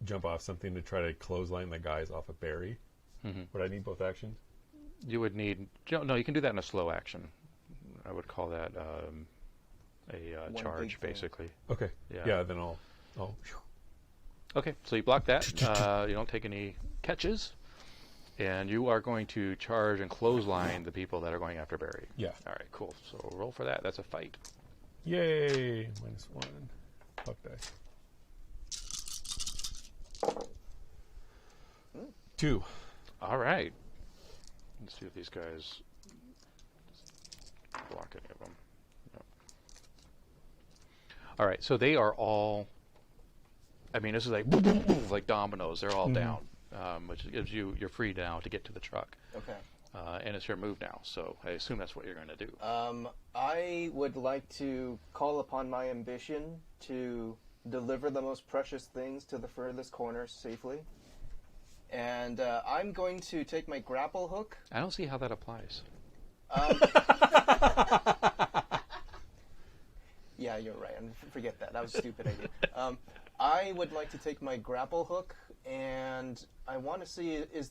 jump off something to try to clothesline the guys off a berry, would I need both actions? You would need. No, you can do that in a slow action. I would call that a charge, big thing. basically. Okay. Yeah. Yeah. Then I'll. Okay, so you block that. You don't take any catches, and you are going to charge and clothesline the people that are going after Barry. Yeah. All right, cool. So roll for that. That's a fight. Yay! -1. Fuck dice. 2. All right. Let's see if these guys block any of them. No. All right, so they are all. I mean, this is like dominoes. They're all down, which gives you're free now to get to the truck. Okay. And it's your move now, so I assume that's what you're going to do. I would like to call upon my ambition to deliver the most precious things to the furthest corner safely. And I'm going to take my grapple hook. I don't see how that applies. Yeah, you're right. Forget that. That was a stupid idea. I would like to take my grapple hook, and I want to see is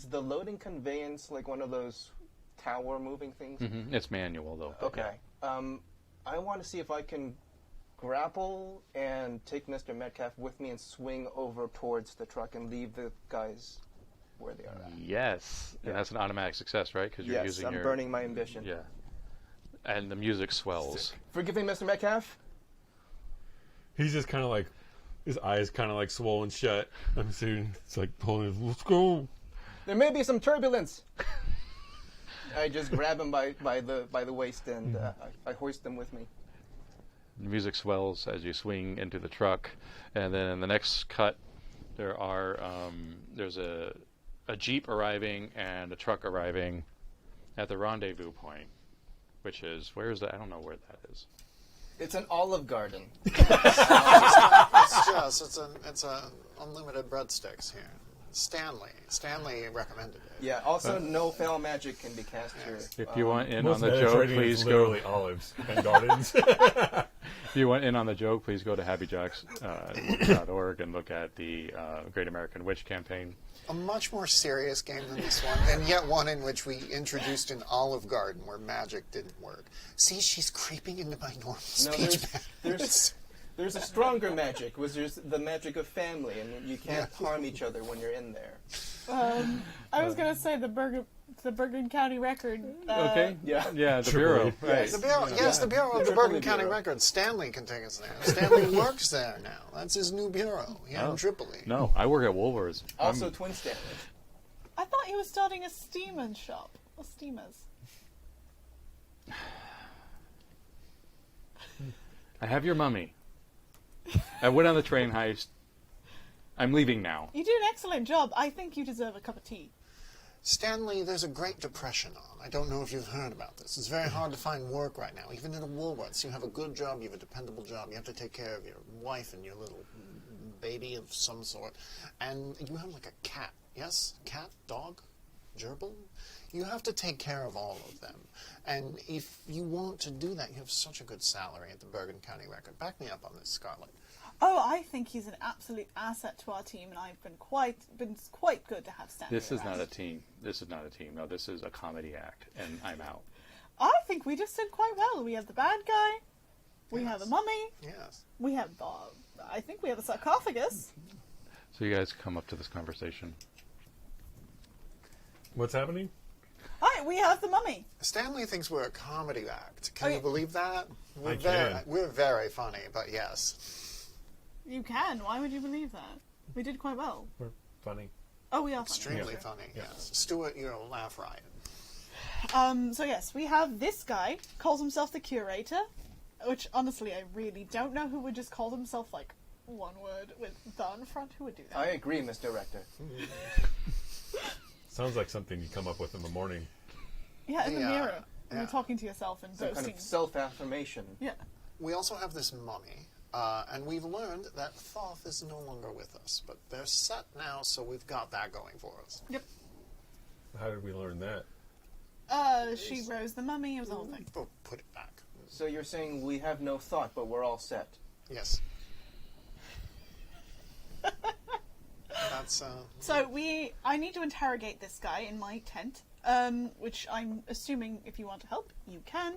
the loading conveyance like one of those tower moving things? It's manual, though. but Okay. I want to see if I can grapple and take Mr. Metcalf with me and swing over towards the truck and leave the guys where they are at. Yes. And that's an automatic success, right? Because you're Yes, using I'm your. burning my ambition. Yeah. And the music swells. Forgive me, Mr. Metcalf. He's just kind of like, his eyes kind of like swollen shut. I'm seeing, it's like, let's go. There may be some turbulence. I just grab him by the waist and I hoist him with me. The music swells as you swing into the truck, and then in the next cut, there's a jeep arriving and a truck arriving at the rendezvous point, which is where's that? I don't know where that is. It's an Olive Garden. It's a unlimited breadsticks here. Stanley recommended it. Yeah. Also, no foul magic can be cast here. If you want in Most on the joke, Mediterranean please is go. literally olives and gardens. If you want in on the joke, please go to happyjocks.org and look at the Great American Witch campaign. A much more serious game than this one, and yet one in which we introduced an Olive Garden where magic didn't work. See, she's creeping into my normal No, speech there's a stronger magic, which is the magic of family, and you can't harm each other when you're in there. I was gonna say the Bergen County Record. Okay. Yeah. Yeah, the Triple Bureau. A. Right. The Bureau, yes, the Bureau of the Triple Bergen A County Bureau. Record. Stanley can take us there. Stanley works there now. That's his new bureau here Oh. in Tripoli. No, I work at Woolworths. Also, Twin Stanley. I thought he was starting a steamer's shop. Or steamers. I have your mummy. I went on the train heist. I'm leaving now. You do an excellent job. I think you deserve a cup of tea. Stanley, there's a Great Depression on. I don't know if you've heard about this. It's very hard to find work right now. Even in a Woolworths, you have a good job, you have a dependable job, you have to take care of your wife and your little baby of some sort, and you have like a cat. Yes? Cat? Dog? Gerbil? You have to take care of all of them. And if you want to do that, you have such a good salary at the Bergen County Record. Back me up on this, Scarlett. Oh, I think he's an absolute asset to our team, and I've been quite good to have Stanley This is around. not a team. This is not a team. No, this is a comedy act, and I'm out. I think we just did quite well. We have the bad guy. We have a mummy. Yes. We have, I think we have a sarcophagus. So you guys come up to this conversation. What's happening? Alright, we have the mummy. Stanley thinks we're a comedy act. Can Okay. you believe that? I can. We're very funny, but yes. You can. Why would you believe that? We did quite well. We're funny. Oh, we are funny. Extremely Sure. funny, Yeah. yes. Stuart, you're a laugh riot. So yes, we have this guy, calls himself the curator, which honestly I really don't know who would just call himself like one word with the on front. Who would do that? I agree, Miss Director. Sounds like something you come up with in the morning. Yeah, in the Yeah, mirror. And yeah. you're talking to yourself and Some boasting. kind of self-affirmation. Yeah. We also have this mummy, and we've learned that Thoth is no longer with us, but they're set now, so we've got that going for us. Yep. How did we learn that? She rose the mummy. It was the whole thing. Oh, put it back. So you're saying we have no thought, but we're all set. Yes. That's, So I need to interrogate this guy in my tent, which I'm assuming if you want to help, you can.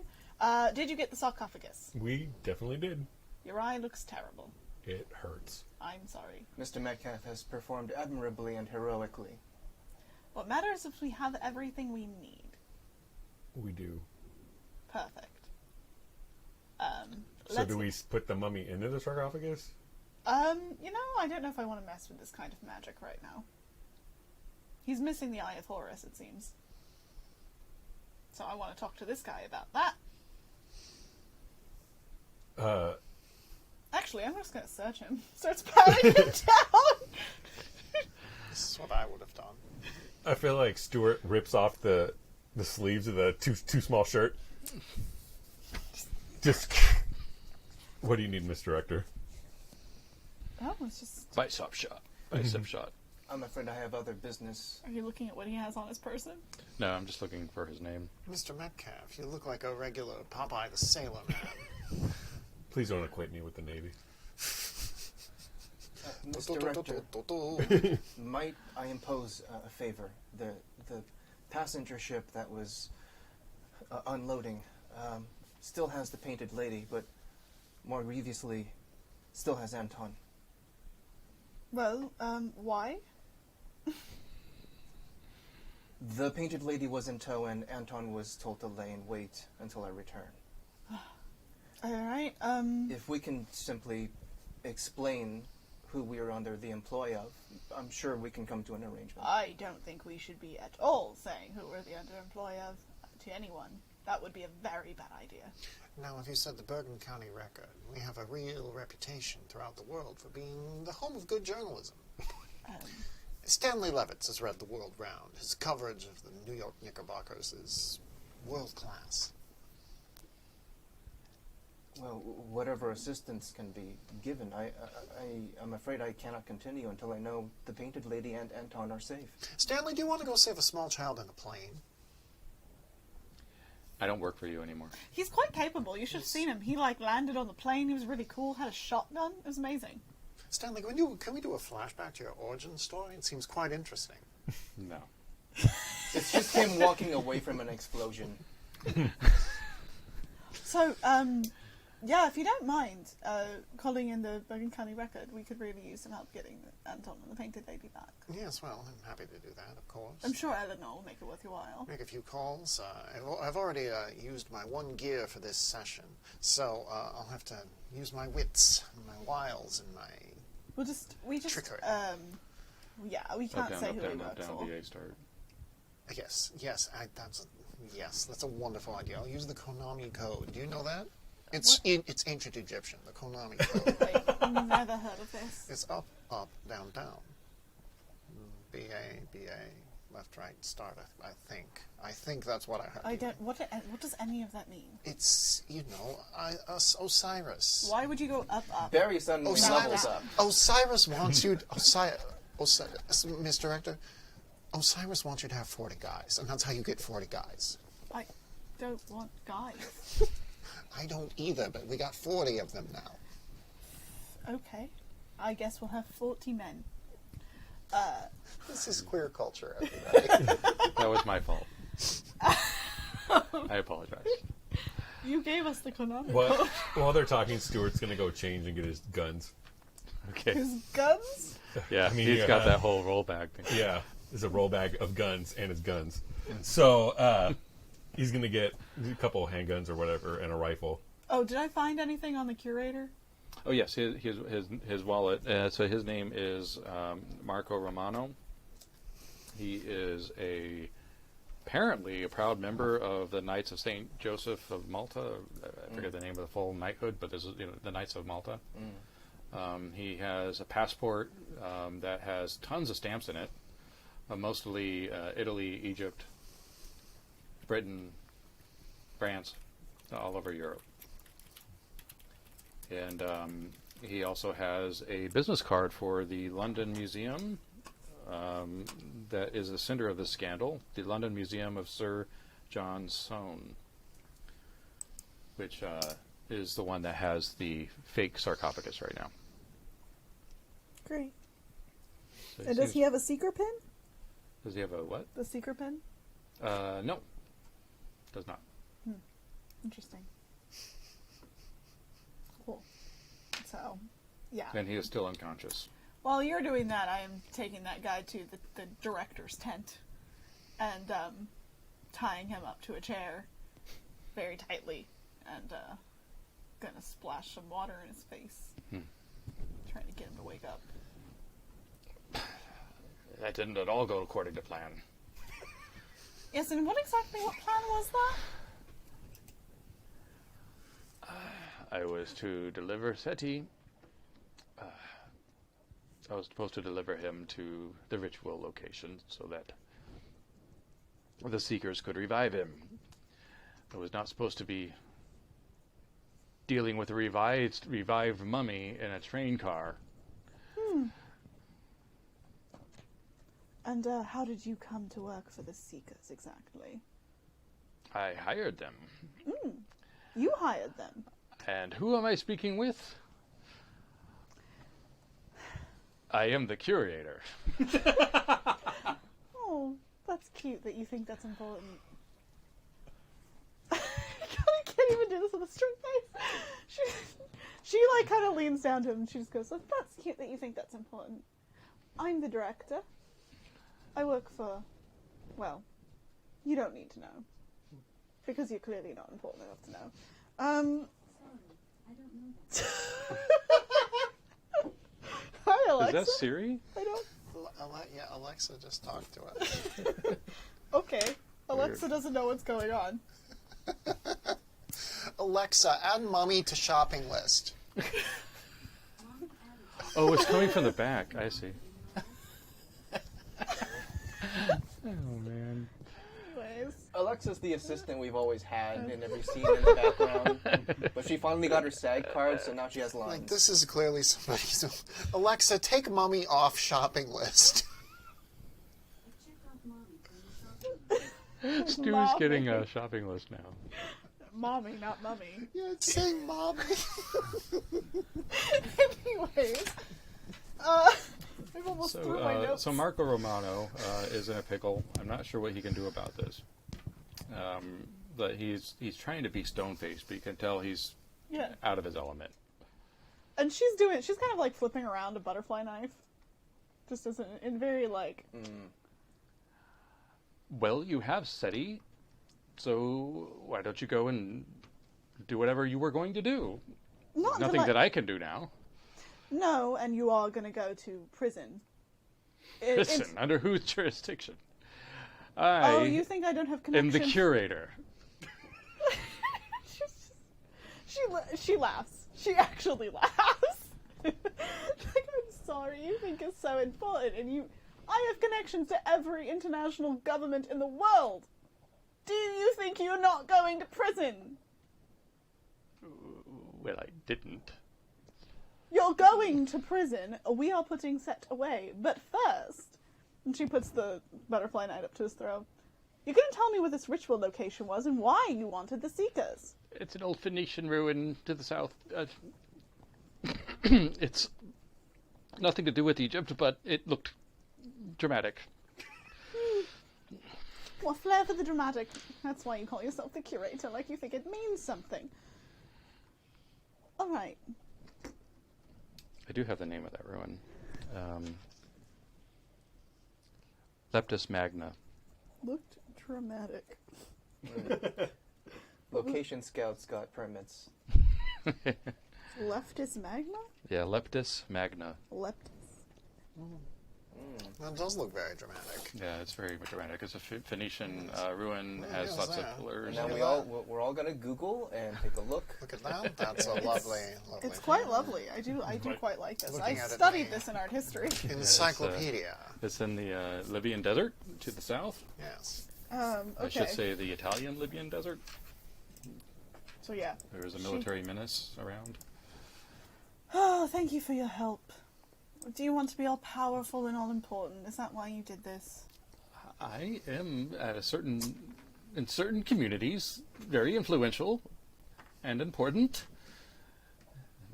Did you get the sarcophagus? We definitely did. Your eye looks terrible. It hurts. I'm sorry. Mr. Metcalf has performed admirably and heroically. What matters is we have everything we need. We do. Perfect. So do we put the mummy into the sarcophagus? I don't know if I want to mess with this kind of magic right now. He's missing the Eye of Horus, it seems. So I want to talk to this guy about that. Actually, I'm just going to search him. Starts patting him down. this is what I would have done. I feel like Stuart rips off the sleeves of the too small shirt. Just what do you need, Miss Director? Oh, it's just... Bicep shot. Bicep shot. I'm afraid I have other business. Are you looking at what he has on his person? No, I'm just looking for his name. Mr. Metcalf, you look like a regular Popeye the Sailor Man. Please don't acquaint me with the Navy. Miss Director, might I impose a favor? The passenger ship that was unloading still has the painted lady, but more grievously, still has Anton. Well, why? The painted lady was in tow, and Anton was told to lay in wait until I return. Alright, If we can simply explain who we are under the employ of, I'm sure we can come to an arrangement. I don't think we should be at all saying who we're the underemployee of to anyone. That would be a very bad idea. Now, if you said the Bergen County Record, we have a real reputation throughout the world for being the home of good journalism. Stanley Levitz has read the world round. His coverage of the New York Knickerbockers is world class. Well, whatever assistance can be given, I'm afraid I cannot continue until I know the painted lady and Anton are safe. Stanley, do you want to go save a small child in a plane? I don't work for you anymore. He's quite capable. You should have seen him. He, landed on the plane. He was really cool. Had a shotgun. It was amazing. Stanley, can we do a flashback to your origin story? It seems quite interesting. No. It's just him walking away from an explosion. So, Yeah, if you don't mind calling in the Bergen County Record, we could really use some help getting Anton and the Painted Lady back. Yes, well, I'm happy to do that, of course. I'm sure Eleanor will make it worth your while. Make a few calls. I've already used my one gear for this session, so I'll have to use my wits, and my wiles, and my We just trickery. Yeah, we can't say who we up, work down, for. VA start. Yes, that's a wonderful idea. I'll use the Konami code. Do you know that? It's ancient Egyptian, the Konami code. I've never heard of this. It's up, down, down. BA, left, right, start, I think. I think that's what I heard. I don't. What does any of that mean? It's, Osiris. Why would you go up? Barry suddenly Osiris. levels up. Osiris wants you... Miss Director, Osiris wants you to have 40 guys, and that's how you get 40 guys. I don't want guys. I don't either, but we got 40 of them now. Okay, I guess we'll have 40 men. This is queer culture, everybody. That was my fault. I apologize. You gave us the Konami What? code. While they're talking, Stuart's going to go change and get his guns. Okay. His guns? Yeah, I mean, he's got yeah. that whole rollback thing. Yeah, there's a roll bag of guns and his guns. So he's going to get a couple of handguns or whatever and a rifle. Oh, did I find anything on the curator? Oh yes, his wallet. So his name is Marco Romano. He is apparently a proud member of the Knights of Saint Joseph of Malta. I forget the name of the full knighthood, but this is the Knights of Malta. He has a passport that has tons of stamps in it, mostly Italy, Egypt, Britain, France, all over Europe. And he also has a business card for the London Museum that is the center of the scandal, the London Museum of Sir John Soane, which is the one that has the fake sarcophagus right now. Great. So And does he have a seeker pin? Does he have a what? The seeker pin? No. Does not. Interesting. Cool. So, yeah. And he is still unconscious. While you're doing that, I am taking that guy to the director's tent and tying him up to a chair very tightly and gonna splash some water in his face. Trying to get him to wake up. That didn't at all go according to plan. Yes, and what plan was that? I was to deliver Seti. I was supposed to deliver him to the ritual location so that the Seekers could revive him. I was not supposed to be dealing with a revived mummy in a train car. And how did you come to work for the Seekers exactly? I hired them. You hired them. And who am I speaking with? I am the curator. Oh, that's cute that you think that's important. I can't even do this with a straight face. She like kind of leans down to him and she just goes, "Oh, that's cute that you think that's important. I'm the director. I work for, well, you don't need to know. Because you're clearly not important enough to know. I don't know that. Hi, Alexa. Is that Siri? I don't... Yeah, Alexa just talked to us. Okay. Alexa doesn't know what's going on. Alexa, add Mummy to shopping list. Oh, it's coming from the back. I see. Oh, man. Anyways. Alexa's the assistant we've always had in every scene in the background. But she finally got her SAG card, so now she has lines. Like, this is clearly somebody's... Alexa, take Mummy off shopping list. Check off mommy from the shopping. Stu's Mommy. getting a shopping list now. Mommy, not mummy. Yeah, it's saying Mommy. Anyways. I've almost threw my notes. So Marco Romano is in a pickle. I'm not sure what he can do about this. But he's trying to be stone-faced, but you can tell he's Yeah. out of his element. And she's kind of like flipping around a butterfly knife. Just as in very like... Well, you have Seti, so why don't you go and do whatever you were going to do? Not until Nothing that I can do now. No, and you are going to go to prison. Listen, under whose jurisdiction? Oh, you think I don't have am connections? the curator. She laughs. She actually laughs. Like, I'm sorry, you think it's so important, and I have connections to every international government in the world. Do you think you're not going to prison? Well, I didn't. You're going to prison. We are putting Set away. But first, and she puts the butterfly knife up to his throat, you're going to tell me where this ritual location was and why you wanted the Seekers. It's an old Phoenician ruin to the south. It's nothing to do with Egypt, but it looked dramatic. Well, flair for the dramatic. That's why you call yourself the curator, like you think it means something. All right. I do have the name of that ruin. Leptis Magna. Looked dramatic. Location scouts got permits. Leftist Magna? Yeah, Leptis Magna. Leptis. That does look very dramatic. Yeah, it's very dramatic. It's a Phoenician ruin, Oh, has yes, lots yeah. of pillars. And now we're all gonna Google and take a look. Look at that. That's a lovely. It's quite lovely. I do quite like this. Looking I at it studied now. this in art history. Encyclopedia. It's in the Libyan desert to the south. Yes. Okay. I should say the Italian Libyan desert. So yeah. There is a military menace around. Oh, thank you for your help. Do you want to be all powerful and all important? Is that why you did this? I am at in certain communities, very influential and important.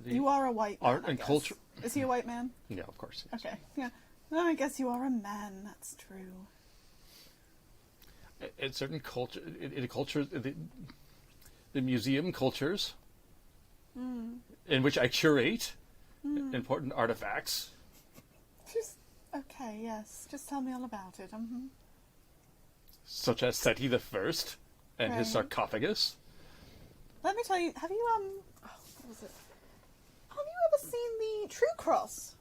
The You are a white man, art I and guess. culture. Is he a white man? Yeah, of course. Yes. Okay. Yeah. Then I guess you are a man. That's true. In certain culture, in culture, the museum cultures, in which I curate important artifacts. Just okay. Yes. Just tell me all about it. Such as Seti I and his Right. sarcophagus. Let me tell you. Have you what was it? Have you ever seen the True Cross?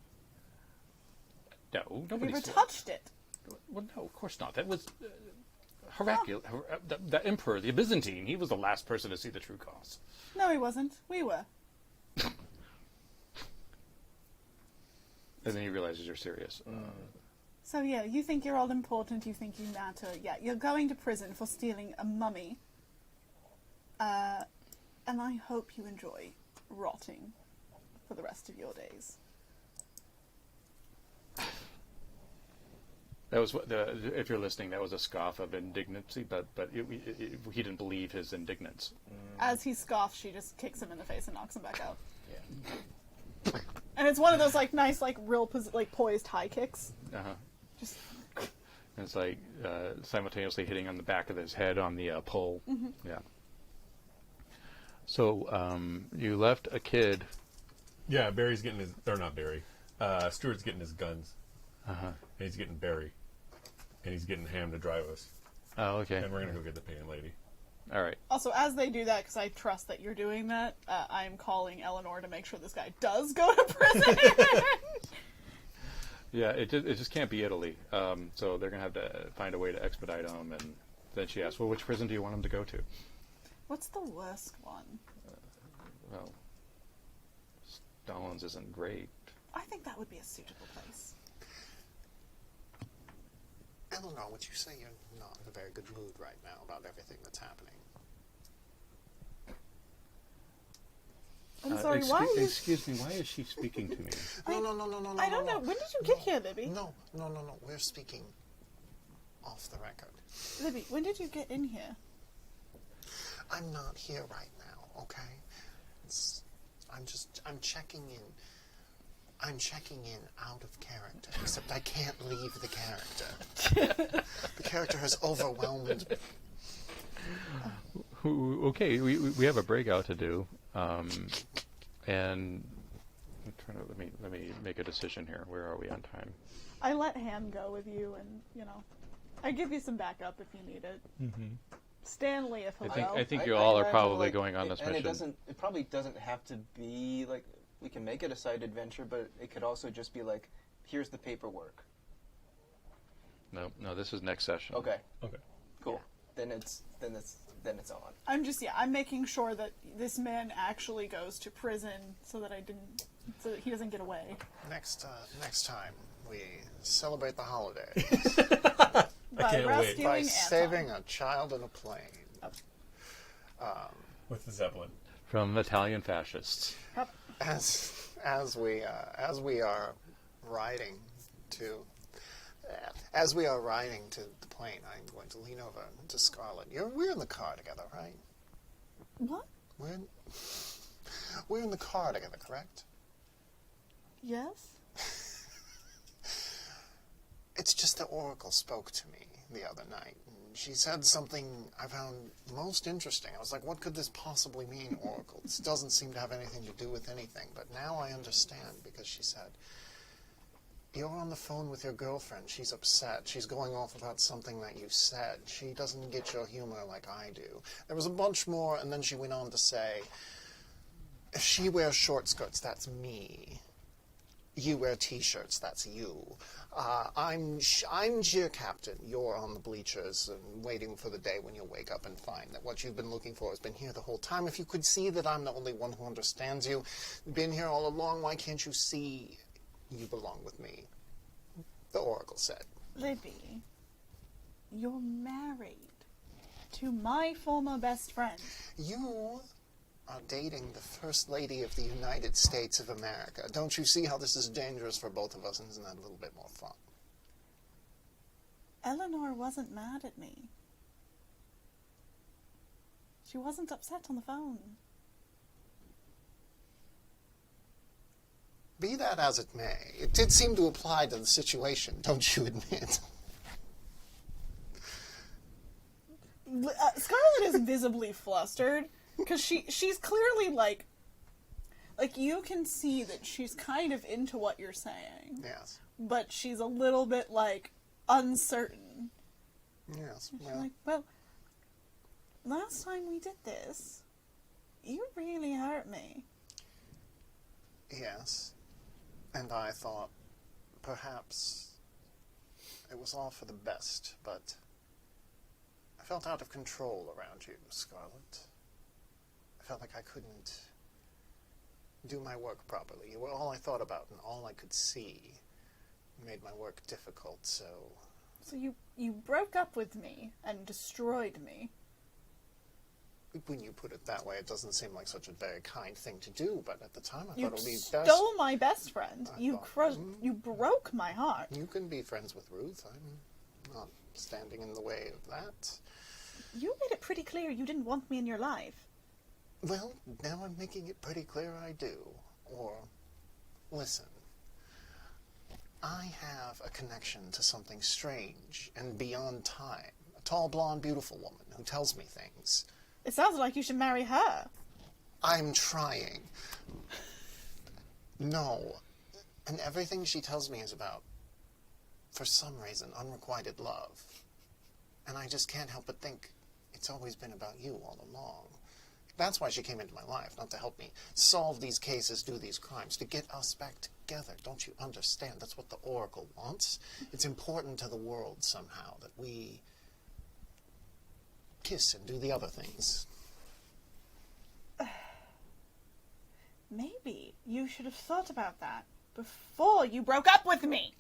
No, Have you nobody's ever touched it? Well, no, of course not. That was Heraclius, the emperor, the Byzantine. He was the last person to see the true cross. No, he wasn't. We were. And then he realizes you're serious. So yeah, you think you're all important, you think you matter. Yeah, you're going to prison for stealing a mummy. And I hope you enjoy rotting for the rest of your days. That was what if you're listening, that was a scoff of indignancy, but he didn't believe his indignance. As he scoffs, she just kicks him in the face and knocks him back out. Yeah. And it's one of those like nice, like real, poised high kicks. Uh-huh. Just And it's like simultaneously hitting on the back of his head on the pole. Yeah. So you left a kid. Yeah, Barry's getting his... Or not Barry. Stuart's getting his guns. Uh-huh. And he's getting Barry. And he's getting Ham to drive us. Oh, okay. And we're going to go get the pan lady. All right. also as they do that, because I trust that you're doing that, I'm calling Eleanor to make sure this guy does go to prison. Yeah, it just can't be Italy. So they're going to have to find a way to expedite him. And then she asks, well, which prison do you want him to go to? What's the worst one? Well, Stalin's isn't great. I think that would be a suitable place. Eleanor, would you say you're not in a very good mood right now about everything that's happening? I'm sorry, why are you... Excuse me, why is she speaking to me? No. I don't know. When did you get here, Libby? No. We're speaking off the record. Libby, when did you get in here? I'm not here right now, okay? I'm checking in. I'm checking in out of character, except I can't leave the character. The character has overwhelmed. Okay, we have a breakout to do. And I'm trying to let me make a decision here. Where are we on time? I let Han go with you, and I give you some backup if you need it. Mm-hmm. Stanley, if he'll go. I think you all are imagine, probably like, going on this and mission. it probably doesn't have to be like, we can make it a side adventure, but it could also just be like, here's the paperwork. No, this is next session. Okay, Okay. cool. Then it's on. I'm making sure that this man actually goes to prison so that he doesn't get away. Next time we celebrate the holidays By can't wait. rescuing by Anton. saving a child in a plane. With the Zeppelin. From Italian fascists. As we are riding to the plane, I'm going to lean over to Scarlet. We're in the car together, right? What? We're in the car together, correct? Yes? It's just that Oracle spoke to me the other night. And she said something I found most interesting. I was like, what could this possibly mean, Oracle? This doesn't seem to have anything to do with anything. But now I understand, because she said, you're on the phone with your girlfriend. She's upset. She's going off about something that you said. She doesn't get your humor like I do. There was a bunch more, and then she went on to say, if she wears short skirts, that's me. You wear T-shirts, that's you. I'm cheer captain. You're on the bleachers and waiting for the day when you'll wake up and find that what you've been looking for has been here the whole time. If you could see that I'm the only one who understands you, been here all along, why can't you see you belong with me? The Oracle said. Libby, you're married to my former best friend. You are dating the First Lady of the United States of America. Don't you see how this is dangerous for both of us, and isn't that a little bit more fun? Eleanor wasn't mad at me. She wasn't upset on the phone. Be that as it may, it did seem to apply to the situation, don't you admit? Scarlet is visibly flustered because she's clearly like you can see that she's kind of into what you're saying. Yes. But she's a little bit like uncertain. Yes. She's Well, like, well, last time we did this, you really hurt me. yes. And I thought perhaps it was all for the best, but I felt out of control around you, Scarlet. I felt like I couldn't do my work properly. You were all I thought about and all I could see. It made my work difficult, so... So you broke up with me and destroyed me. When you put it that way, it doesn't seem like such a very kind thing to do, but at the time I You thought it would be stole best. my best friend. I You thought, you broke my heart. You can be friends with Ruth. I'm not standing in the way of that. You made it pretty clear you didn't want me in your life. Well, now I'm making it pretty clear I do. Or, listen. I have a connection to something strange and beyond time. A tall, blonde, beautiful woman who tells me things. It sounds like you should marry her. I'm trying. No. And everything she tells me is about, for some reason, unrequited love. And I just can't help but think it's always been about you all along. That's why she came into my life, not to help me solve these cases, do these crimes, to get us back together. Don't you understand? That's what the Oracle wants. It's important to the world somehow that we kiss and do the other things. Maybe you should have thought about that before you broke up with me.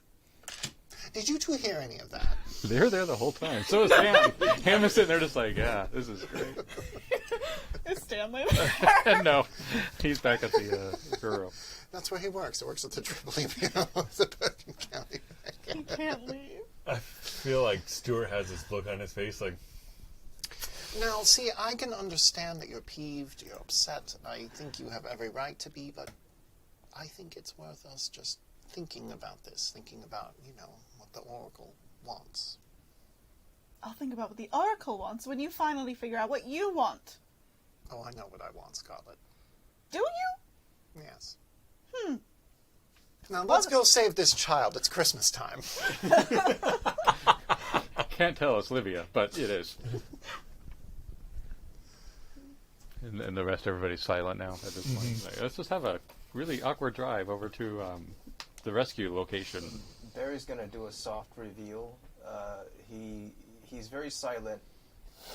Did you two hear any of that? They're there the whole time. So is Ham. Ham is sitting there just like, yeah, this is great. Is Stanley? And no, he's back at the bureau. That's where he works. He works at the AAA Bureau of the Bergen County. He can't leave. I feel like Stuart has this look on his face like, Now, see, I can understand that you're peeved, you're upset. I think you have every right to be, but I think it's worth us just thinking about this, thinking about, what the Oracle wants. I'll think about what the Oracle wants when you finally figure out what you want. Oh, I know what I want, Scarlet. Do you? Yes. Now let's go save this child. It's Christmas time. Can't tell it's Livia, but it is. And the rest, everybody's silent now at this point. Like, let's just have a really awkward drive over to the rescue location. Barry's gonna do a soft reveal. He's very silent,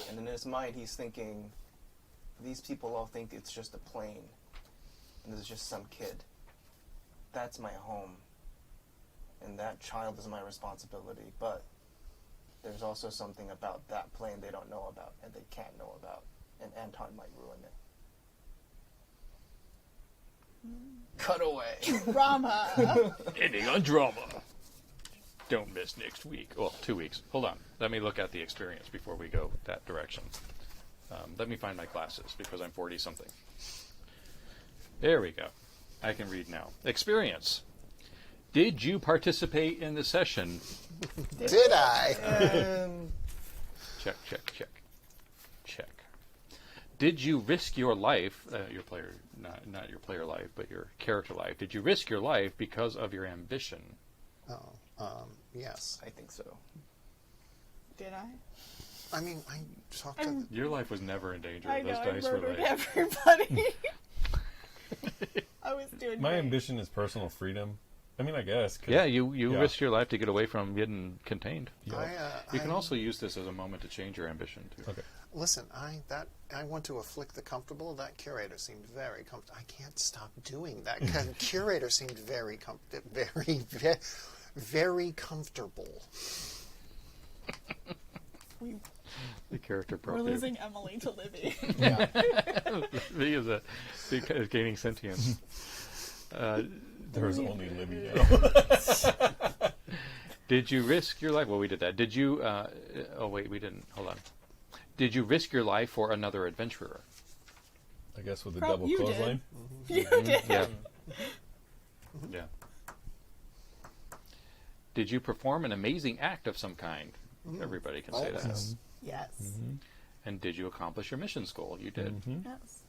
and in his mind he's thinking, these people all think it's just a plane, and there's just some kid. That's my home, and that child is my responsibility, but there's also something about that plane they don't know about, and they can't know about, and Anton might ruin it. Cut away. Drama. Ending on drama. Don't miss next week. Well, 2 weeks. Hold on. Let me look at the experience before we go that direction. Let me find my glasses because I'm 40-something. There we go. I can read now. Experience. Did you participate in the session? Did I? Check, check, check. Check. Did you risk your life, your player, not your player life, but your character life? Did you risk your life because of your ambition? Yes. I think so. Did I? I mean, I talked to... Your life was never in danger. I know, Those I dice were murdered like... everybody. I was doing My great. ambition is personal freedom. I mean, I guess. 'cause- Yeah, you yeah. risked your life to get away from getting contained. You can I- also use this as a moment to change your ambition, too. Okay. Listen, I want to afflict the comfortable. That curator seemed very comfortable. I can't stop doing that. Curator seemed very very comfortable. The character We're profile. losing Emily to Libby. He is gaining sentience. There's only Libby now. Did you risk your life? Well, we did that. Did you... oh, wait, we didn't. Hold on. Did you risk your life for another adventurer? I guess with the Prob- double you clothesline. You did. Yeah. Yeah. Did you perform an amazing act of some kind? Everybody can say that. Always. Yes. And did you accomplish your mission's goal? You did. Yes.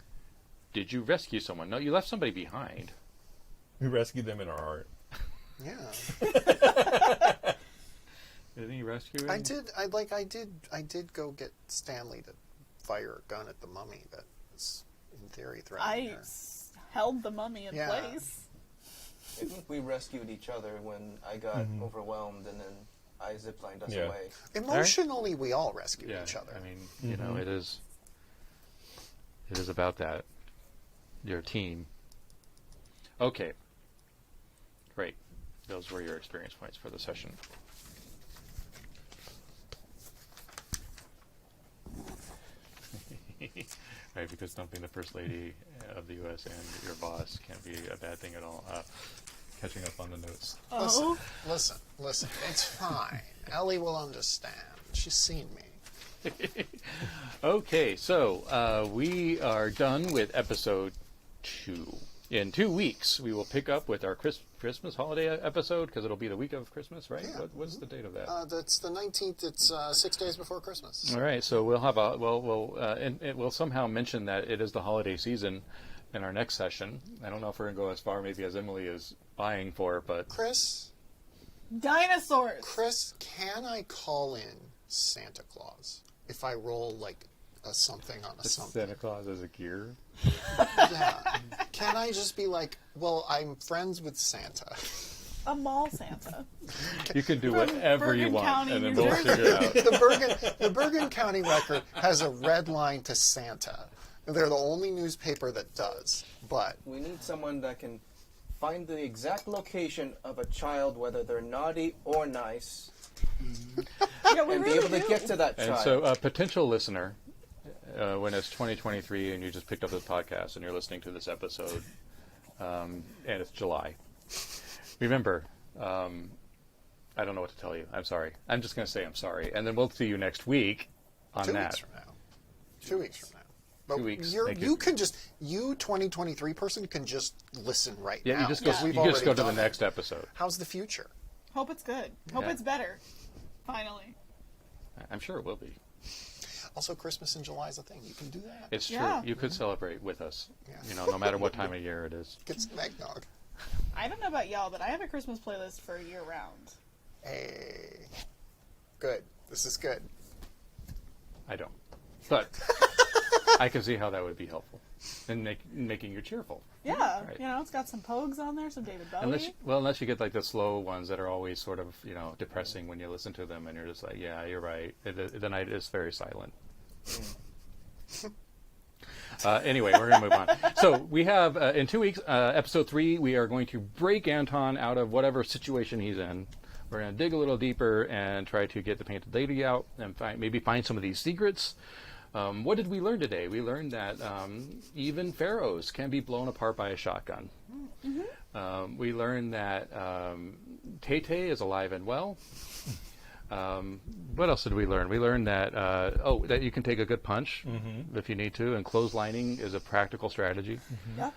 Did you rescue someone? No, you left somebody behind. We rescued them in our heart. Yeah. Didn't he rescue him? I did go get Stanley to fire a gun at the mummy that was in theory threatening I her. held the mummy in Yeah. place. I think we rescued each other when I got overwhelmed, and then I ziplined us Yeah. away. Emotionally, we all rescued Yeah, each other. I mean, you know, it is about that. Your team. Okay. Great. Those were your experience points for the session. Right, because dumping the First Lady of the U.S. and your boss can't be a bad thing at all. Catching up on the notes. Oh. Listen. It's fine. Ellie will understand. She's seen me. Okay, so we are done with episode 2. In 2 weeks, we will pick up with our Christmas holiday episode, because it'll be the week of Christmas, right? Yeah. What's the date of that? That's the 19th. It's 6 days before Christmas. All right, so we'll have and we'll somehow mention that it is the holiday season in our next session. I don't know if we're going to go as far maybe as Emily is vying for, but Chris, Dinosaurs. can I call in Santa Claus if I roll like a something on a something? Santa Claus as a gear. Yeah. Can I just be like, well, I'm friends with Santa? A mall Santa. You can do From whatever you Bergen want, County, and then New we'll Jersey. figure it out. The Bergen County Record has a red line to Santa. They're the only newspaper that does. But We need someone that can find the exact location of a child, whether they're naughty or nice, Yeah, we and be really able to do. get to that And child. so, a potential listener, when it's 2023 and you just picked up this podcast and you're listening to this episode, and it's July, remember, I don't know what to tell you. I'm sorry. I'm just going to say I'm sorry. And then we'll see you next week on 2 that. weeks from now. 2 weeks from now. But 2 weeks. Thank you can just, you 2023 person can just listen right Yeah, now. you just go, because we've you just already go to the done it. next episode. How's the future? Hope it's good. Hope Yeah. it's better. Finally. I'm sure it will be. Also, Christmas in July is a thing. You can do that. It's true. Yeah. You could celebrate with us. Yeah. No matter what time of year it is. Get some eggnog. I don't know about y'all, but I have a Christmas playlist for year round. Hey. Good. This is good. I don't. But I can see how that would be helpful in making you cheerful. Yeah, Right. it's got some Pogues on there, some David Bowie. Unless you get like the slow ones that are always sort of, depressing when you listen to them and you're just like, yeah, you're right. The night is very silent. Anyway, we're going to move on. So we have, in 2 weeks, episode 3, we are going to break Anton out of whatever situation he's in. We're going to dig a little deeper and try to get the Painted Lady out and maybe find some of these secrets. What did we learn today? We learned that even pharaohs can be blown apart by a shotgun. Mm-hmm. We learned that Tay-Tay is alive and well. What else did we learn? We learned that that you can take a good punch if you need to, and clotheslining is a practical strategy. Yeah.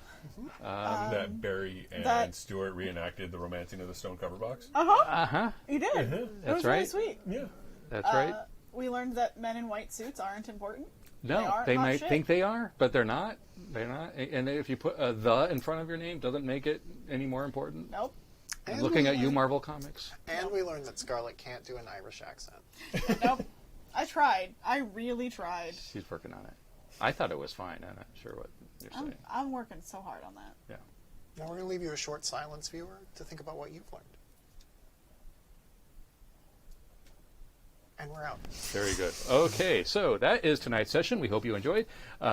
That Barry and Stuart reenacted the romancing of the stone cover box. You did. It That's was right. really sweet. Yeah. That's right. We learned that men in white suits aren't important. No, they might think they are, but they're not. They're not. And if you put a "the" in front of your name, doesn't make it any more important. Nope. And Looking at you, Marvel Comics. And we learned that Scarlet can't do an Irish accent. Nope. I tried. I really tried. She's working on it. I thought it was fine. I'm not sure what you're saying. I'm working so hard on that. Yeah. Now we're going to leave you a short silence, viewer, to think about what you've learned. And we're out. Very good. Okay, so that is tonight's session. We hope you enjoyed.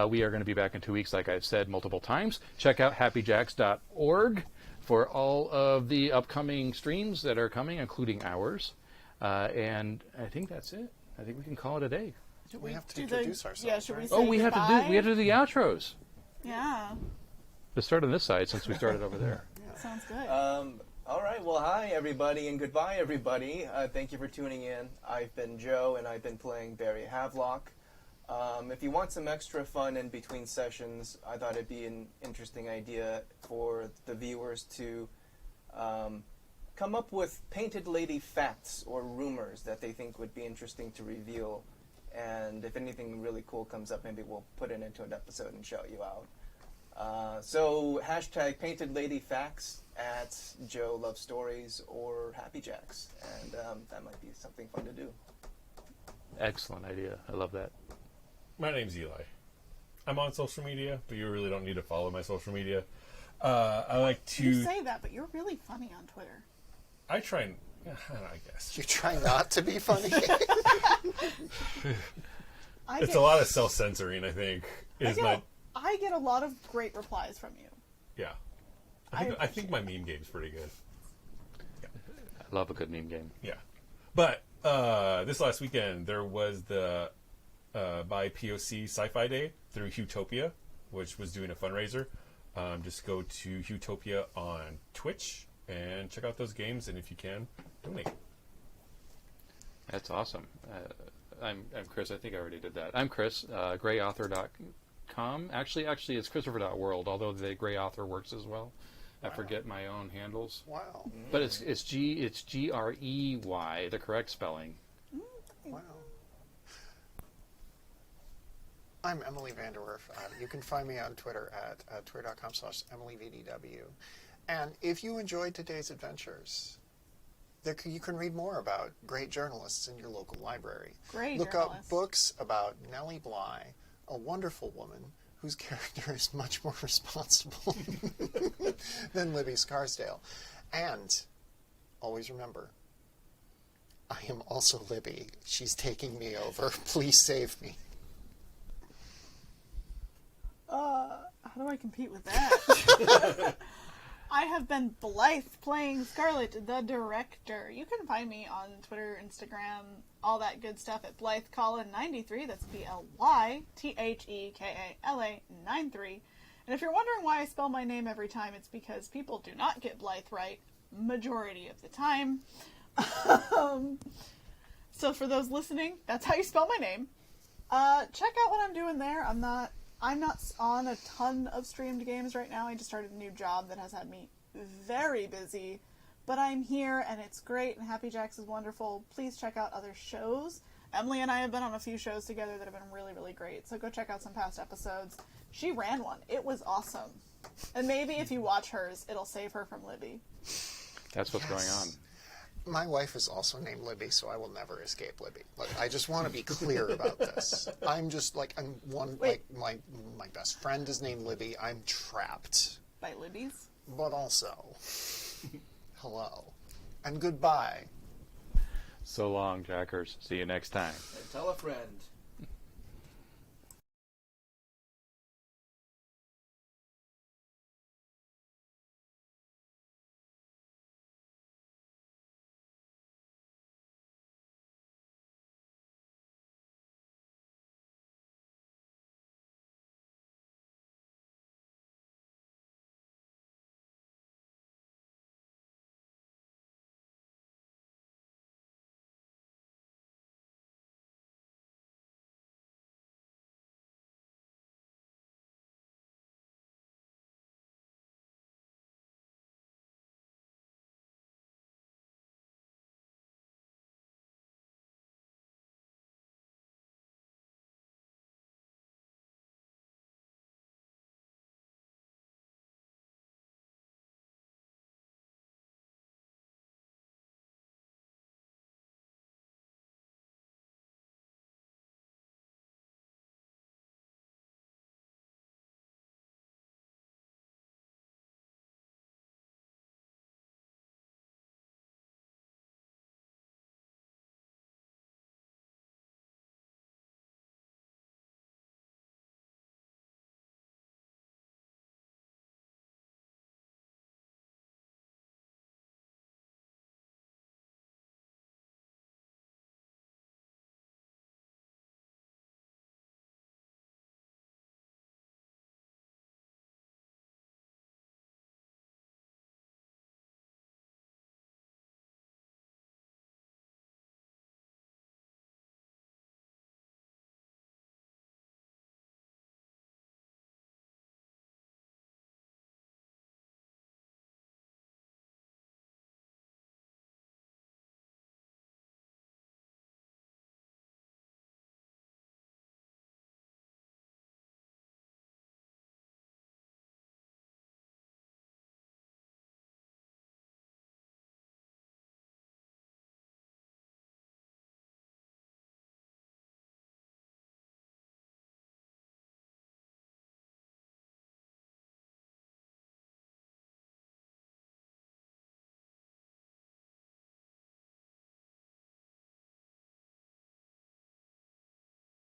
We are going to be back in 2 weeks, like I've said multiple times. Check out happyjacks.org for all of the upcoming streams that are coming, including ours. And I think that's it. I think we can call it a day. We have to introduce ourselves. Yeah, should we right? say Oh, we have to do the outros. Yeah. Let's start on this side since we started over there. Sounds good. All right. Well, hi, everybody, and goodbye, everybody. Thank you for tuning in. I've been Joe, and I've been playing Barry Havelock. If you want some extra fun in between sessions, I thought it'd be an interesting idea for the viewers to come up with Painted Lady facts or rumors that they think would be interesting to reveal. And if anything really cool comes up, maybe we'll put it into an episode and shout you out. So hashtag Painted Lady Facts at Joe Love Stories or Happy Jacks, and that might be something fun to do. Excellent idea. I love that. My name's Eli. I'm on social media, but you really don't need to follow my social media. I like to... You say that, but you're really funny on Twitter. I try and... I guess. You try not to be funny. It's a lot of self-censoring, I think. I get a lot of great replies from you. Yeah. I think my meme game's pretty good. I love a good meme game. Yeah. But this last weekend, there was the by POC Sci-Fi Day through Utopia, which was doing a fundraiser. Just go to Utopia on Twitch and check out those games, and if you can, donate. That's awesome. I'm Chris. I think I already did that. I'm Chris, grayauthor.com. Actually, it's Christopher.world, although the Gray Author works as well. I forget my own handles. Wow. But it's GREY, the correct spelling. Wow. I'm Emily Vanderwerf. You can find me on Twitter at twitter.com/EmilyVDW. And if you enjoyed today's adventures, you can read more about great journalists in your local library. Look up books about Nellie Bly, a wonderful woman whose character is much more responsible than Libby Scarsdale. And always remember, I am also Libby. She's taking me over. Please save me. How do I compete with that? I have been Blythe playing Scarlet, the director. You can find me on Twitter, Instagram, all that good stuff at BlytheCollin93. That's BlytheThekala 93. And if you're wondering why I spell my name every time, it's because people do not get Blythe right majority of the time. So for those listening, that's how you spell my name. Check out what I'm doing there. I'm not on a ton of streamed games right now. I just started a new job that has had me very busy. But I'm here, and it's great, and Happy Jacks is wonderful. Please check out other shows Emily and I have been on a few shows together that have been really, really great. So go check out some past episodes. She ran one. It was awesome. And maybe if you watch hers, it'll save her from Libby. That's what's going on. My wife is also named Libby, so I will never escape Libby. Like, I just want to be clear about this. I'm just like, Wait. my best friend is named Libby. I'm trapped. By Libby's? But also, hello. And goodbye. So long, Jackers. See you next time. And tell a friend.